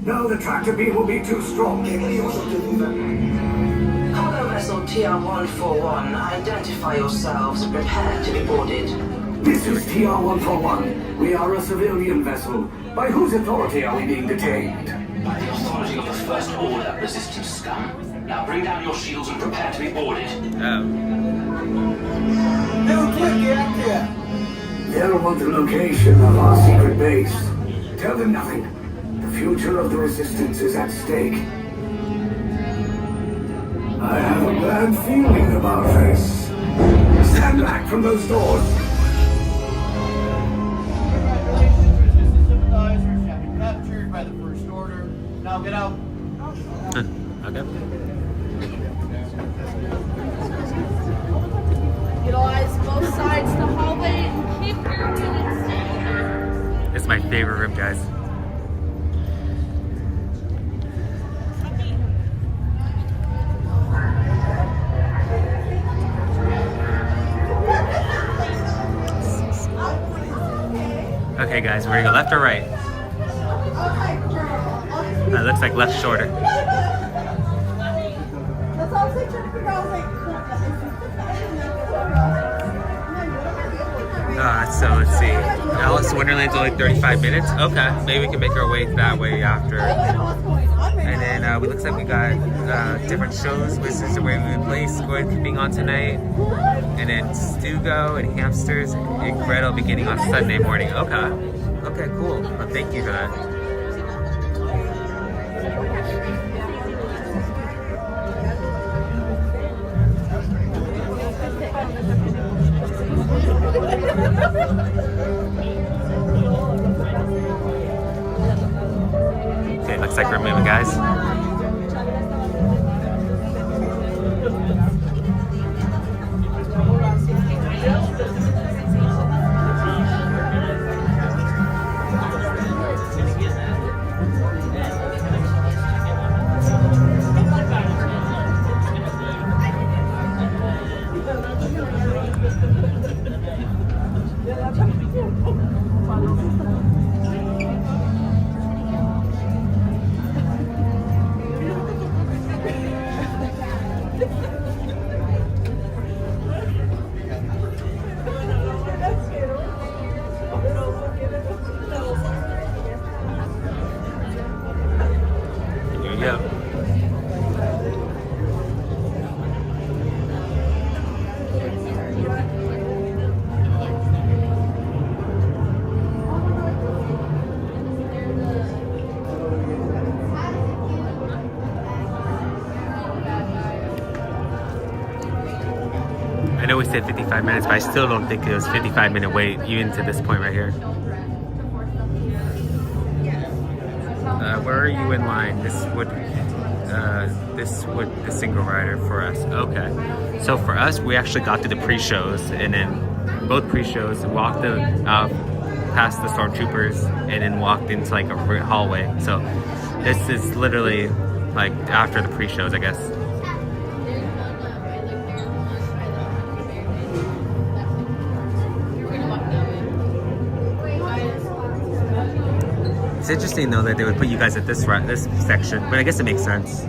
No, the tractor beam will be too strong. Cargo vessel TR-141, identify yourselves and prepare to be boarded. This is TR-141. We are a civilian vessel. By whose authority are we being detained? By the authority of the First Order, resistant scum. Now bring down your shields and prepare to be boarded. They'll want the location of our secret base. Tell them nothing. The future of the Resistance is at stake. I have a bad feeling about this. Stand back from those doors. Congratulations, resistance sympathizers have been captured by the First Order. Now get out. Okay. Utilize both sides of the hallway and keep your units safe. It's my favorite room, guys. Okay, guys, we're gonna go left or right? That looks like left shorter. So let's see. Alice in Wonderland's only 35 minutes. Okay, maybe we can make our way that way after. And then it looks like we got different shows. This is the way we place being on tonight. And then Stugo and Hamsters and Gretel beginning on Sunday morning. Okay. Okay, cool. Well, thank you for that. Okay, looks like we're moving, guys. I know we said 55 minutes, but I still don't think it was 55-minute wait even to this point right here. Where are you in line? This would the single rider for us. Okay, so for us, we actually got to the pre-shows, and then both pre-shows walked past the stormtroopers, and then walked into like a hallway. So this is literally like after the pre-shows, I guess. It's interesting though that they would put you guys at this section, but I guess it makes sense.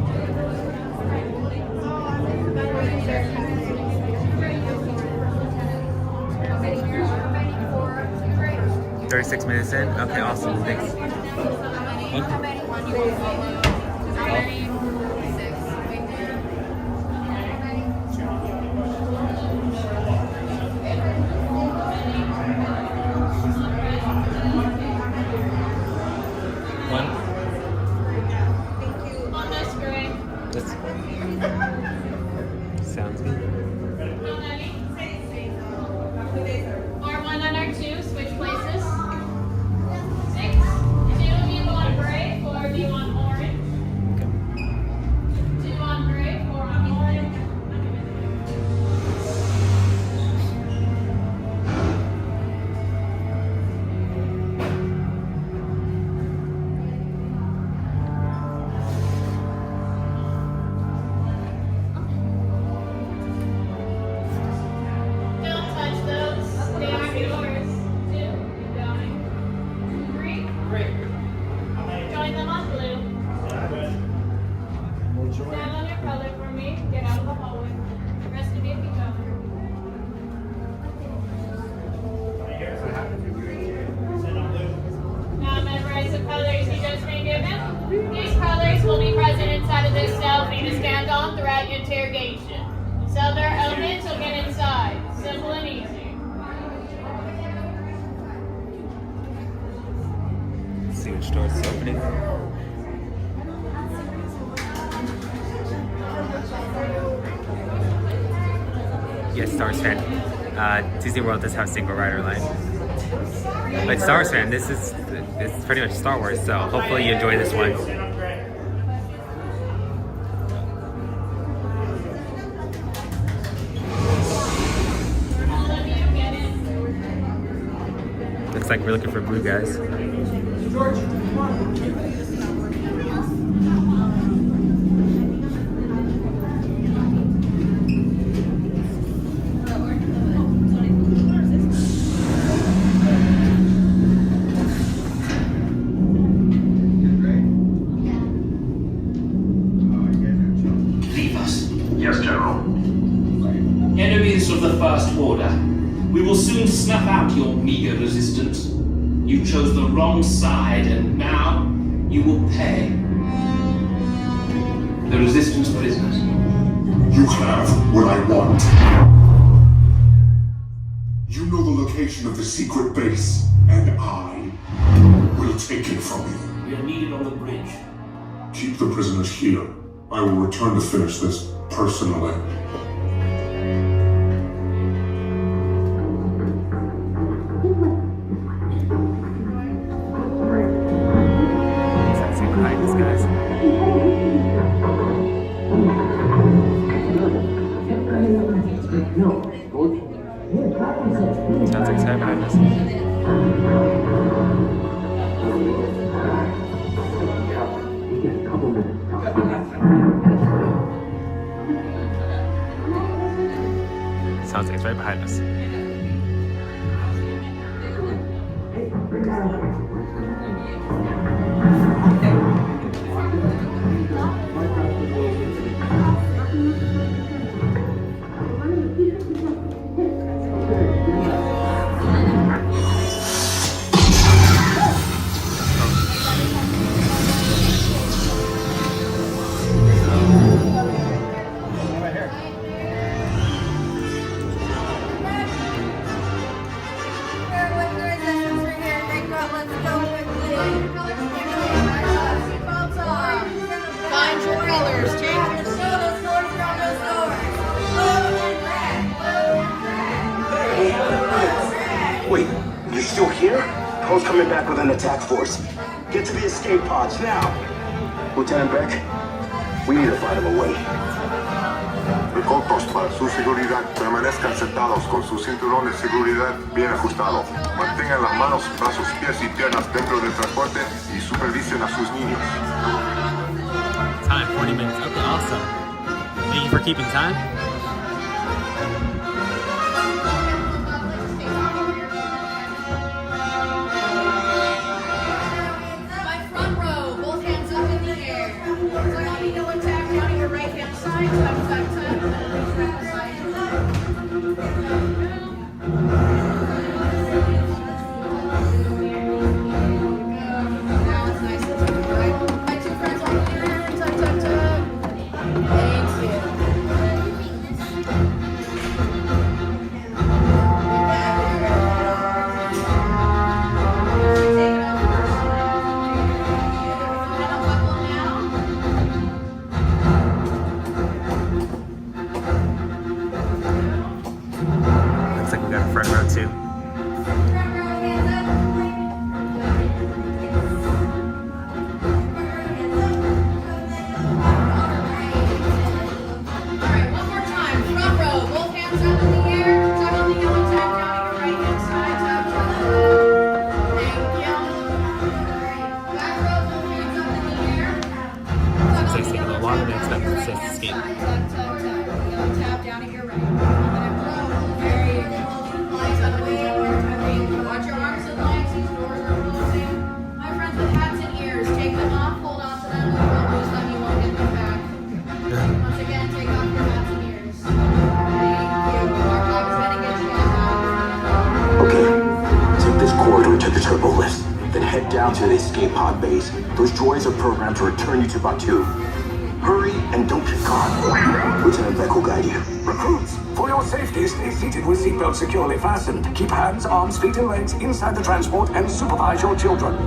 "36 minutes in? Okay, awesome. Thanks." Sounds good. R1 and R2, switch places. 6. Do you want gray or do you want orange? Do you want gray or orange? Don't touch those. They are yours. 2. Going. 3. Join them on blue. Stand on your color for me. Get out of the hallway. Rest of you keep going. Now memorize the colors you just been given. These colors will be present inside of this cell for you to stand on throughout your interrogation. Cell door opens, so get inside. Simple and easy. Let's see which door is opening. Yes, Star Wars fan. Disney World does have single rider line. But Star Wars fan, it's pretty much Star Wars, so hopefully you enjoy this one. Looks like we're looking for blue guys. Leave us. Yes, General. Enemies of the First Order. We will soon snuff out your meager resistance. You chose the wrong side, and now you will pay. The Resistance prisoners. You have what I want. You know the location of the secret base, and I will take it from you. We are needed on the bridge. Keep the prisoners here. I will return to finish this personally. Sounds exciting behind us. Sounds like it's right behind us. Find your colors. Change your sodas from those doors. Blue and red. Wait, you're still here? Cole's coming back with an attack force. Get to the escape pods now. Lieutenant Beck, we need to find him a way. Pilotos, para su seguridad, permanezcan sentados con su cinturón de seguridad bien ajustado. Mantengan las manos, brazos, pies y piernas dentro del transporte y supervisen a sus niños. Time, 40 minutes. Okay, awesome. Thank you for keeping time. too. Alright, one more time. Front row, both hands up in the air. Tuck in the yellow tag down at your right hand side. Tap to the left. Thank you. Alright, back row, both hands up in the air. Tuck So in it's the taking a yellow little longer than tag down at your expected. right It says hand escape. side. Tap, tap, tap. Yellow tab down at your right. There you go. Tuck in the yellow tag. Watch your arms and legs. These doors are closing. My friends with hats and ears, take them off, hold on to them, and don't lose them. You won't get them back. Once again, take off your hats and ears. Thank you. Our club is going to get you guys out. Okay, take this corridor to the turbo lift, then head down to the escape pod base. Those droids are programmed to return you to Batuu. Hurry and don't get caught. Lieutenant Beck will guide you. Recruits, for your safety, stay seated with seatbelts securely fastened. Keep hands, arms, feet, and legs inside the transport and supervise your children.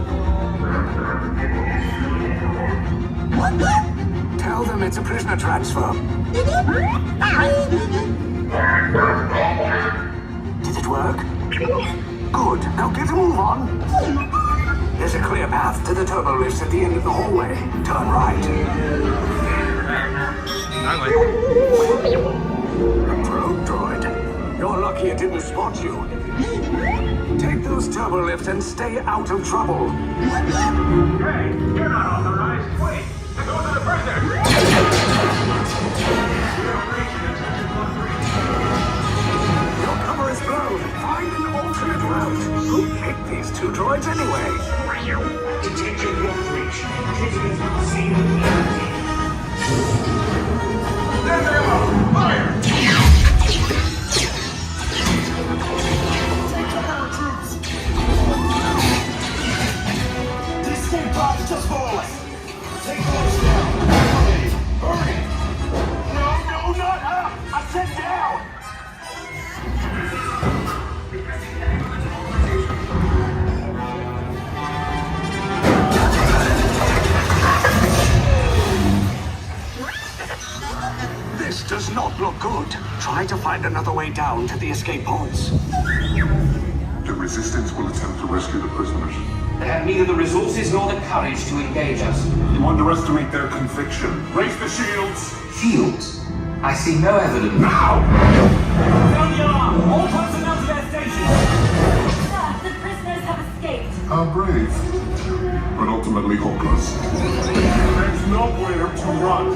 Tell them it's a prisoner transfer. Did it work? Good. Now get a move on. There's a clear path to the turbo lifts at the end of the hallway. Turn right. Probe droid. You're lucky it didn't spot you. Take those turbo lifts and stay out of trouble. Hey, you're not authorized. Wait, those are the prisoners. Your cover is blown. Find an alternate route. Who picked these two droids anyway? Detention block breach. Prisoners seen with liberty. There's ammo. Fire! Take cover, recruits. The escape pod is just below us. Take those down. Hurry! No, not up. I said down. This does not look good. Try to find another way down to the escape pods. The resistance will attempt to rescue the prisoners. They have neither the resources nor the courage to engage us. You underestimate their conviction. Raise the shields! Shields? I see no evidence. Now! Sound the alarm! All personnel to their stations! Sir, the prisoners have escaped. How brave, but ultimately hopeless. There's nowhere to run.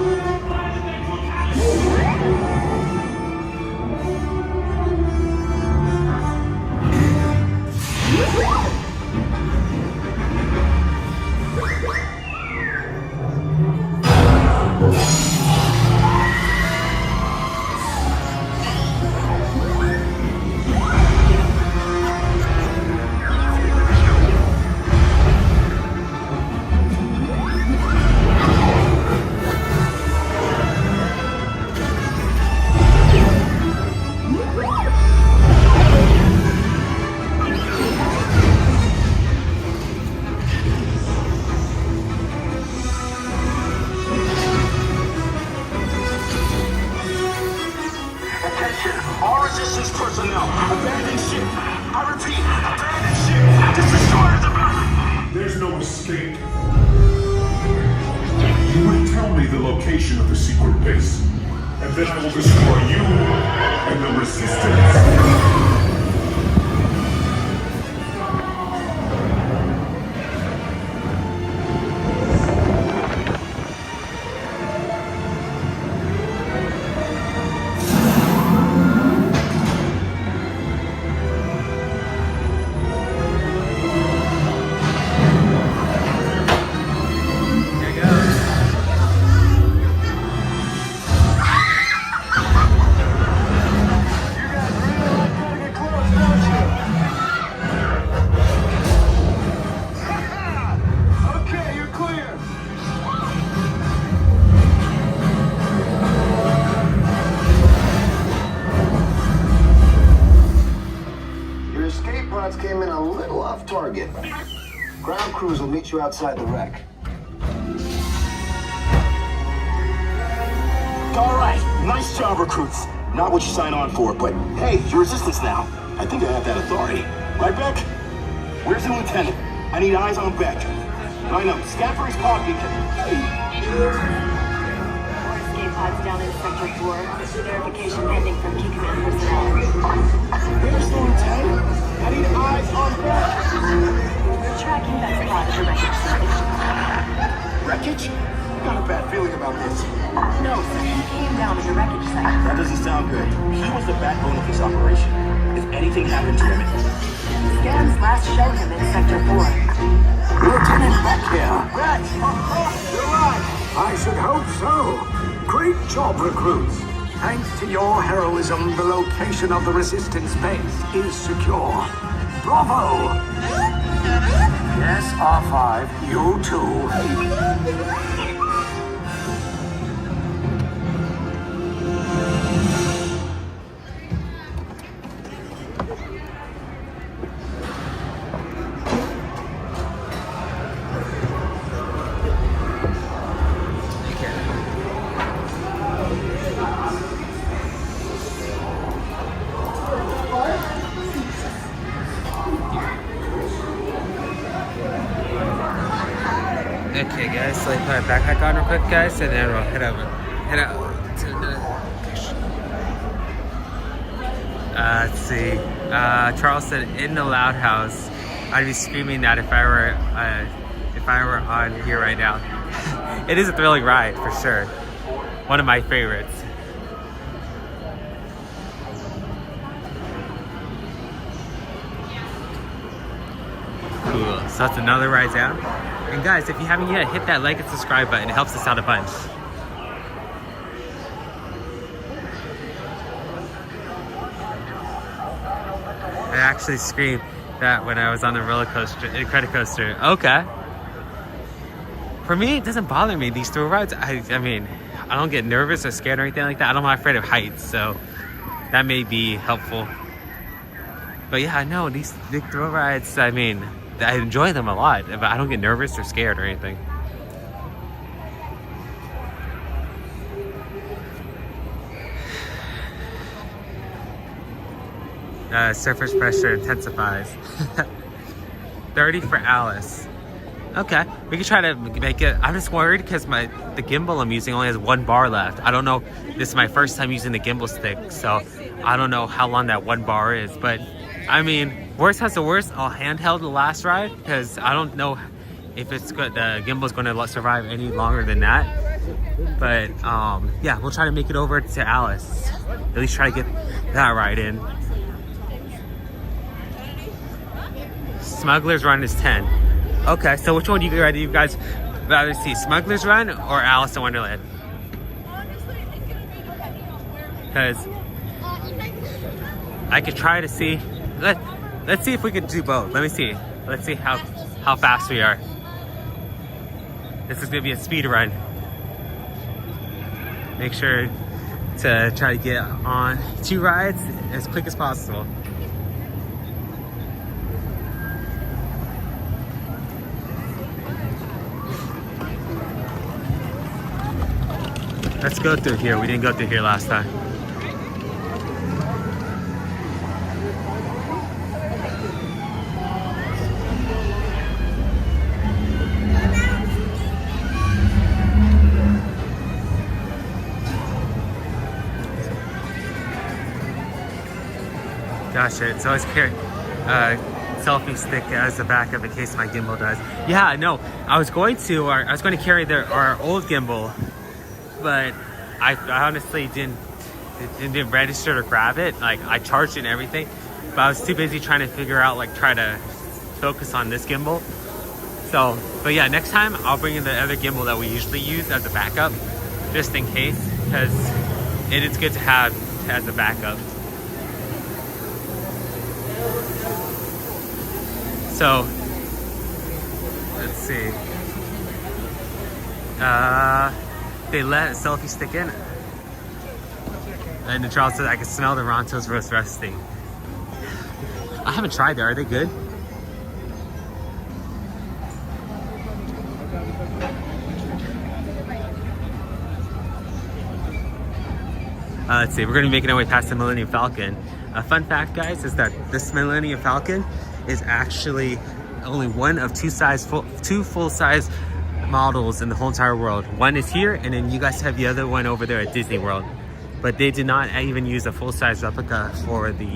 There's no escape. You will tell me the location of the secret base, and then I will destroy you and the resistance. Came in a little off target. Ground crews will meet you outside the wreck. All right, nice job, recruits. Not what you signed on for, but hey, you're resistance now. I think I have that authority. Right, Beck? Where's the lieutenant? I need eyes on Beck. Line up. Scan for his pod beacon. Escape pods down in Sector 4. Verification pending from Key Command personnel. Where's the lieutenant? I need eyes on Beck. We're tracking Beck's pod at the wreckage site. Wreckage? I got a bad feeling about this. No, sir. He came down at the wreckage site. That doesn't sound good. He was the backbone of this operation. If anything happened to him... Scans last show him in Sector 4. Lieutenant Beck here. Beck! You're right. I should hope so. Great job, recruits. Thanks to your heroism, the location of the resistance base is secure. Bravo! Yes, R5, you too. Okay, guys, so I put my backpack on real quick, guys, and then we'll head out to the location. Let's see. Charles said, in the loud house. I'd be screaming that if I were on here right now. It is a thrilling ride for sure. One of my favorites. Cool. So that's another ride down. And guys, if you haven't yet, hit that like and subscribe button. It helps us out a bunch. I actually screamed that when I was on the roller coaster, credit coaster. Okay. For me, it doesn't bother me, these thrill rides. I mean, I don't get nervous or scared or anything like that. I'm not afraid of heights, so that may be helpful. But yeah, no, these big thrill rides, I mean, I enjoy them a lot, but I don't get nervous or scared or anything. Surface pressure intensifies. 30 for Alice. Okay, we can try to make it. I'm just worried because the gimbal I'm using only has 1 bar left. I don't know. This is my first time using the gimbal stick, so I don't know how long that 1 bar is. But I mean, worst has the worst. I'll handheld the last ride because I don't know if it's good. The gimbal's going to survive any longer than that. But yeah, we'll try to make it over to Alice. At least try to get that ride in. Smuggler's Run is 10. Okay, so which one do you guys rather see? Smuggler's Run or Alice in Wonderland? Because I could try to see. Let's see if we can do both. Let me see. Let's see how fast we are. This is gonna be a speed run. Make sure to try to get on 2 rides as quick as possible. Let's go through here. We didn't go through here last time. Gosh, it's always carry selfie stick as the backup in case my gimbal dies. Yeah, no, I was going to carry our old gimbal, but I honestly didn't register to grab it. Like, I charged it and everything, but I was too busy trying to figure out, like, try to focus on this gimbal. So, but yeah, next time I'll bring in the other gimbal that we usually use as a backup, just in case, because it is good to have as a backup. So, let's see. They let a selfie stick in. And then Charles says, I can smell the Rontos roast resting. I haven't tried them. Are they good? Let's see. We're going to be making our way past the Millennium Falcon. A fun fact, guys, is that this Millennium Falcon is actually only one of two full-size models in the whole entire world. One is here, and then you guys have the other one over there at Disney World. But they did not even use a full-size replica for the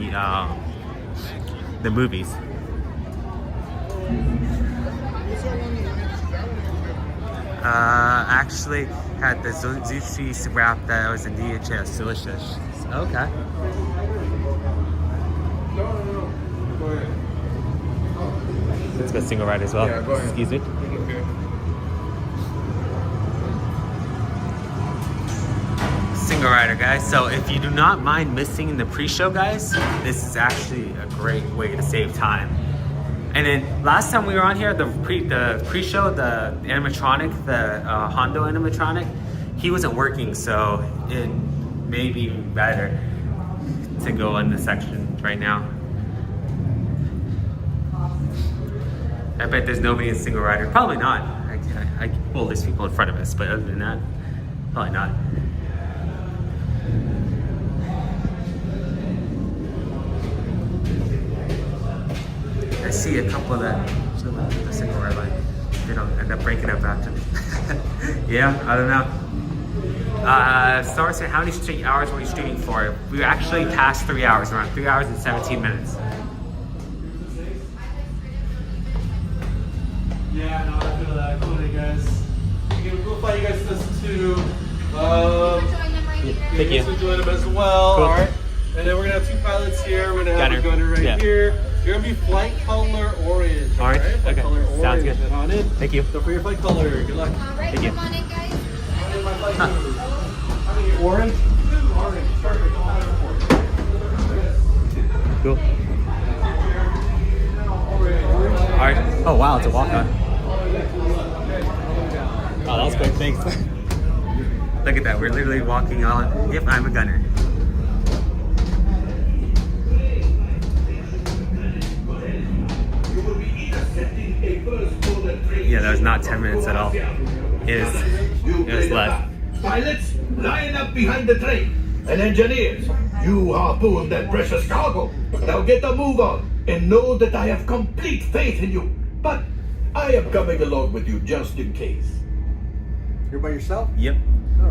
movies. Actually had the sushi wrap that was in DHS. Delicious. Okay. Let's go single ride as well. Yeah, go ahead. Excuse me. Single rider, guys. So if you do not mind missing the pre-show, guys, this is actually a great way to save time. And then last time we were on here, the pre-show, the animatronic, the Hondo animatronic, he wasn't working, so it may be better to go in this section right now. I bet there's nobody in single rider. Probably not. Well, there's people in front of us, but other than that, probably not. I see a couple of the single rider line. They don't end up breaking up after. Yeah, I don't know. Star said, how many hours were you streaming for? We were actually past 3 hours, around 3 hours and 17 minutes. Yeah, no, I feel that. Cool, guys. We'll fly you guys this too. Thank you. So join them as well. Cool. All right. And then we're gonna have two pilots here. We're gonna have a gunner right here. You're gonna be flight color orange. All right. Flight Okay. color orange. Sounds good. And on in. Thank you. So for your flight color, good luck. All right, Thank you. come on in, guys. Orange. Orange. Perfect. Cool. All right. Oh wow, it's a walk-on. Oh, that was quick. Thanks. Look at that. We're literally walking on. Yep, I'm a gunner. Yeah, that was not 10 minutes at all. It was less. Pilots, line up behind the train. And engineers, you harpooned that precious cargo. Now get a move on and know that I have complete faith in you. But I am coming along with you just in case. You're by yourself? Yep.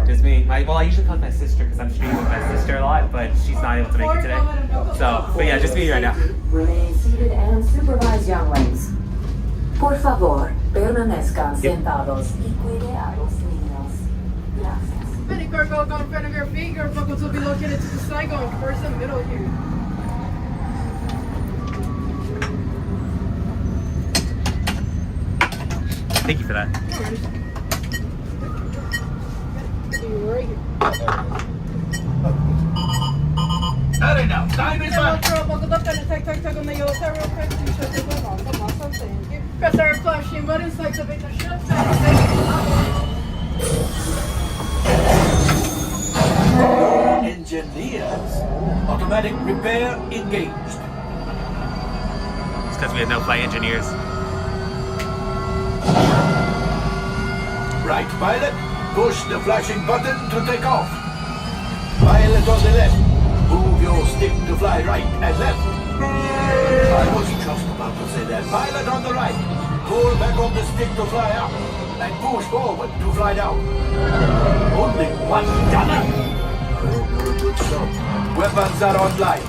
Just me. Well, I usually call my sister because I'm streaming with my sister a lot, but she's not able to make it today. So, but yeah, just me right now. Remain seated and supervise younglings. Por favor, permanezcan sentados y cuide a los niños. Gracias. Any cargo go in front of your feet, your buckles will be located to the side going first and middle here. Thank you for that. Hurry now, time is up. Buckled up and tag on the yellow tire real quick. You should take one off. Awesome, thank you. Press our flashing buttons to activate the ship. Engineers, automatic repair engaged. It's because we had no flight engineers. Right, pilot, push the flashing button to take off. Pilot on the left, move your stick to fly right and left. I was just about to say that. Pilot on the right, pull back on the stick to fly up, and push forward to fly down. Only one gunner. Good shot. Weapons are online.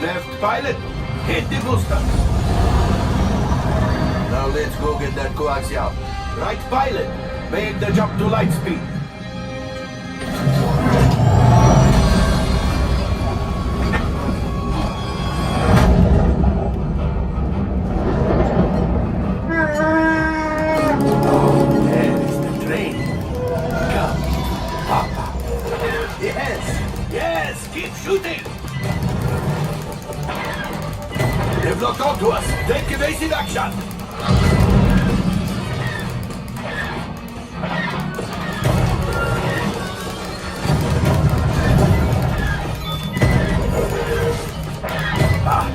Left pilot, hit the booster. Now let's go get that coaxial. Right pilot, make the jump to light speed. Oh, there is the train. Come, Papa. Yes, keep shooting. They've locked onto us. Take evasive action.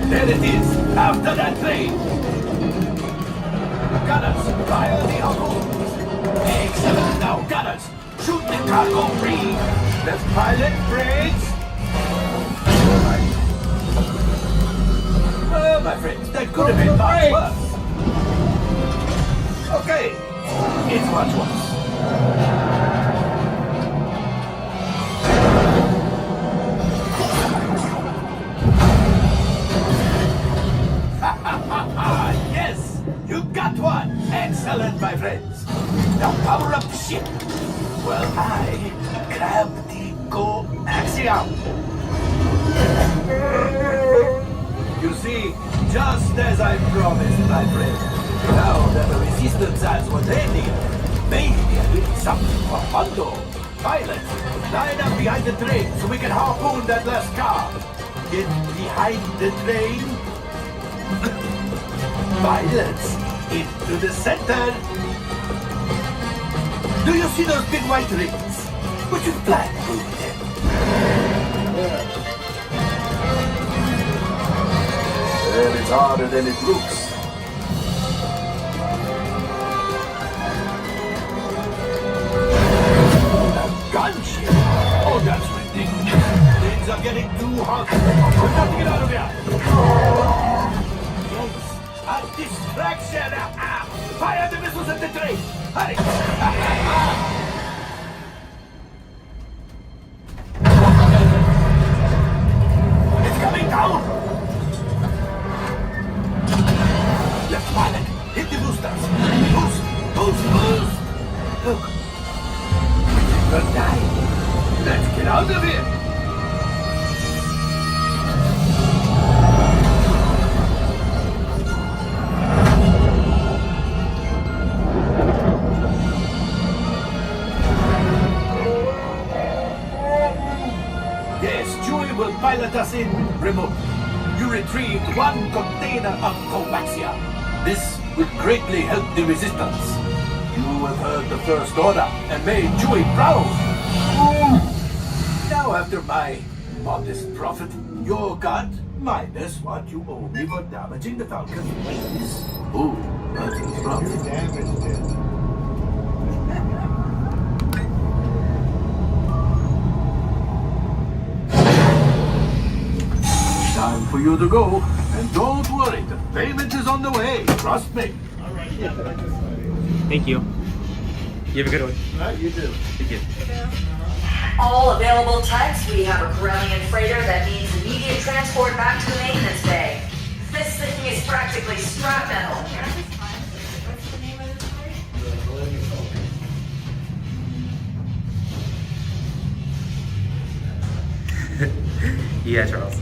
There it is, after that train. Gunners, fire the harpoons. Excellent, now gunners, shoot the cargo free. Left pilot, brakes. Well, my friends, that could have been much worse. Okay, it's much worse. Yes, you got one. Excellent, my friends. Now power up the ship. Well, I grab the coaxium. You see, just as I promised, my friend. Now that the resistance has what they need, maybe a little something for Mondo. Pilots, line up behind the train so we can harpoon that last car. Get behind the train. Pilots, into the center. Do you see those big white rings? Would you fly through them? Well, it's harder than it looks. Gunship? Oh, that's ridiculous. Things are getting too hot. We've got to get out of here. Yes, a distraction. Fire the missiles at the train. Hurry. It's coming down. Left pilot, hit the boosters. Boost, boost, boost. Look. We're dying. Let's get out of here. Yes, Chewie will pilot us in remote. You retrieved one container of coaxium. This will greatly help the resistance. You have heard the First Order and made Chewie proud. Now, after my modest profit, you're got minus what you owe me for damaging the Falcon's wings. Ooh, that's rough. Time for you to go. And don't worry, the payment is on the way. Trust me. Thank you. You have a good one. All right, you too. Thank you. All available types, we have a Corellian freighter that needs immediate transport back to the maintenance bay. This thing is practically scrap metal. What's the name of this place? The Millennium Falcon. Yeah, Charles.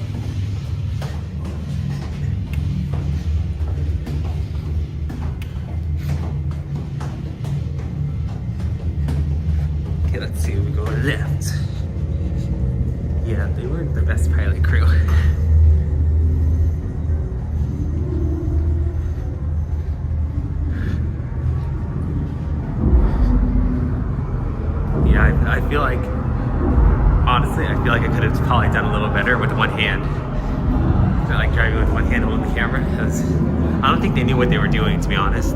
Okay, let's see. We go left. Yeah, they weren't the best pilot crew. Yeah, I feel like, honestly, I feel like I could have probably done a little better with one hand. I feel like driving with one hand holding the camera, because I don't think they knew what they were doing, to be honest.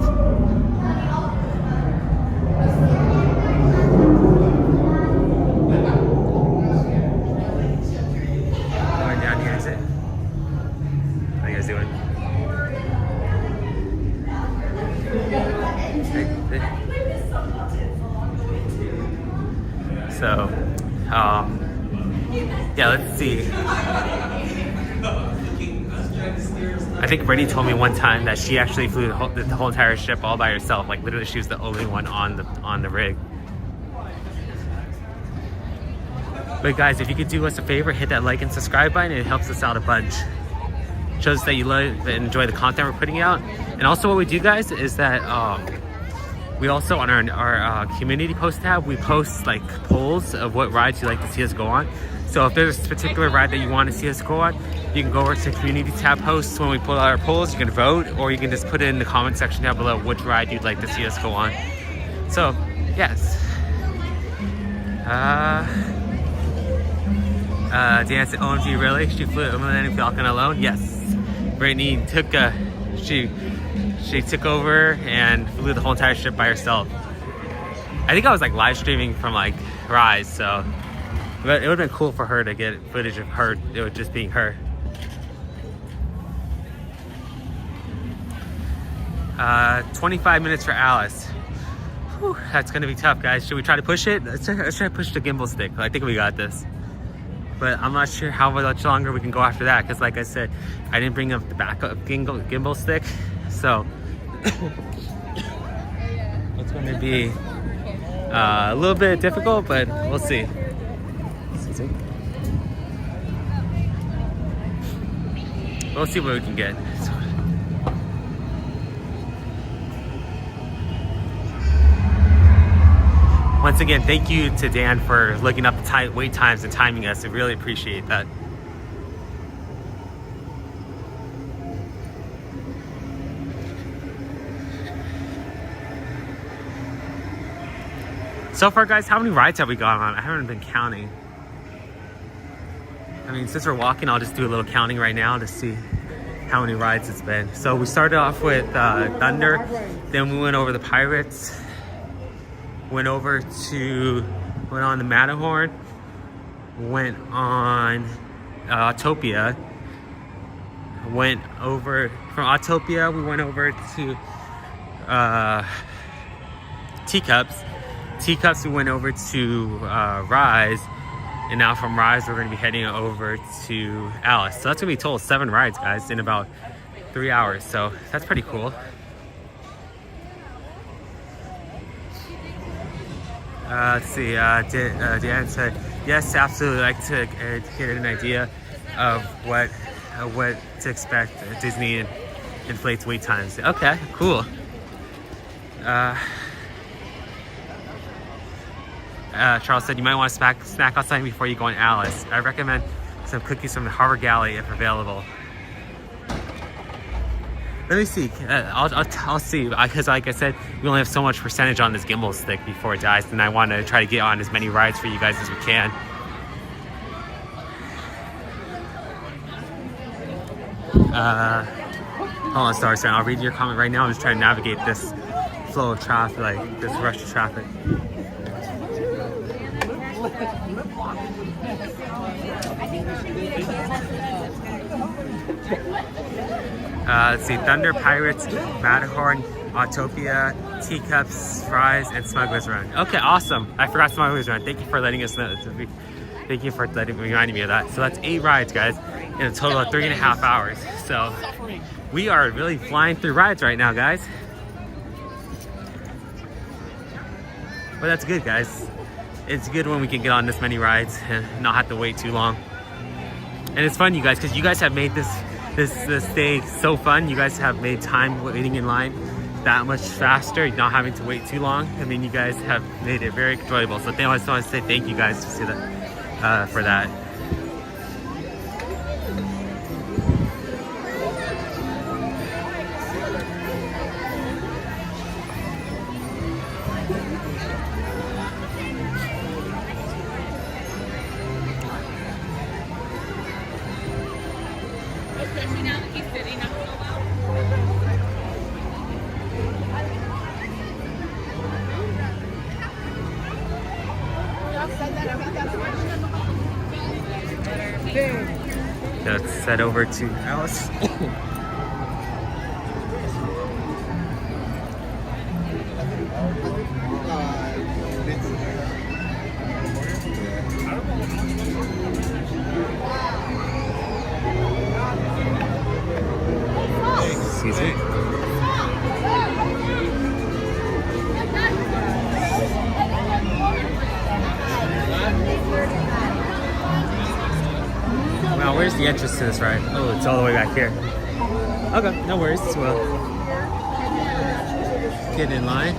Going down here, is it? How are you guys doing? So, yeah, let's see. I think Brittany told me one time that she actually flew the whole entire ship all by herself. Like literally, she was the only one on the rig. But guys, if you could do us a favor, hit that like and subscribe button. It helps us out a bunch. Shows that you love and enjoy the content we're putting out. And also, what we do, guys, is that we also on our community post tab, we post like polls of what rides you'd like to see us go on. So if there's a particular ride that you want to see us go on, you can go over to community tab posts. When we put out our polls, you can vote, or you can just put it in the comment section down below which ride you'd like to see us go on. So yes. Dan said, OMG, really? She flew a Millennium Falcon alone? Yes. Brittany took she took over and flew the whole entire ship by herself. I think I was like live streaming from like Rise, so But it would have been cool for her to get footage of her, it was just being her. 25 minutes for Alice. Whew, that's gonna be tough, guys. Should we try to push it? Let's try to push the gimbal stick. I think we got this. But I'm not sure how much longer we can go after that, because like I said, I didn't bring up the backup gimbal stick. So it's gonna be a little bit difficult, but we'll see. We'll see what we can get. Once again, thank you to Dan for looking up the wait times and timing us. I really appreciate that. So far, guys, how many rides have we gone on? I haven't been counting. I mean, since we're walking, I'll just do a little counting right now to see how many rides it's been. So we started off with Thunder, then we went over the Pirates, went on the Matterhorn, went on Autopia, went over from Autopia, we went over to Teacups, we went over to Rise, and now from Rise we're going to be heading over to Alice. So that's going to be a total of 7 rides, guys, in about 3 hours. So that's pretty cool. Let's see, Dan said, yes, absolutely, like to get an idea of what to expect at Disney and inflates wait times. Okay, cool. Charles said, you might want to snack outside before you go on Alice. I recommend some cookies from the Harbor Galley if available. Let me see. I'll see, because like I said, we only have so much percentage on this gimbal stick before it dies, and I want to try to get on as many rides for you guys as we can. Hold on, sorry. I'll read your comment right now. I'm just trying to navigate this flow of traffic, like this rush of traffic. Let's see, Thunder, Pirates, Matterhorn, Autopia, Teacups, Rise, and Smuggler's Run. Okay, awesome. I forgot Smuggler's Run. Thank you for letting us know. Thank you for reminding me of that. So that's 8 rides, guys, in a total of 3.5 hours. So we are really flying through rides right now, guys. But that's good, guys. It's good when we can get on this many rides and not have to wait too long. And it's fun, you guys, because you guys have made this day so fun. You guys have made time waiting in line that much faster, not having to wait too long. I mean, you guys have made it very enjoyable. So I just want to say thank you guys for that. Let's head over to Alice. Excuse me. Wow, where's the entrance to this ride? Oh, it's all the way back here. Okay, no worries. We'll get in line.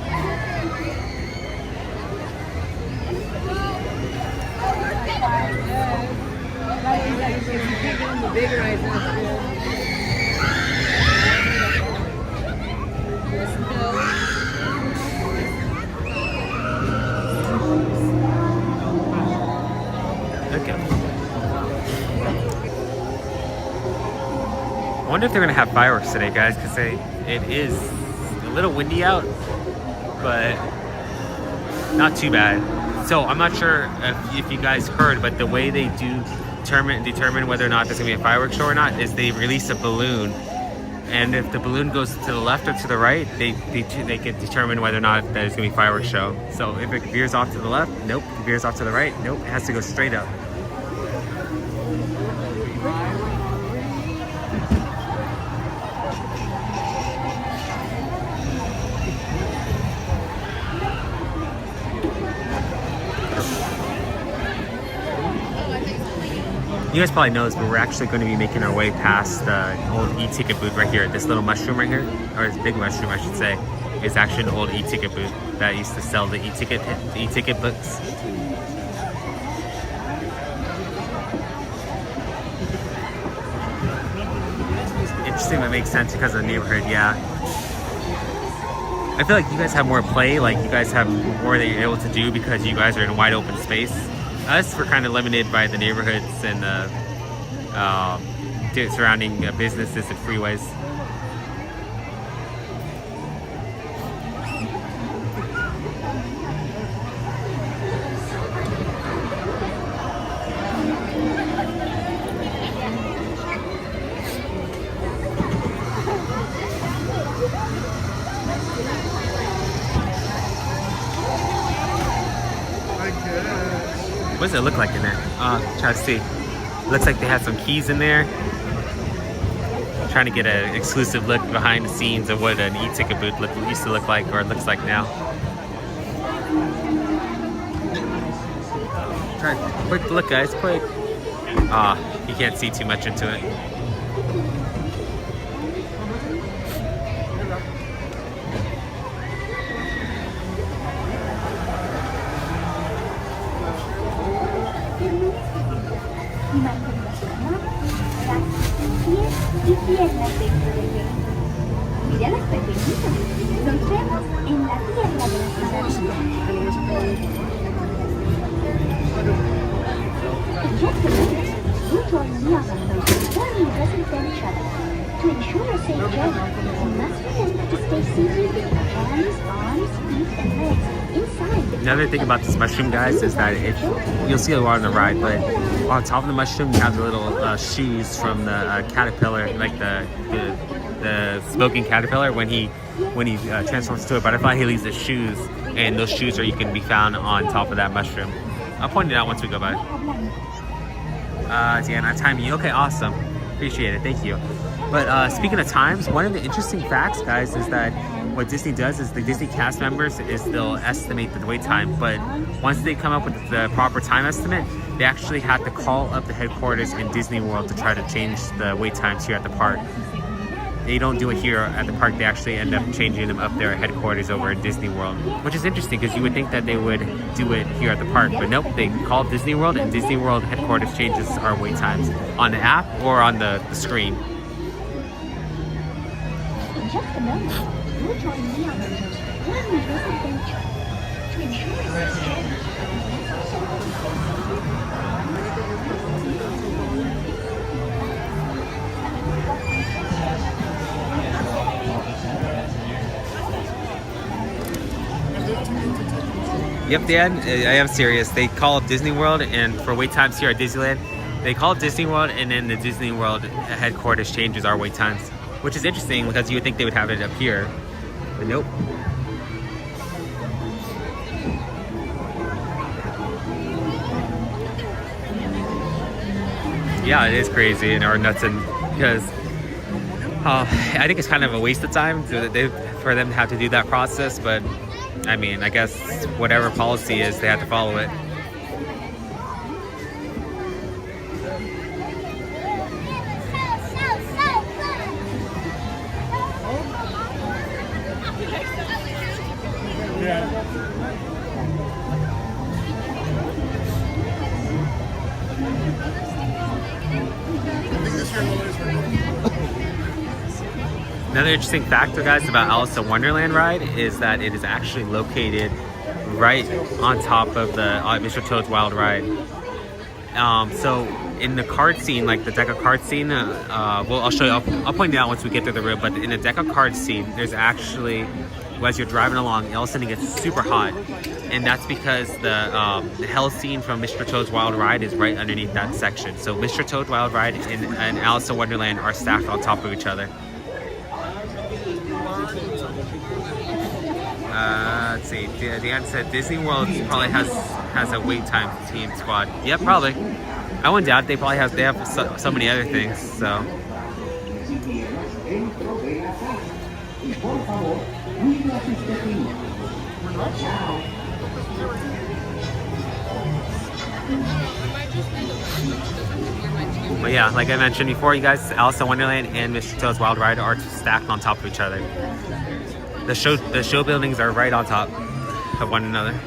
I wonder if they're gonna have fireworks today, guys, because it is a little windy out, but not too bad. So I'm not sure if you guys heard, but the way they do determine whether or not there's gonna be a fireworks show or not is they release a balloon, and if the balloon goes to the left or to the right, they can determine whether or not there's gonna be a fireworks show. So if it veers off to the left, nope. If it veers off to the right, nope. It has to go straight up. You guys probably know this, but we're actually going to be making our way past the old e-ticket booth right here. This little mushroom right here, or this big mushroom I should say, is actually an old e-ticket booth that used to sell the e-ticket books. Interesting, that makes sense because of the neighborhood, yeah. I feel like you guys have more play, like you guys have more that you're able to do because you guys are in wide open space. Us, we're kind of limited by the neighborhoods and the surrounding businesses and freeways. What does it look like in there? Try to see. Looks like they have some keys in there. Trying to get an exclusive look behind the scenes of what an e-ticket booth used to look like, or it looks like now. Try a quick look, guys, quick. You can't see too much into it. Y piernas dentro del vehículo. Mira las pequeñitas. Nos vemos en la tierra de las maravillas. Just a minute. You join me on the most important residential. To ensure a safe journey, you must remember to stay seated with your hands, arms, feet, and legs inside the... Another thing about this mushroom, guys, is that you'll see a lot on the ride, but on top of the mushroom, you have the little shoes from the caterpillar, like the smoking caterpillar. When he transforms to a butterfly, he leaves the shoes, and those shoes you can be found on top of that mushroom. I'll point it out once we go by. Deanna, time you. Okay, awesome. Appreciate it. Thank you. But speaking of times, one of the interesting facts, guys, is that what Disney does is the Disney cast members they'll estimate the wait time, but once they come up with the proper time estimate, they actually have to call up the headquarters in Disney World to try to change the wait times here at the park. They don't do it here at the park, they actually end up changing them up there at headquarters over in Disney World, which is interesting because you would think that they would do it here at the park, but nope, they call Disney World, and Disney World headquarters changes our wait times on the app or on the screen. In just a moment, you'll join me on the most glamorous adventure. To ensure a safe journey, Yep, Dan, I am serious. They call Disney World, and for wait times here at Disneyland, they call Disney World, and then the Disney World headquarters changes our wait times, which is interesting because you would think they would have it up here, but nope. Yeah, it is crazy or nuts, and because I think it's kind of a waste of time for them to have to do that process, but I mean, I guess whatever policy is, they have to follow it. Another interesting factor, guys, about Alice in Wonderland ride is that it is actually located right on top of the Mr. Toad's Wild Ride. So in the card scene, like the deck of cards scene, well, I'll show you. I'll point it out once we get through the room. But in the deck of cards scene, there's actually, as you're driving along, all of a sudden it gets super hot, and that's because the hell scene from Mr. Toad's Wild Ride is right underneath that section. So Mr. Toad Wild Ride and Alice in Wonderland are stacked on top of each other. Let's see. Dan said Disney World probably has a wait time team squad. Yeah, probably. I wouldn't doubt they have so many other things. So. But yeah, like I mentioned before, you guys, Alice in Wonderland and Mr. Toad's Wild Ride are stacked on top of each other. The show buildings are right on top of one another.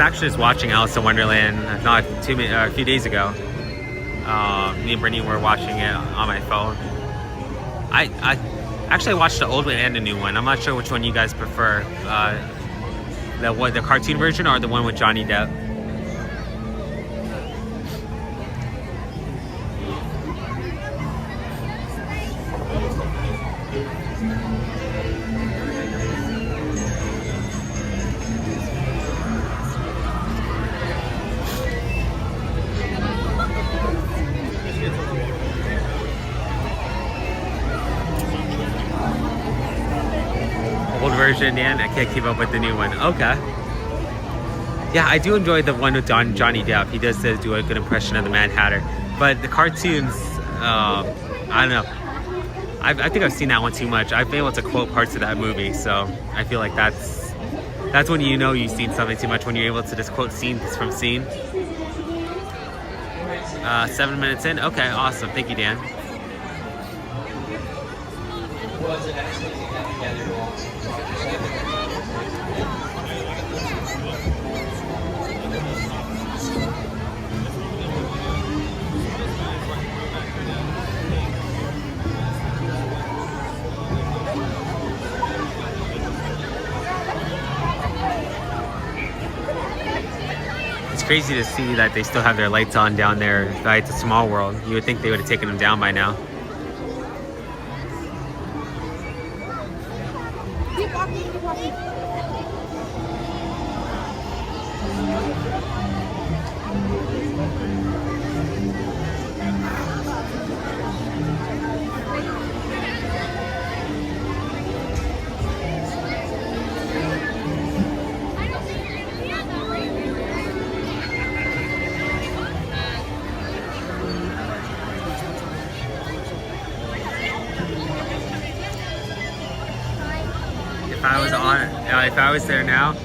Actually just watching Alice in Wonderland not a few days ago. Me and Brittany were watching it on my phone. I actually watched the old one and the new one. I'm not sure which one you guys prefer, the cartoon version or the one with Johnny Depp. Version, Dan. I can't keep up with the new one. Okay. Yeah, I do enjoy the one with Johnny Depp. He does do a good impression of the Mad Hatter. But the cartoons, I don't know. I think I've seen that one too much. I've been able to quote parts of that movie, so I feel like that's when you know you've seen something too much, when you're able to just quote scenes from scene. 7 minutes in. Okay, awesome. Thank you, Dan. It's crazy to see that they still have their lights on down there. It's a small world. You would think they would have taken them down by now. Keep walking, keep walking. If I was there now,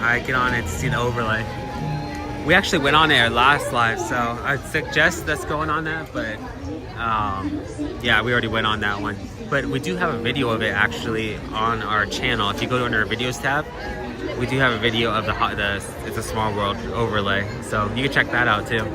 I'd get on it to see the overlay. We actually went on there last live, so I'd suggest us going on that, but yeah, we already went on that one. But we do have a video of it actually on our channel. If you go under our videos tab, we do have a video of the It's a Small World overlay, so you can check that out too.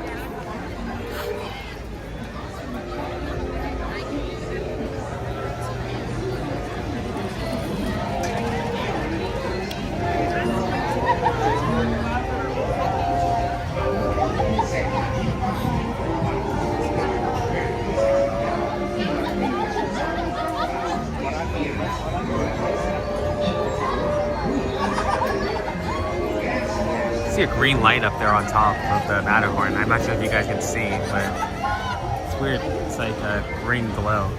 See a green light up there on top of the Matterhorn. I'm not sure if you guys can see, but it's weird. It's like a green glow.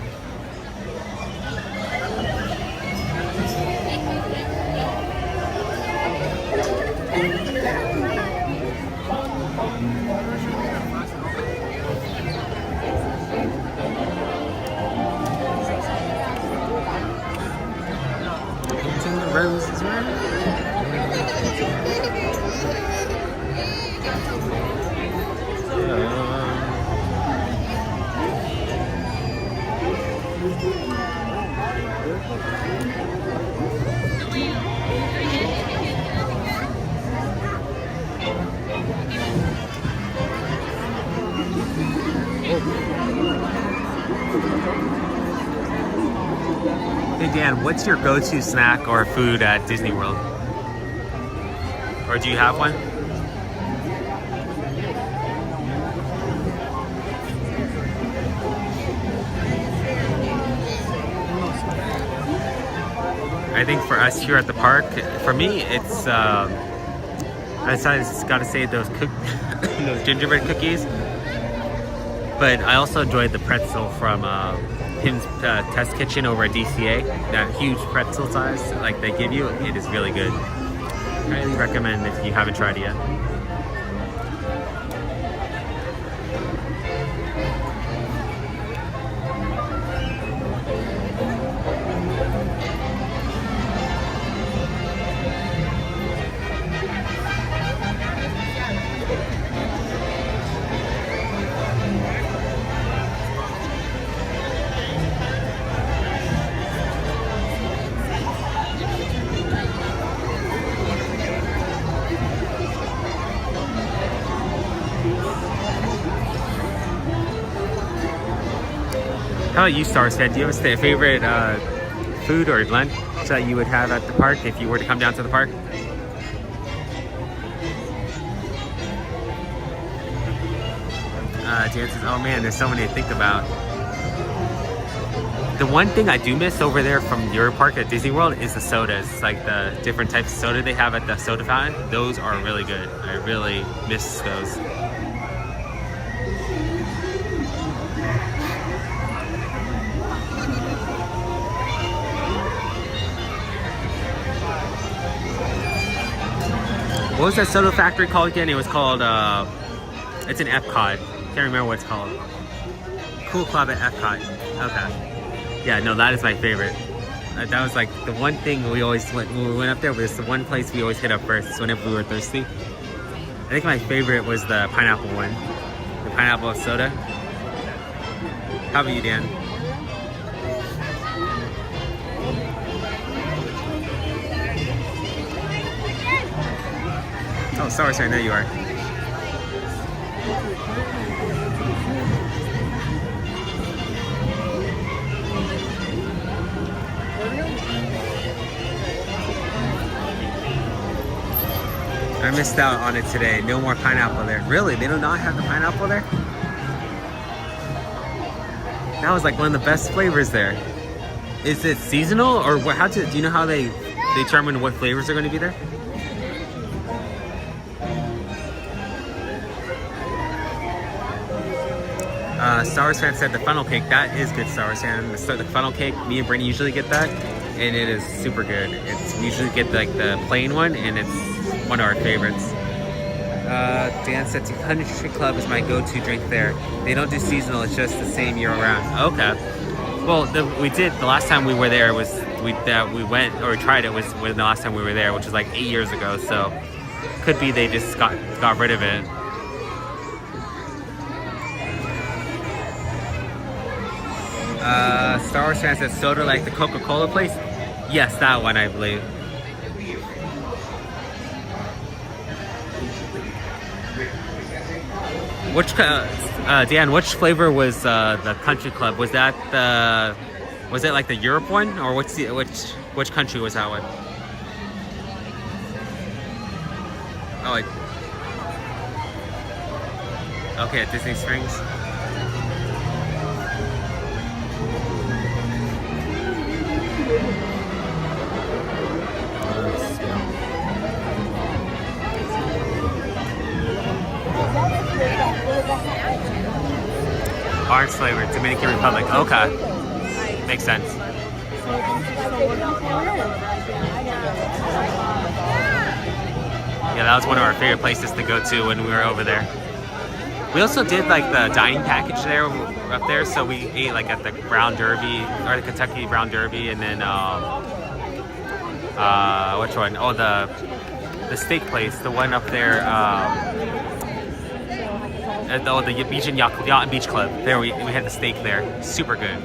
Painting the roses red. Hey Dan, what's your go-to snack or food at Disney World? Or do you have one? I think for us here at the park, for me, it's I just gotta say those those gingerbread cookies. But I also enjoyed the pretzel from Tim's Test Kitchen over at DCA. That huge pretzel size, like they give you, it is really good. Highly recommend if you haven't tried it yet. How about you, Stars fan? Do you have a favorite food or lunch that you would have at the park if you were to come down to the park? Jan says, oh man, there's so many to think about. The one thing I do miss over there from your park at Disney World is the sodas. Like the different types of soda they have at the soda fountain. Those are really good. I really miss those. What was that soda factory called again? It was called, it's in Epcot. Can't remember what it's called. Cool Club at Epcot. Okay. Yeah, no, that is my favorite. That was like the one thing we always went, when we went up there, was the one place we always hit up first whenever we were thirsty. I think my favorite was the pineapple one. The pineapple soda. How about you, Dan? Oh, sorry, there you are. I missed out on it today. No more pineapple there. Really? They do not have the pineapple there? That was like one of the best flavors there. Is it seasonal or what? Do you know how they determine what flavors are going to be there? Star Wars fan said the funnel cake. That is good, Star Wars fan. The funnel cake, me and Brittany usually get that, and it is super good. We usually get like the plain one, and it's one of our favorites. Dan said Country Club is my go-to drink there. They don't do seasonal; it's just the same year round. Okay. Well, we did the last time we were there was we went or tried it was the last time we were there, which was like 8 years ago. So could be they just got rid of it. Star Wars fans said soda like the Coca-Cola place. Yes, that one I believe. Which Dan? Which flavor was the Country Club? Was that was it like the Europe one, or which country was that one? Oh, okay, at Disney Springs. Orange flavor, Dominican Republic. Okay, makes sense. Yeah, that was one of our favorite places to go to when we were over there. We also did like the dining package there up there, so we ate like at the Brown Derby or the Kentucky Brown Derby, and then which one? Oh, the steak place, the one up there. The beach and Yacht and Beach Club. There we had the steak there. Super good.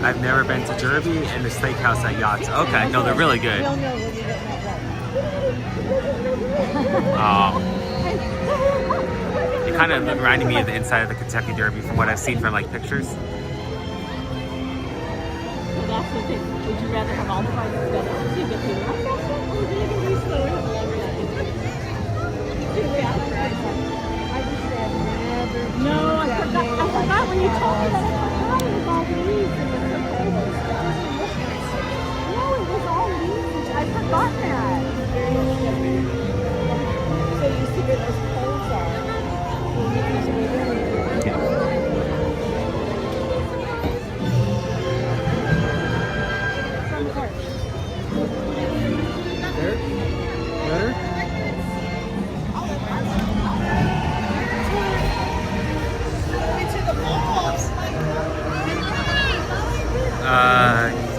I've never been to Derby and the steakhouse at Yachts. Okay, no, they're really good. It kind of reminded me of the inside of the Kentucky Derby from what I've seen from like pictures. That's the thing. Would you rather have all the rides together? So you get to ride faster, or would you get to be slower and have a longer ride? No, I forgot when you told me that. I forgot it was all leaves. No, it was all leaves. I forgot that. So you see where those poles are.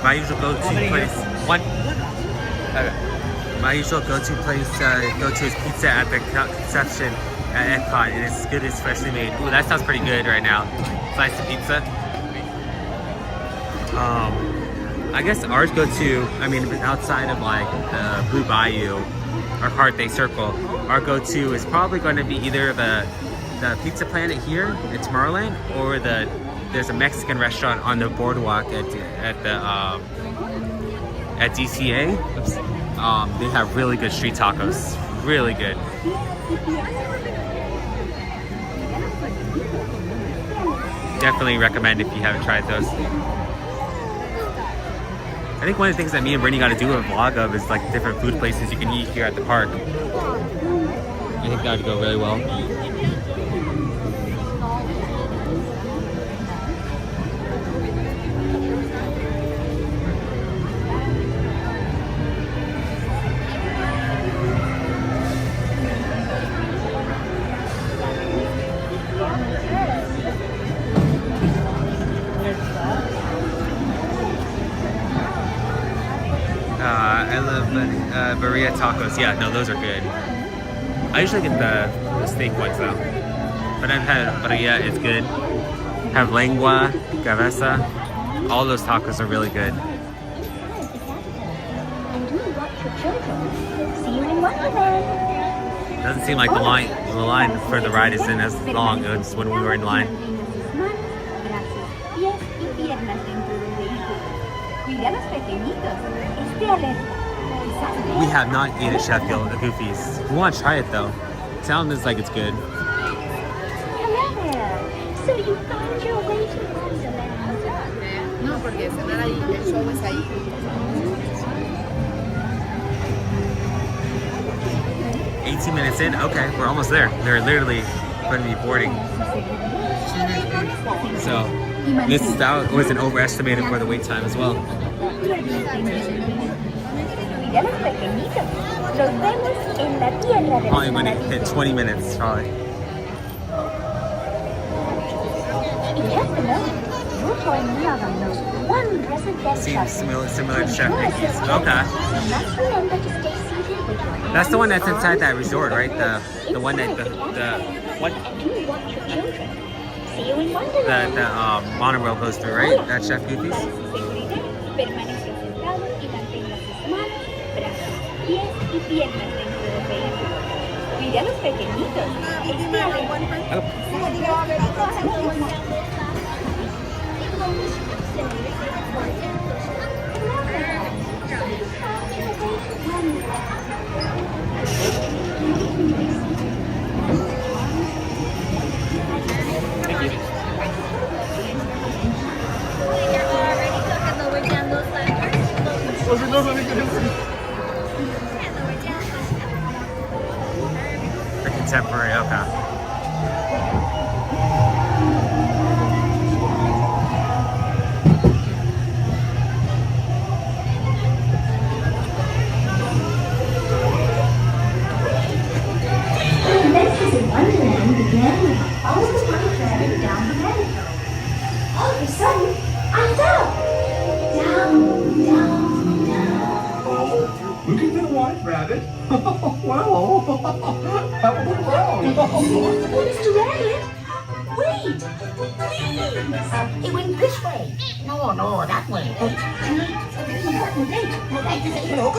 My usual go-to place. My usual go-to place is pizza at the Conception at Epcot, and it's good. It's freshly made. Ooh, that sounds pretty good right now. Slice of pizza. I guess ours go-to. I mean, outside of like the Blue Bayou or Carthay Circle, our go-to is probably going to be either the Pizza Planet here at Tomorrowland, or there's a Mexican restaurant on the boardwalk at DCA. They have really good street tacos. Really good. Definitely recommend if you haven't tried those. I think one of the things that me and Brittany got to do a vlog of is like different food places you can eat here at the park. I think that would go really well. I love Maria tacos. Yeah, no, those are good. I usually get the steak ones though. But I've had Maria, it's good. Have lengua, cabeza. All those tacos are really good. See you in Wonderland. Doesn't seem like the line for the ride isn't as long as when we were in line. We have not eaten at Sheffield at Goofy's. We want to try it though. It sounds like it's good. Hello there. So you found your way to Wonderland. No, porque cenar ahí, el show es ahí. 18 minutes in? Okay, we're almost there. They're literally going to be boarding. So, that wasn't overestimated for the wait time as well. Probably when it hit 20 minutes, probably. Seems similar to Chef Mickey's. Okay. That's the one that's inside that resort, right? The one that the monorail goes through, right? That's Chef Goofy's. The contemporary, okay. Adventures in Wonderland began when I followed the white rabbit down the Matterhorn. All of a sudden, I fell. Down. Look at the white rabbit. Well, have a look around. Mr. Rabbit, wait, please. It went this way. No, that way. Wait. I'd like to say hello.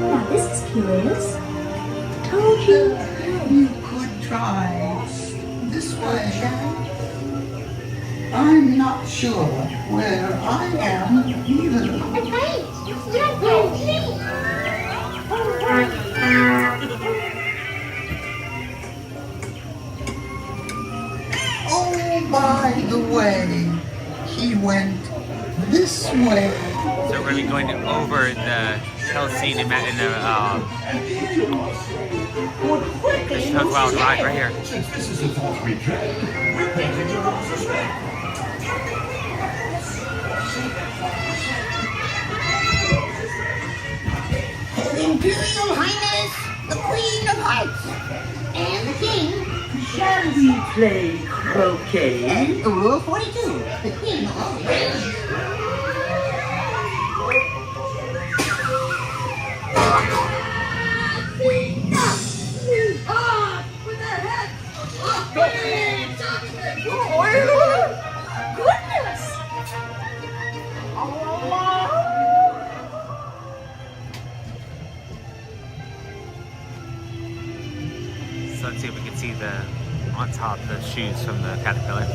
Now this is curious. Told you you could try this way. I'm not sure where I am either. Oh, by the way, he went this way. So we're going to be going over the hill scene in the Chug Wild ride right here. Since this is a thought we dread, we're painting the rules as well. His Imperial Highness, the Queen of Hearts, and the King. Shall we play croquet? Rule 42, the Queen of all Realms. Goodness! So let's see if we can see the on top the shoes from the caterpillar.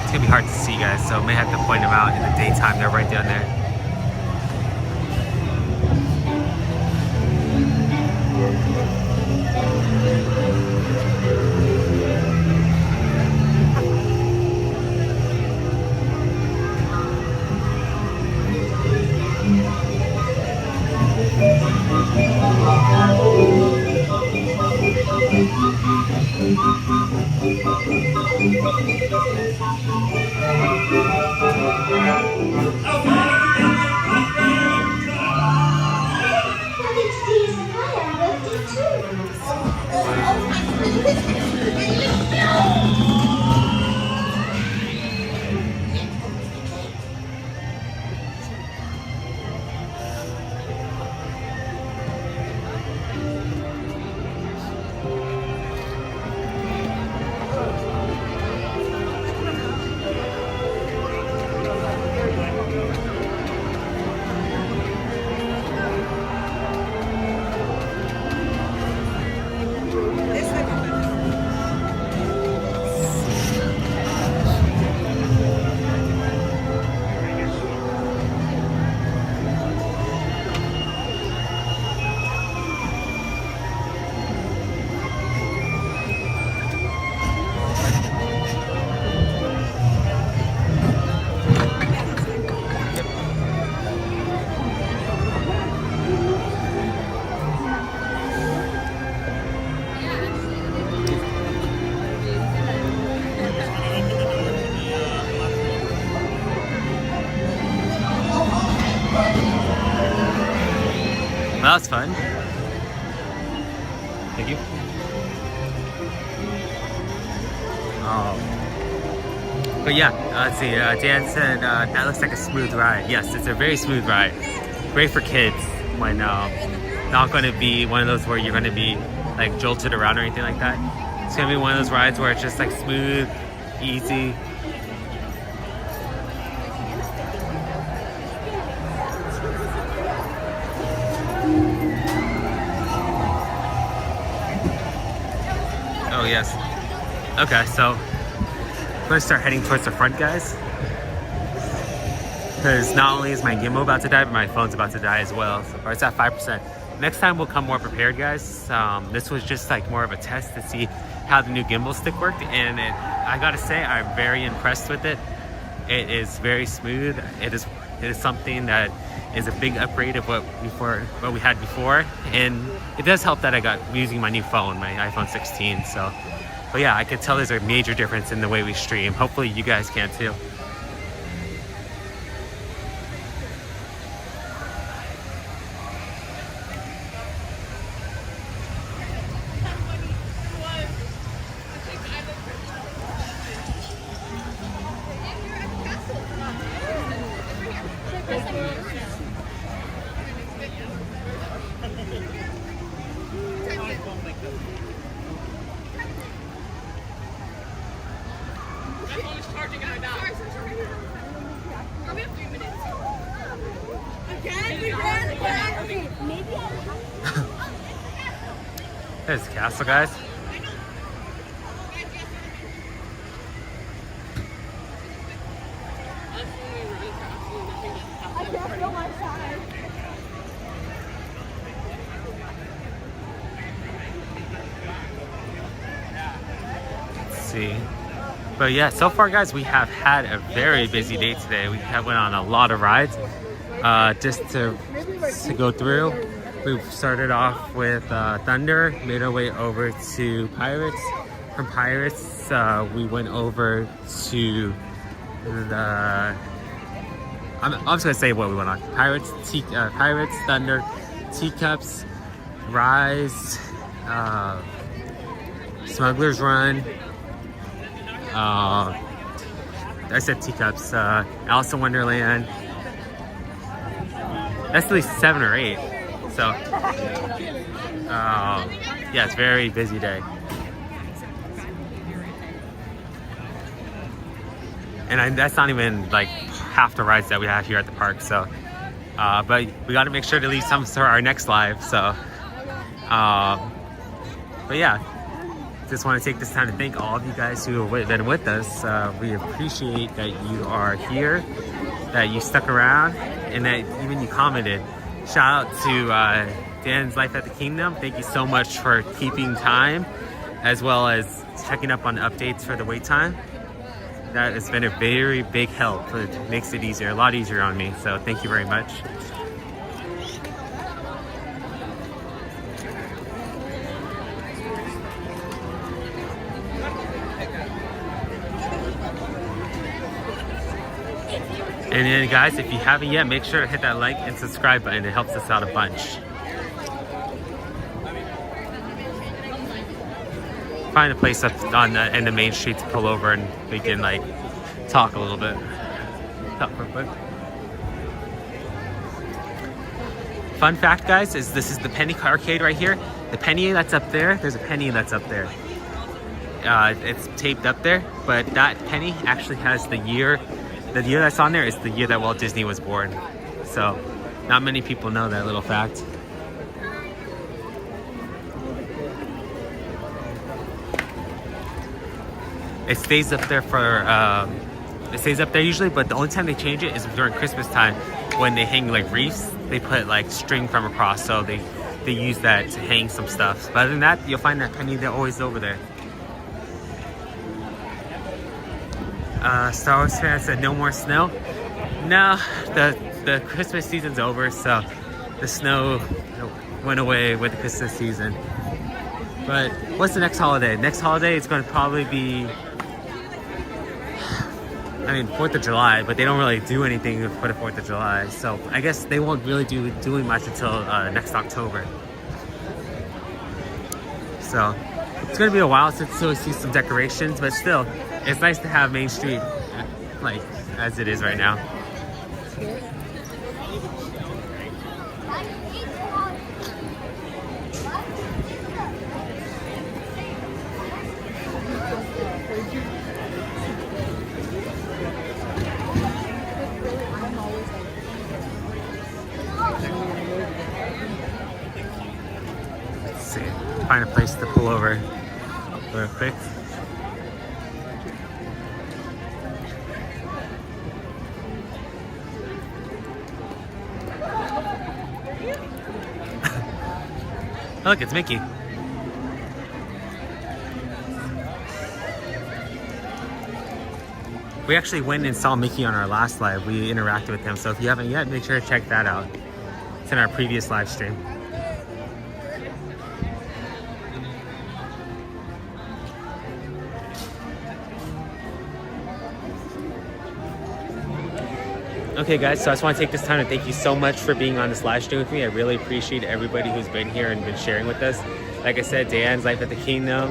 It's gonna be hard to see, guys, so I may have to point them out in the daytime. They're right down there. Well, that was fun. Thank you. But yeah, let's see. Dan said that looks like a smooth ride. Yes, it's a very smooth ride. Great for kids when not going to be one of those where you're going to be like jolted around or anything like that. It's going to be one of those rides where it's just like smooth, easy. Oh yes. Okay, so I'm gonna start heading towards the front, guys. Because not only is my gimbal about to die, but my phone's about to die as well. So it's at 5%. Next time we'll come more prepared, guys. This was just like more of a test to see how the new gimbal stick worked, and I gotta say I'm very impressed with it. It is very smooth. It is something that is a big upgrade of what we had before, and it does help that I'm using my new phone, my iPhone 16. So, but yeah, I can tell there's a major difference in the way we stream. Hopefully, you guys can too. There's the castle, guys. Let's see. But yeah, so far, guys, we have had a very busy day today. We have went on a lot of rides. Just to go through, we started off with Thunder, made our way over to Pirates. From Pirates, we went over to the... I'm just gonna say what we went on. Pirates, Thunder, Teacups, Rise, Smuggler's Run. I said Teacups. Alice in Wonderland. That's at least 7 or 8. So, yeah, it's a very busy day. And that's not even like half the rides that we have here at the park. So, but we got to make sure to leave some for our next live. So, but yeah, just want to take this time to thank all of you guys who have been with us. We appreciate that you are here, that you stuck around, and that even you commented. Shout out to Dan's Life at the Kingdom. Thank you so much for keeping time, as well as checking up on the updates for the wait time. That has been a very big help. It makes it easier, a lot easier on me. So thank you very much. And then guys, if you haven't yet, make sure to hit that like and subscribe button. It helps us out a bunch. Find a place up on in the main street to pull over and we can like talk a little bit. Talk real quick. Fun fact, guys, is this is the Penny Arcade right here. The penny that's up there, there's a penny that's up there. It's taped up there, but that penny actually has the year that's on there is the year that Walt Disney was born. So not many people know that little fact. It stays up there for it stays up there usually, but the only time they change it is during Christmas time when they hang like wreaths. They put like string from across, so they use that to hang some stuff. But other than that, you'll find that penny, they're always over there. Star Wars fans said no more snow. No, the Christmas season's over, so the snow went away with the Christmas season. But what's the next holiday? Next holiday is going to probably be, 4th of July, but they don't really do anything for the 4th of July. So I guess they won't really do doing much until next October. So it's going to be a while since we see some decorations, but still, it's nice to have Main Street like as it is right now. Let's see, find a place to pull over real quick. Oh, look, it's Mickey. We actually went and saw Mickey on our last live. We interacted with him. So if you haven't yet, make sure to check that out. It's in our previous live stream. Okay guys, so I just want to take this time to thank you so much for being on this live stream with me. I really appreciate everybody who's been here and been sharing with us. Like I said, Dan's Life at the Kingdom,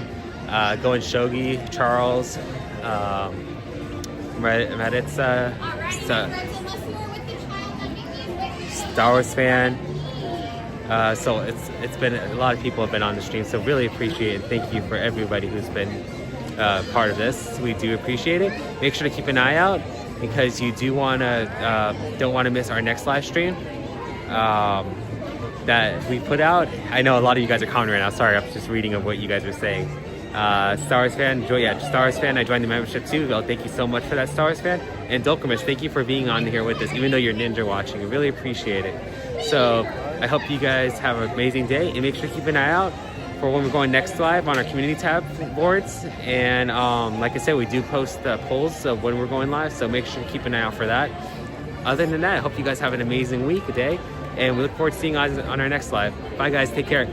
Going Shogi, Charles, Maritza, Star Wars fan. So it's been a lot of people have been on the stream, so really appreciate it. Thank you for everybody who's been part of this. We do appreciate it. Make sure to keep an eye out, because you don't want to miss our next live stream that we put out. I know a lot of you guys are commenting right now. Sorry, I'm just reading of what you guys were saying. Star Wars fan, StarArs fan. I joined the membership too. Well, thank you so much for that, Star Wars fan. And Dolkamish, thank you for being on here with us, even though you're ninja watching. We really appreciate it. So I hope you guys have an amazing day, and make sure to keep an eye out for when we're going next live on our community tab boards. And like I said, we do post the polls of when we're going live, so make sure to keep an eye out for that. Other than that, I hope you guys have an amazing week, a day, and we look forward to seeing you guys on our next live. Bye guys, take care.